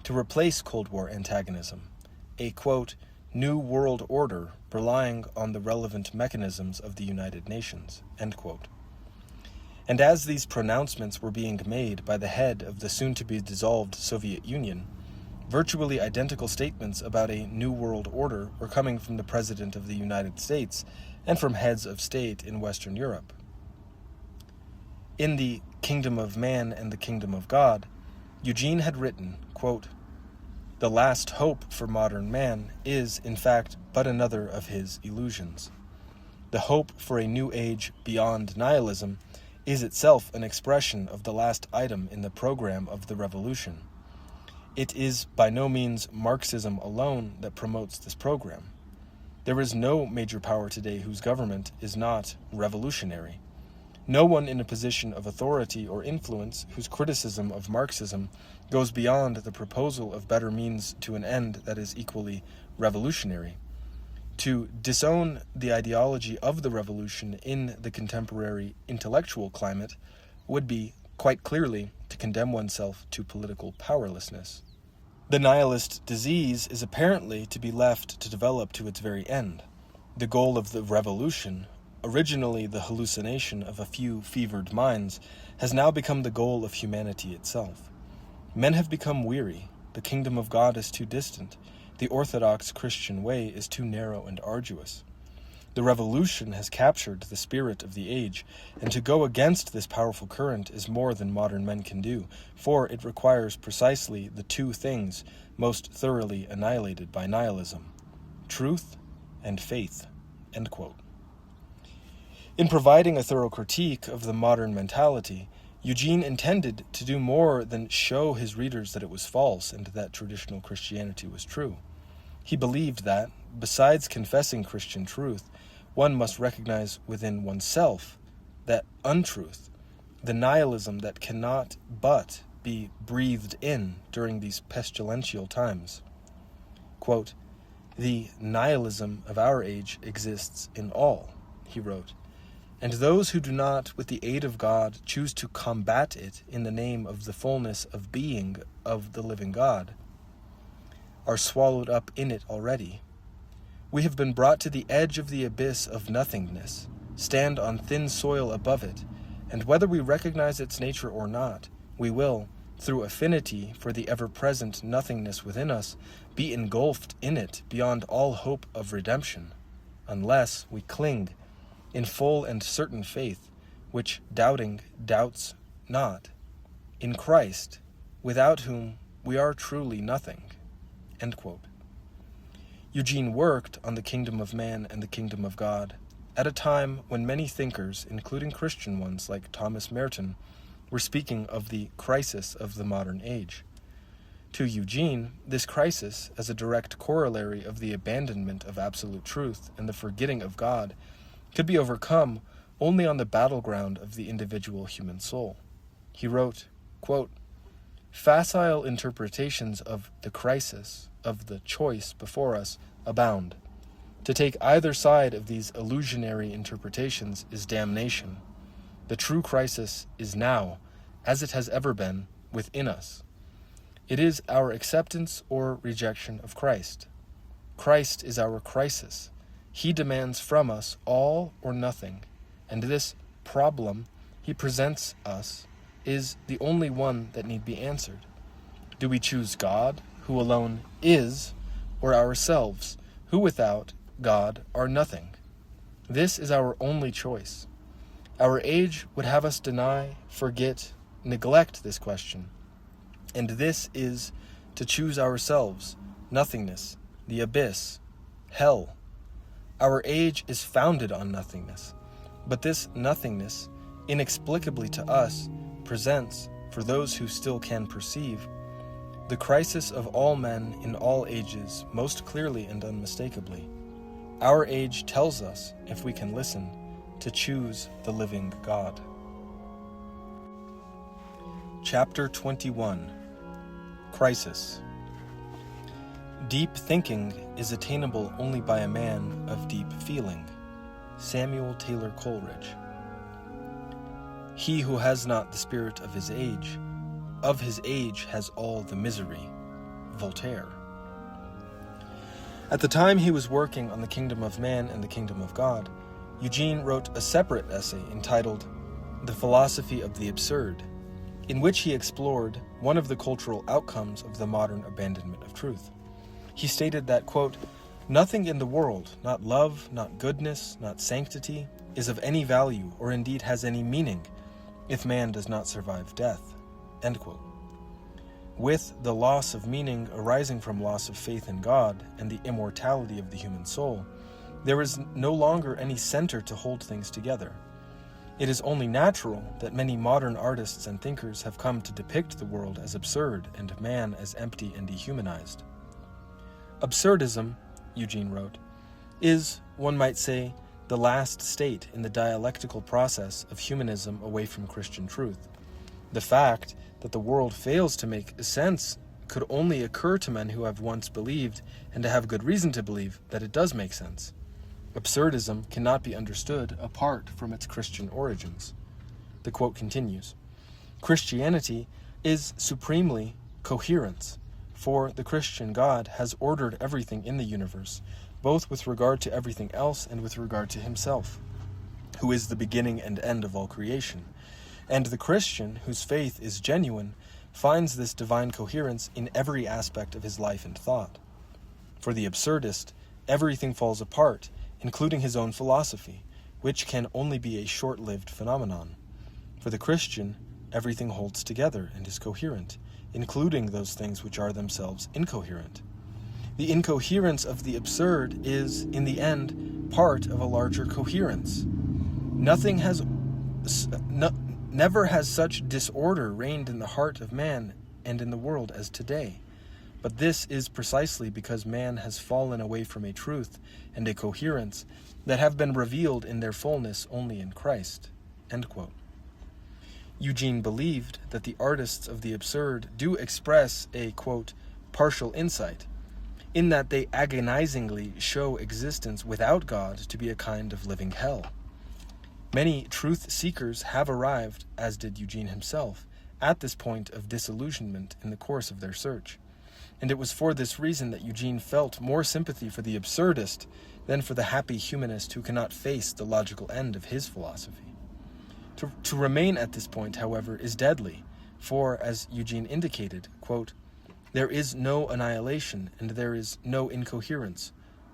to replace Cold War antagonism, a, quote, new world order relying on the relevant mechanisms of the United Nations, end quote. And as these pronouncements were being made by the head of the soon-to-be-dissolved Soviet Union, virtually identical statements about a new world order were coming from the President of the United States and from heads of state in Western Europe. In the Kingdom of Man and the Kingdom of God, Eugene had written, quote, "The last hope for modern man is, in fact, but another of his illusions. The hope for a new age beyond nihilism is itself an expression of the last item in the program of the revolution. It is by no means Marxism alone that promotes this program. There is no major power today whose government is not revolutionary. No one in a position of authority or influence whose criticism of Marxism goes beyond the proposal of better means to an end that is equally revolutionary. To disown the ideology of the revolution in the contemporary intellectual climate would be, quite clearly, to condemn oneself to political powerlessness. The nihilist disease is apparently to be left to develop to its very end. The goal of the revolution, originally the hallucination of a few fevered minds, has now become the goal of humanity itself. Men have become weary. The kingdom of God is too distant. The Orthodox Christian way is too narrow and arduous. The revolution has captured the spirit of the age, and to go against this powerful current is more than modern men can do, for it requires precisely the two things most thoroughly annihilated by nihilism: truth and faith." End quote. In providing a thorough critique of the modern mentality, Eugene intended to do more than show his readers that it was false and that traditional Christianity was true. He believed that, besides confessing Christian truth, one must recognize within oneself that untruth, the nihilism that cannot but be breathed in during these pestilential times. Quote, "The nihilism of our age exists in all," he wrote, "and those who do not, with the aid of God, choose to combat it in the name of the fullness of being of the living God, are swallowed up in it already. We have been brought to the edge of the abyss of nothingness, stand on thin soil above it, and whether we recognize its nature or not, we will, through affinity for the ever-present nothingness within us, be engulfed in it beyond all hope of redemption, unless we cling in full and certain faith, which doubting doubts not, in Christ, without whom we are truly nothing." End quote. Eugene worked on the kingdom of man and the kingdom of God at a time when many thinkers, including Christian ones like Thomas Merton, were speaking of the crisis of the modern age. To Eugene, this crisis, as a direct corollary of the abandonment of absolute truth and the forgetting of God, could be overcome only on the battleground of the individual human soul. He wrote, quote, "Facile interpretations of the crisis, of the choice before us, abound. To take either side of these illusionary interpretations is damnation. The true crisis is now, as it has ever been, within us. It is our acceptance or rejection of Christ. Christ is our crisis. He demands from us all or nothing, and this problem he presents us is the only one that need be answered. Do we choose God, who alone is, or ourselves, who without God are nothing? This is our only choice. Our age would have us deny, forget, neglect this question, and this is to choose ourselves, nothingness, the abyss, hell. Our age is founded on nothingness, but this nothingness, inexplicably to us, presents, for those who still can perceive, the crisis of all men in all ages most clearly and unmistakably. Our age tells us, if we can listen, to choose the living God." Chapter 21. Crisis. Deep thinking is attainable only by a man of deep feeling. Samuel Taylor Coleridge. He who has not the spirit of his age has all the misery. Voltaire. At the time he was working on the kingdom of man and the kingdom of God, Eugene wrote a separate essay entitled "The Philosophy of the Absurd," in which he explored one of the cultural outcomes of the modern abandonment of truth. He stated that, quote, "Nothing in the world, not love, not goodness, not sanctity, is of any value or indeed has any meaning if man does not survive death." End quote. With the loss of meaning arising from loss of faith in God and the immortality of the human soul, there is no longer any center to hold things together. It is only natural that many modern artists and thinkers have come to depict the world as absurd and man as empty and dehumanized. Absurdism, Eugene wrote, is, one might say, the last state in the dialectical process of humanism away from Christian truth. The fact that the world fails to make sense could only occur to men who have once believed, and to have good reason to believe, that it does make sense. Absurdism cannot be understood apart from its Christian origins. The quote continues, "Christianity is supremely coherence, for the Christian God has ordered everything in the universe, both with regard to everything else and with regard to himself, who is the beginning and end of all creation. And the Christian, whose faith is genuine, finds this divine coherence in every aspect of his life and thought. For the absurdist, everything falls apart, including his own philosophy, which can only be a short-lived phenomenon. For the Christian, everything holds together and is coherent, including those things which are themselves incoherent. The incoherence of the absurd is, in the end, part of a larger coherence. Never has such disorder reigned in the heart of man and in the world as today. But this is precisely because man has fallen away from a truth and a coherence that have been revealed in their fullness only in Christ." End quote. Eugene believed that the artists of the absurd do express a, quote, partial insight, in that they agonizingly show existence without God to be a kind of living hell. Many truth-seekers have arrived, as did Eugene himself, at this point of disillusionment in the course of their search. And it was for this reason that Eugene felt more sympathy for the absurdist than for the happy humanist who cannot face the logical end of his philosophy. To remain at this point, however, is deadly, for, as Eugene indicated, quote, "There is no annihilation and there is no incoherence.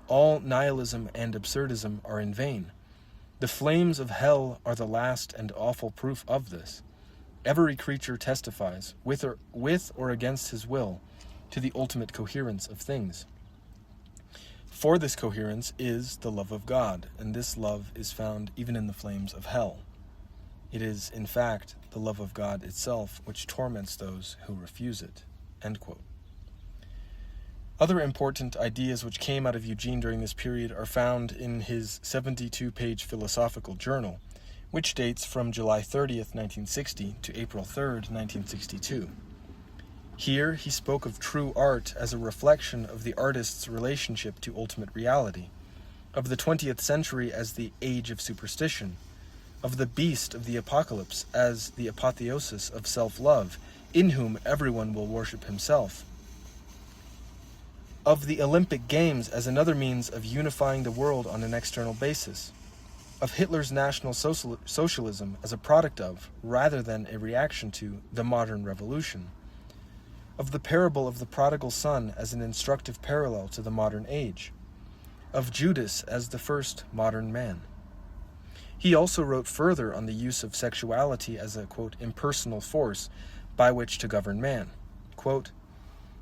All nihilism and absurdism are in vain. The flames of hell are the last and awful proof of this. Every creature testifies, with or against his will, to the ultimate coherence of things. For this coherence is the love of God, and this love is found even in the flames of hell. It is, in fact, the love of God itself which torments those who refuse it." End quote. Other important ideas which came out of Eugene during this period are found in his 72-page philosophical journal, which dates from July 30th, 1960 to April 3rd, 1962. Here he spoke of true art as a reflection of the artist's relationship to ultimate reality, of the 20th century as the age of superstition, of the beast of the apocalypse as the apotheosis of self-love, in whom everyone will worship himself, of the Olympic Games as another means of unifying the world on an external basis, of Hitler's National Socialism as a product of, rather than a reaction to, the modern revolution, of the parable of the prodigal son as an instructive parallel to the modern age, of Judas as the first modern man. He also wrote further on the use of sexuality as a, quote, impersonal force by which to govern man. Quote,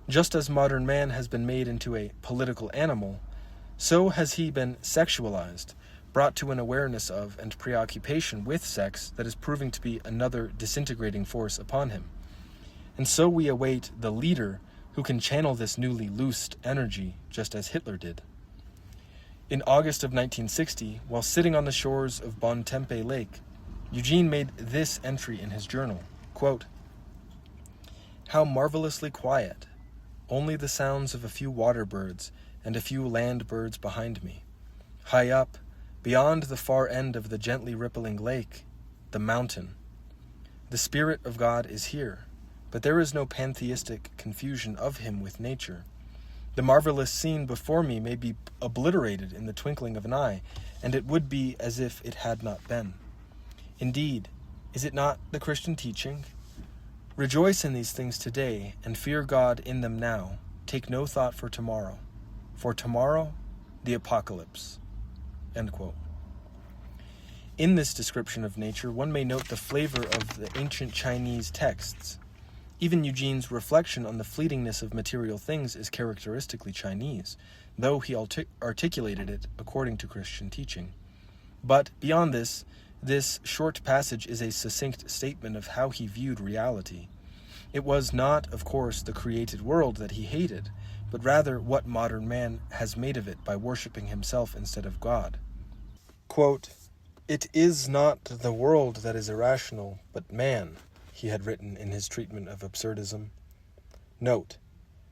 "Just as modern man has been made into a political animal, so has he been sexualized, brought to an awareness of and preoccupation with sex that is proving to be another disintegrating force upon him. And so we await the leader who can channel this newly loosed energy, just as Hitler did." In August of 1960, while sitting on the shores of Bontempe Lake, Eugene made this entry in his journal, quote, "How marvelously quiet, only the sounds of a few water birds and a few land birds behind me. High up, beyond the far end of the gently rippling lake, the mountain. The Spirit of God is here, but there is no pantheistic confusion of him with nature. The marvelous scene before me may be obliterated in the twinkling of an eye, and it would be as if it had not been. Indeed, is it not the Christian teaching? Rejoice in these things today, and fear God in them now. Take no thought for tomorrow. For tomorrow, the apocalypse." End quote. In this description of nature, one may note the flavor of the ancient Chinese texts. Even Eugene's reflection on the fleetingness of material things is characteristically Chinese, though he articulated it according to Christian teaching. But beyond this, this short passage is a succinct statement of how he viewed reality. It was not, of course, the created world that he hated, but rather what modern man has made of it by worshiping himself instead of God. Quote, "It is not the world that is irrational, but man," he had written in his treatment of absurdism. Note,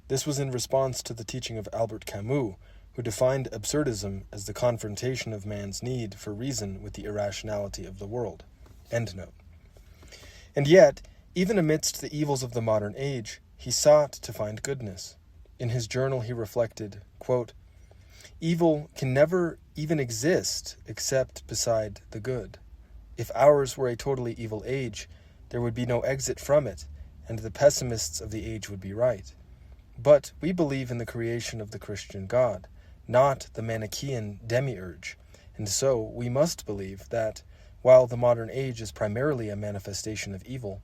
this was in response to the teaching of Albert Camus, who defined absurdism as the confrontation of man's need for reason with the irrationality of the world. End note. And yet, even amidst the evils of the modern age, he sought to find goodness. In his journal he reflected, quote, "Evil can never even exist except beside the good. If ours were a totally evil age, there would be no exit from it, and the pessimists of the age would be right. But we believe in the creation of the Christian God, not the Manichaean demiurge, and so we must believe that, while the modern age is primarily a manifestation of evil,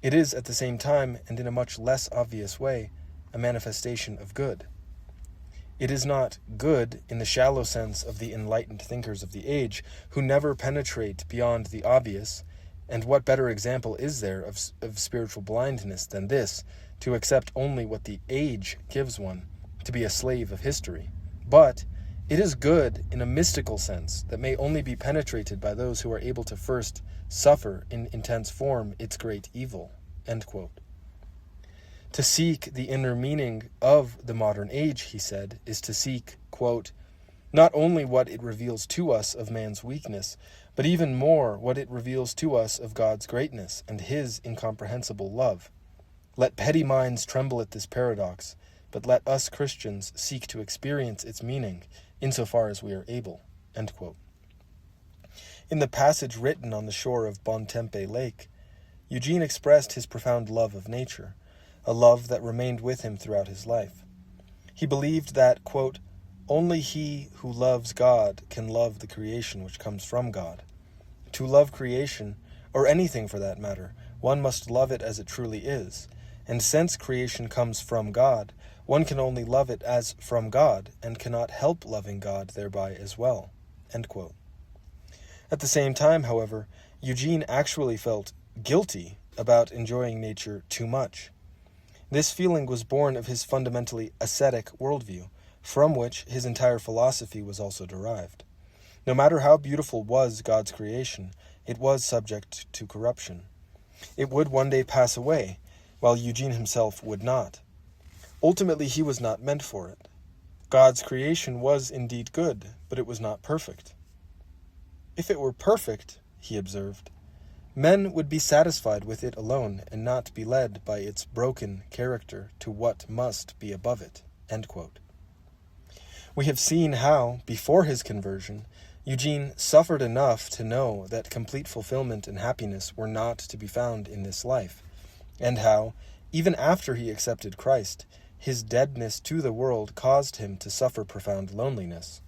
it is at the same time, and in a much less obvious way, a manifestation of good. It is not good in the shallow sense of the enlightened thinkers of the age, who never penetrate beyond the obvious, and what better example is there of spiritual blindness than this, to accept only what the age gives one, to be a slave of history? But it is good in a mystical sense that may only be penetrated by those who are able to first suffer in intense form its great evil." End quote. To seek the inner meaning of the modern age, he said, is to seek, quote, "not only what it reveals to us of man's weakness, but even more what it reveals to us of God's greatness and his incomprehensible love. Let petty minds tremble at this paradox, but let us Christians seek to experience its meaning insofar as we are able." End quote. In the passage written on the shore of Bontempe Lake, Eugene expressed his profound love of nature, a love that remained with him throughout his life. He believed that, quote, "only he who loves God can love the creation which comes from God. To love creation, or anything for that matter, one must love it as it truly is, and since creation comes from God, one can only love it as from God, and cannot help loving God thereby as well." End quote. At the same time, however, Eugene actually felt guilty about enjoying nature too much. This feeling was born of his fundamentally ascetic worldview, from which his entire philosophy was also derived. No matter how beautiful was God's creation, it was subject to corruption. It would one day pass away, while Eugene himself would not. Ultimately, he was not meant for it. God's creation was indeed good, but it was not perfect. If it were perfect, he observed, men would be satisfied with it alone and not be led by its broken character to what must be above it. End quote. We have seen how, before his conversion, Eugene suffered enough to know that complete fulfillment and happiness were not to be found in this life, and how, even after he accepted Christ, his deadness to the world caused him to suffer profound loneliness.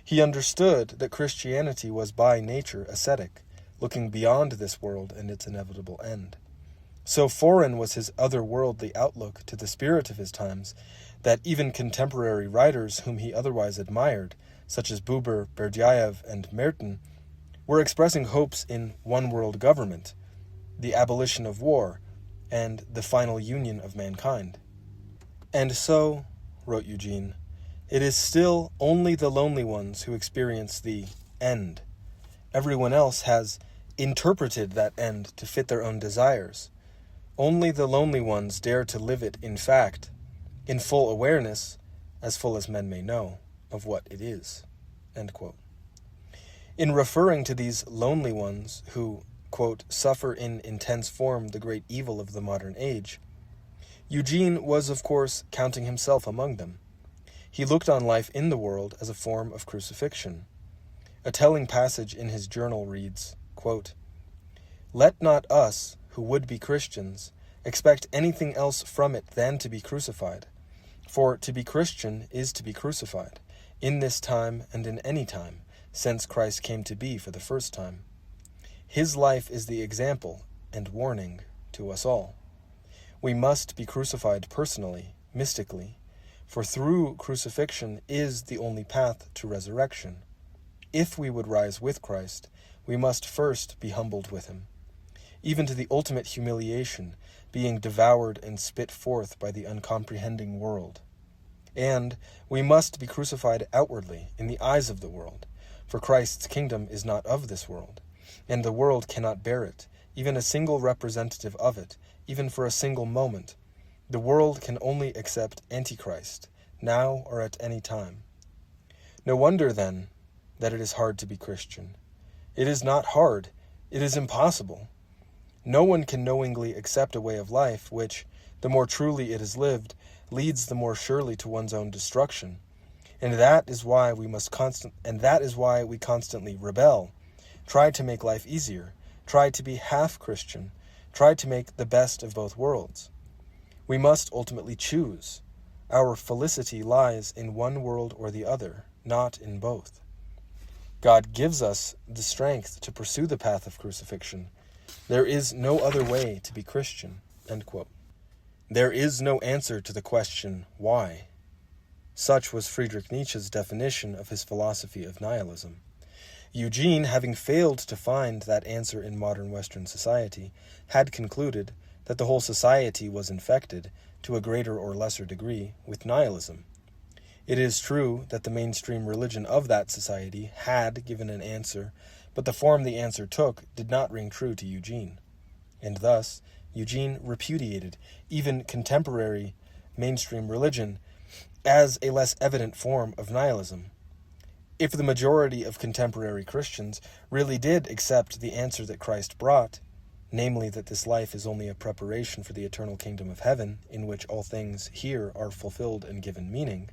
He understood that Christianity was by nature ascetic, looking beyond this world and its inevitable end. So foreign was his otherworldly outlook to the spirit of his times that even contemporary writers whom he otherwise admired, such as Buber, Berdyaev, and Merton, were expressing hopes in one-world government, the abolition of war, and the final union of mankind. "And so," wrote Eugene, "it is still only the lonely ones who experience the end. Everyone else has interpreted that end to fit their own desires. Only the lonely ones dare to live it in fact, in full awareness, as full as men may know, of what it is." End quote. In referring to these lonely ones who, quote, "suffer in intense form the great evil of the modern age," Eugene was, of course, counting himself among them. He looked on life in the world as a form of crucifixion. A telling passage in his journal reads, quote, "Let not us, who would be Christians, expect anything else from it than to be crucified. For to be Christian is to be crucified, in this time and in any time, since Christ came to be for the first time. His life is the example and warning to us all. We must be crucified personally, mystically, for through crucifixion is the only path to resurrection. If we would rise with Christ, we must first be humbled with him, even to the ultimate humiliation, being devoured and spit forth by the uncomprehending world. And we must be crucified outwardly in the eyes of the world, for Christ's kingdom is not of this world, and the world cannot bear it, even a single representative of it, even for a single moment. The world can only accept Antichrist, now or at any time. No wonder, then, that it is hard to be Christian. It is not hard, it is impossible. No one can knowingly accept a way of life which, the more truly it is lived, leads the more surely to one's own destruction. And that is why we constantly rebel, try to make life easier, try to be half Christian, try to make the best of both worlds. We must ultimately choose. Our felicity lies in one world or the other, not in both. God gives us the strength to pursue the path of crucifixion. There is no other way to be Christian." End quote. There is no answer to the question, why? Such was Friedrich Nietzsche's definition of his philosophy of nihilism. Eugene, having failed to find that answer in modern Western society, had concluded that the whole society was infected, to a greater or lesser degree, with nihilism. It is true that the mainstream religion of that society had given an answer, but the form the answer took did not ring true to Eugene. And thus, Eugene repudiated even contemporary mainstream religion as a less evident form of nihilism. If the majority of contemporary Christians really did accept the answer that Christ brought, namely that this life is only a preparation for the eternal kingdom of heaven, in which all things here are fulfilled and given meaning,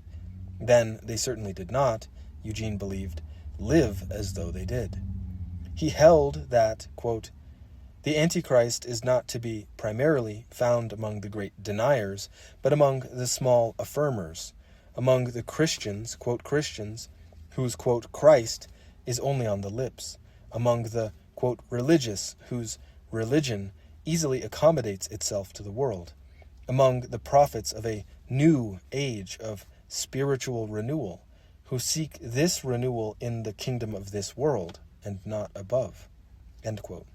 then they certainly did not, Eugene believed, live as though they did. He held that, quote, "The Antichrist is not to be primarily found among the great deniers, but among the small affirmers, among the Christians, quote, Christians, whose, quote, Christ is only on the lips, among the, quote, religious, whose religion easily accommodates itself to the world, among the prophets of a new age of spiritual renewal, who seek this renewal in the kingdom of this world, and not above." End quote.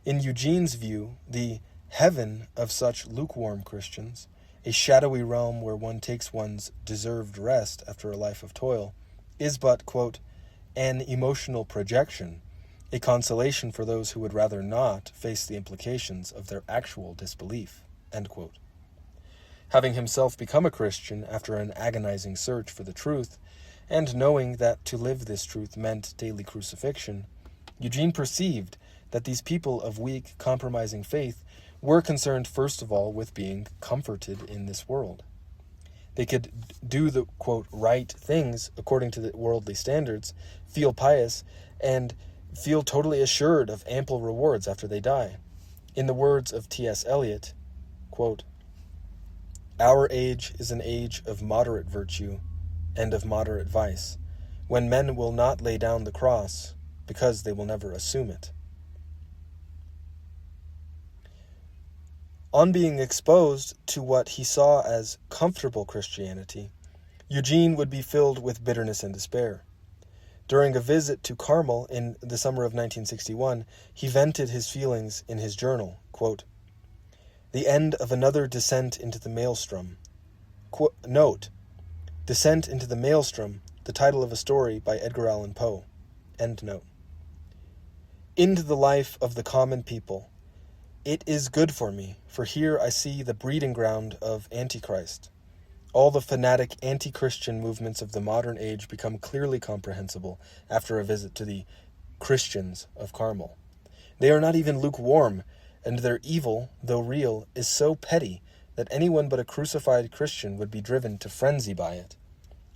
In Eugene's view, the heaven of such lukewarm Christians, a shadowy realm where one takes one's deserved rest after a life of toil, is but, quote, "an emotional projection, a consolation for those who would rather not face the implications of their actual disbelief." End quote. Having himself become a Christian after an agonizing search for the truth, and knowing that to live this truth meant daily crucifixion, Eugene perceived that these people of weak, compromising faith were concerned first of all with being comforted in this world. They could do the, quote, right things according to the worldly standards, feel pious, and feel totally assured of ample rewards after they die. In the words of T.S. Eliot, quote, "Our age is an age of moderate virtue and of moderate vice, when men will not lay down the cross because they will never assume it." On being exposed to what he saw as comfortable Christianity, Eugene would be filled with bitterness and despair. During a visit to Carmel in the summer of 1961, he vented his feelings in his journal, quote, "The end of another descent into the maelstrom." Note, "Descent into the Maelstrom," the title of a story by Edgar Allan Poe. End note. "Into the life of the common people. It is good for me, for here I see the breeding ground of Antichrist. All the fanatic anti-Christian movements of the modern age become clearly comprehensible after a visit to the Christians of Carmel. They are not even lukewarm, and their evil, though real, is so petty that anyone but a crucified Christian would be driven to frenzy by it.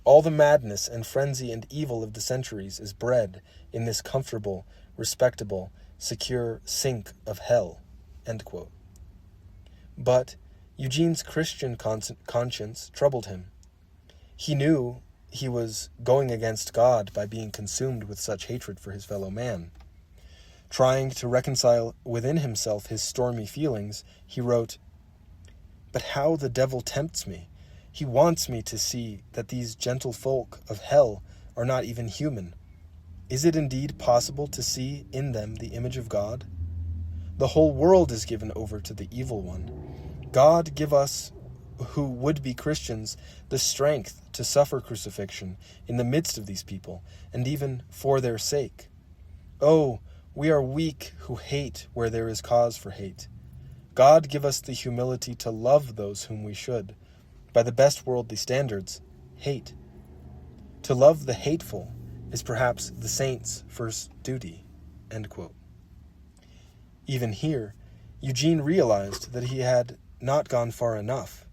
All the madness and frenzy and evil of the centuries is bred in this comfortable, respectable, secure sink of hell." End quote. But Eugene's Christian conscience troubled him. He knew he was going against God by being consumed with such hatred for his fellow man. Trying to reconcile within himself his stormy feelings, he wrote, "But how the devil tempts me! He wants me to see that these gentle folk of hell are not even human. Is it indeed possible to see in them the image of God? The whole world is given over to the evil one. God give us, who would be Christians, the strength to suffer crucifixion in the midst of these people, and even for their sake. Oh, we are weak who hate where there is cause for hate. God give us the humility to love those whom we should, by the best worldly standards, hate. To love the hateful is perhaps the saint's first duty." End quote. Even here, Eugene realized that he had not gone far enough.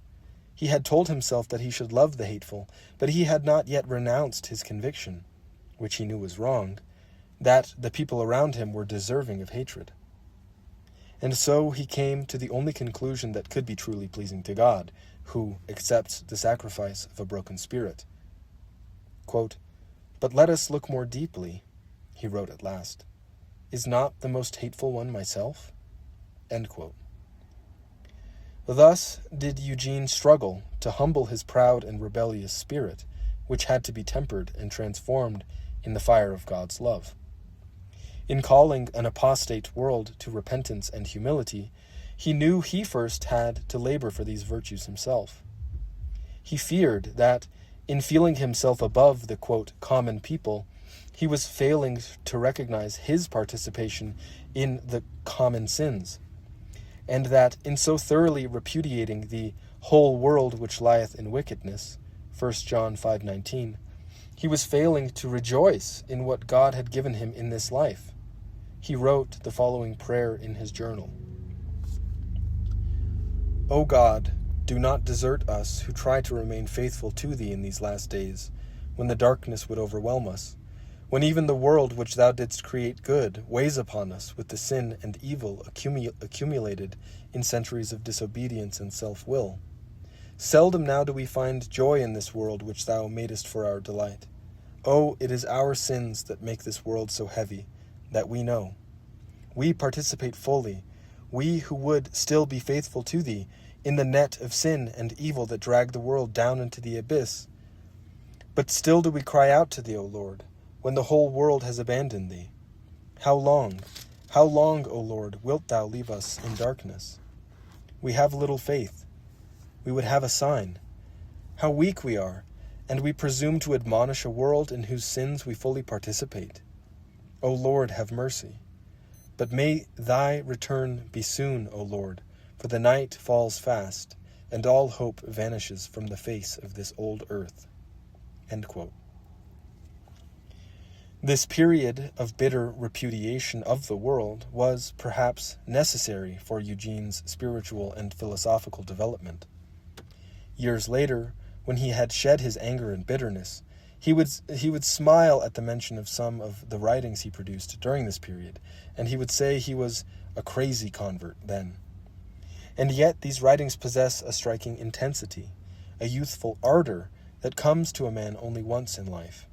He had told himself that he should love the hateful, but he had not yet renounced his conviction, which he knew was wrong, that the people around him were deserving of hatred. And so he came to the only conclusion that could be truly pleasing to God, who accepts the sacrifice of a broken spirit. Quote, But let us look more deeply, he wrote at last. Is not the most hateful one myself? End quote. Thus did Eugene struggle to humble his proud and rebellious spirit, which had to be tempered and transformed in the fire of God's love. In calling an apostate world to repentance and humility, he knew he first had to labor for these virtues himself. He feared that, in feeling himself above the, quote, common people, he was failing to recognize his participation in the common sins, and that in so thoroughly repudiating the whole world which lieth in wickedness, 1 John 5:19, he was failing to rejoice in what God had given him in this life. He wrote the following prayer in his journal. O God, do not desert us who try to remain faithful to thee in these last days, when the darkness would overwhelm us, when even the world which thou didst create good weighs upon us with the sin and evil accumulated in centuries of disobedience and self-will. Seldom now do we find joy in this world which thou madest for our delight. Oh, it is our sins that make this world so heavy, that we know. We participate fully, we who would still be faithful to thee, in the net of sin and evil that drag the world down into the abyss. But still do we cry out to thee, O Lord, when the whole world has abandoned thee. How long, O Lord, wilt thou leave us in darkness? We have little faith. We would have a sign. How weak we are, and we presume to admonish a world in whose sins we fully participate. O Lord, have mercy. But may thy return be soon, O Lord, for the night falls fast, and all hope vanishes from the face of this old earth. End quote. This period of bitter repudiation of the world was, perhaps, necessary for Eugene's spiritual and philosophical development. Years later, when he had shed his anger and bitterness, he would smile at the mention of some of the writings he produced during this period, and he would say he was a crazy convert then. And yet these writings possess a striking intensity, a youthful ardor that comes to a man only once in life.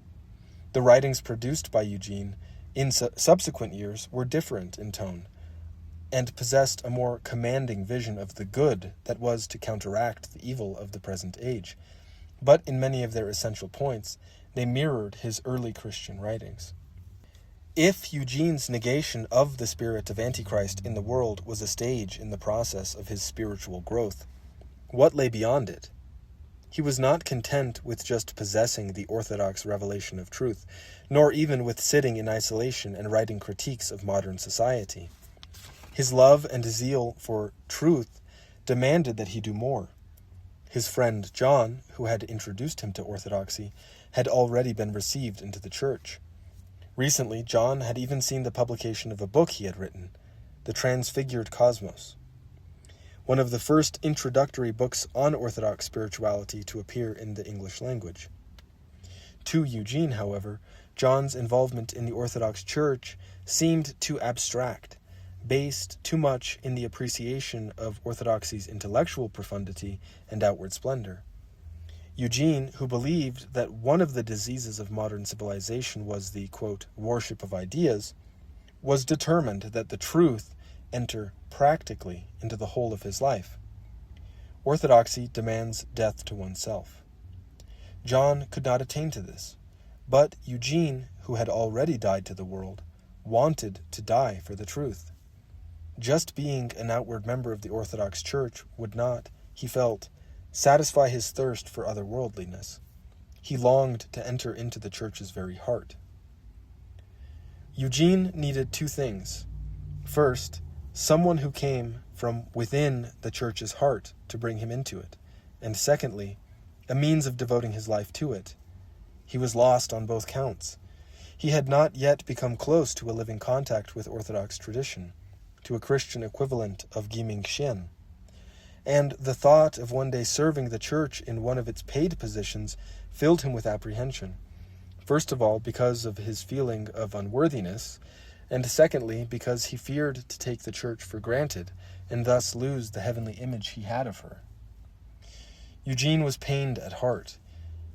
The writings produced by Eugene in subsequent years were different in tone, and possessed a more commanding vision of the good that was to counteract the evil of the present age. But in many of their essential points, they mirrored his early Christian writings. If Eugene's negation of the spirit of Antichrist in the world was a stage in the process of his spiritual growth, what lay beyond it? He was not content with just possessing the orthodox revelation of truth, nor even with sitting in isolation and writing critiques of modern society. His love and zeal for truth demanded that he do more. His friend John, who had introduced him to orthodoxy, had already been received into the church. Recently, John had even seen the publication of a book he had written, The Transfigured Cosmos, one of the first introductory books on Orthodox spirituality to appear in the English language. To Eugene, however, John's involvement in the Orthodox Church seemed too abstract, based too much in the appreciation of Orthodoxy's intellectual profundity and outward splendor. Eugene, who believed that one of the diseases of modern civilization was the, quote, worship of ideas, was determined that the truth enter practically into the whole of his life. Orthodoxy demands death to oneself. John could not attain to this, but Eugene, who had already died to the world, wanted to die for the truth. Just being an outward member of the Orthodox Church would not, he felt, satisfy his thirst for otherworldliness. He longed to enter into the Church's very heart. Eugene needed two things. First, someone who came from within the Church's heart to bring him into it, and secondly, a means of devoting his life to it. He was lost on both counts. He had not yet become close to a living contact with Orthodox tradition, to a Christian equivalent of Giming Xian. And the thought of one day serving the Church in one of its paid positions filled him with apprehension. First of all, because of his feeling of unworthiness, and secondly, because he feared to take the Church for granted, and thus lose the heavenly image he had of her. Eugene was pained at heart.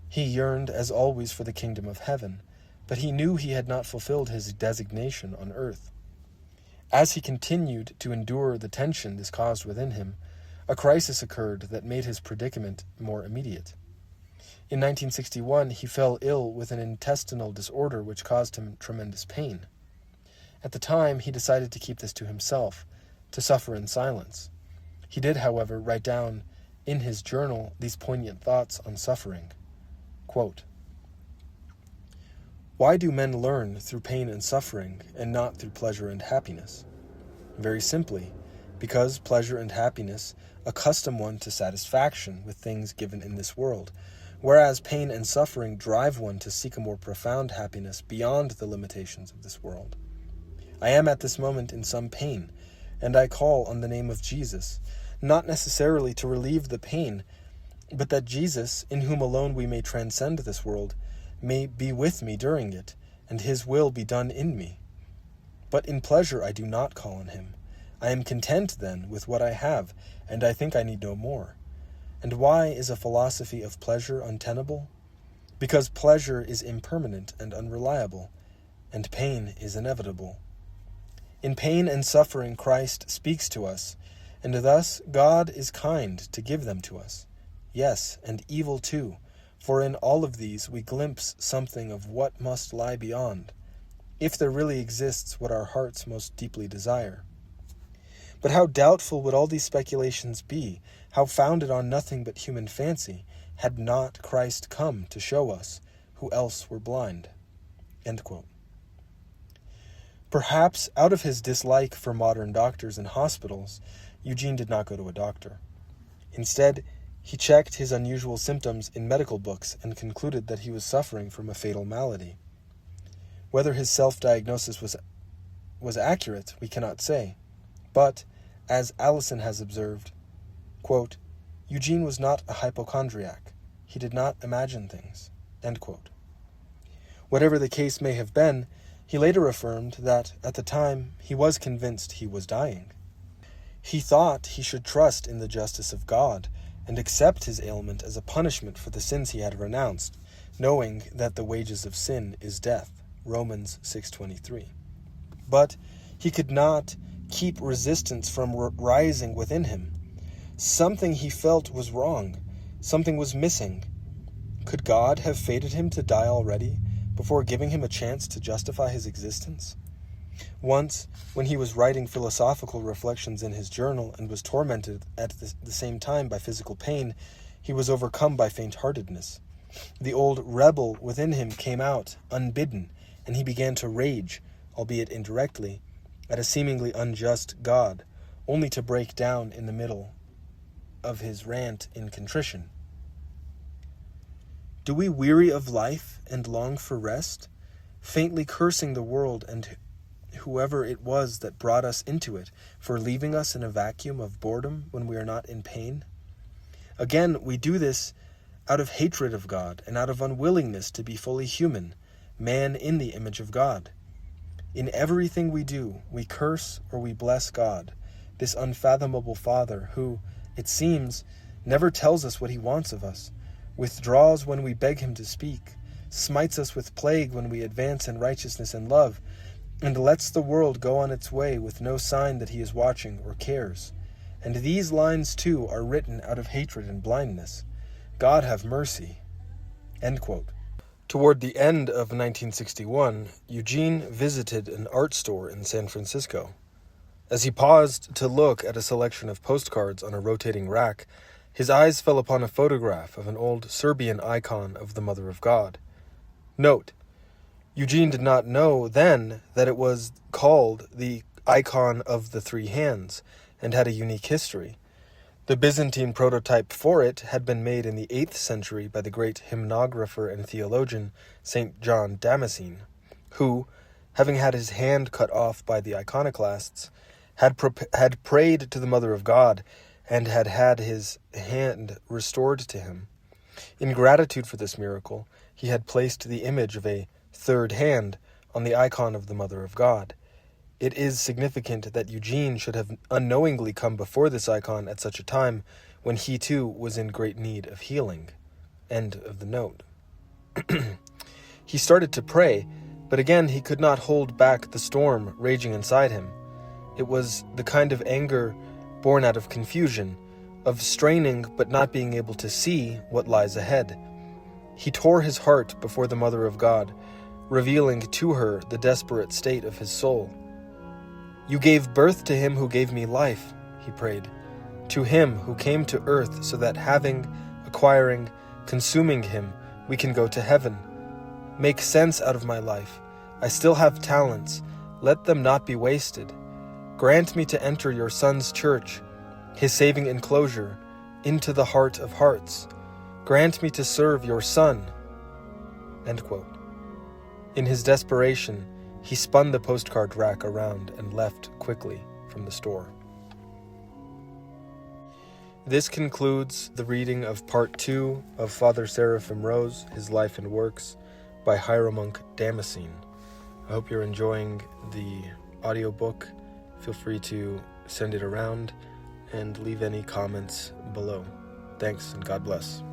He yearned, as always, for the kingdom of heaven, but he knew he had not fulfilled his designation on earth. As he continued to endure the tension this caused within him, a crisis occurred that made his predicament more immediate. In 1961, he fell ill with an intestinal disorder which caused him tremendous pain. At the time, he decided to keep this to himself, to suffer in silence. He did, however, write down in his journal these poignant thoughts on suffering. Quote, "Why do men learn through pain and suffering, and not through pleasure and happiness? Very simply, because pleasure and happiness accustom one to satisfaction with things given in this world, whereas pain and suffering drive one to seek a more profound happiness beyond the limitations of this world. I am at this moment in some pain, and I call on the name of Jesus, not necessarily to relieve the pain, but that Jesus, in whom alone we may transcend this world, may be with me during it, and his will be done in me. But in pleasure I do not call on him. I am content, then, with what I have, and I think I need no more. And why is a philosophy of pleasure untenable? Because pleasure is impermanent and unreliable, and pain is inevitable. In pain and suffering Christ speaks to us, and thus God is kind to give them to us. Yes, and evil too, for in all of these we glimpse something of what must lie beyond, if there really exists what our hearts most deeply desire. But how doubtful would all these speculations be, how founded on nothing but human fancy, had not Christ come to show us, who else were blind." End quote. Perhaps out of his dislike for modern doctors and hospitals, Eugene did not go to a doctor. Instead, he checked his unusual symptoms in medical books and concluded that he was suffering from a fatal malady. Whether his self-diagnosis was accurate, we cannot say. But, as Allison has observed, quote, "Eugene was not a hypochondriac. He did not imagine things." End quote. Whatever the case may have been, he later affirmed that, at the time, he was convinced he was dying. He thought he should trust in the justice of God and accept his ailment as a punishment for the sins he had renounced, knowing that the wages of sin is death, Romans 6:23. But he could not keep resistance from rising within him. Something he felt was wrong. Something was missing. Could God have fated him to die already before giving him a chance to justify his existence? Once, when he was writing philosophical reflections in his journal and was tormented at the same time by physical pain, he was overcome by faint-heartedness. The old rebel within him came out, unbidden, and he began to rage, albeit indirectly, at a seemingly unjust God, only to break down in the middle of his rant in contrition. Do we weary of life and long for rest, faintly cursing the world and whoever it was that brought us into it for leaving us in a vacuum of boredom when we are not in pain? Again, we do this out of hatred of God and out of unwillingness to be fully human, man in the image of God. In everything we do, we curse or we bless God, this unfathomable Father who, it seems, never tells us what he wants of us, withdraws when we beg him to speak, smites us with plague when we advance in righteousness and love, and lets the world go on its way with no sign that he is watching or cares. And these lines, too, are written out of hatred and blindness. God have mercy." End quote. Toward the end of 1961, Eugene visited an art store in San Francisco. As he paused to look at a selection of postcards on a rotating rack, his eyes fell upon a photograph of an old Serbian icon of the Mother of God. Note: Eugene did not know then that it was called the icon of the three hands and had a unique history. The Byzantine prototype for it had been made in the 8th century by the great hymnographer and theologian St. John Damascene, who, having had his hand cut off by the iconoclasts, had prayed to the Mother of God and had his hand restored to him. In gratitude for this miracle, he had placed the image of a third hand on the icon of the Mother of God. It is significant that Eugene should have unknowingly come before this icon at such a time when he too was in great need of healing. End of the note. He started to pray, but again he could not hold back the storm raging inside him. It was the kind of anger born out of confusion, of straining but not being able to see what lies ahead. He tore his heart before the Mother of God, revealing to her the desperate state of his soul. "You gave birth to him who gave me life," he prayed, "to him who came to earth so that having, acquiring, consuming him, we can go to heaven. Make sense out of my life. I still have talents. Let them not be wasted. Grant me to enter your Son's church, his saving enclosure, into the heart of hearts. Grant me to serve your Son." End quote. In his desperation, he spun the postcard rack around and left quickly from the store. This concludes the reading of Part 2 of Father Seraphim Rose, His Life and Works, by Hieromonk Damascene. I hope you're enjoying the audiobook. Feel free to send it around and leave any comments below. Thanks, and God bless.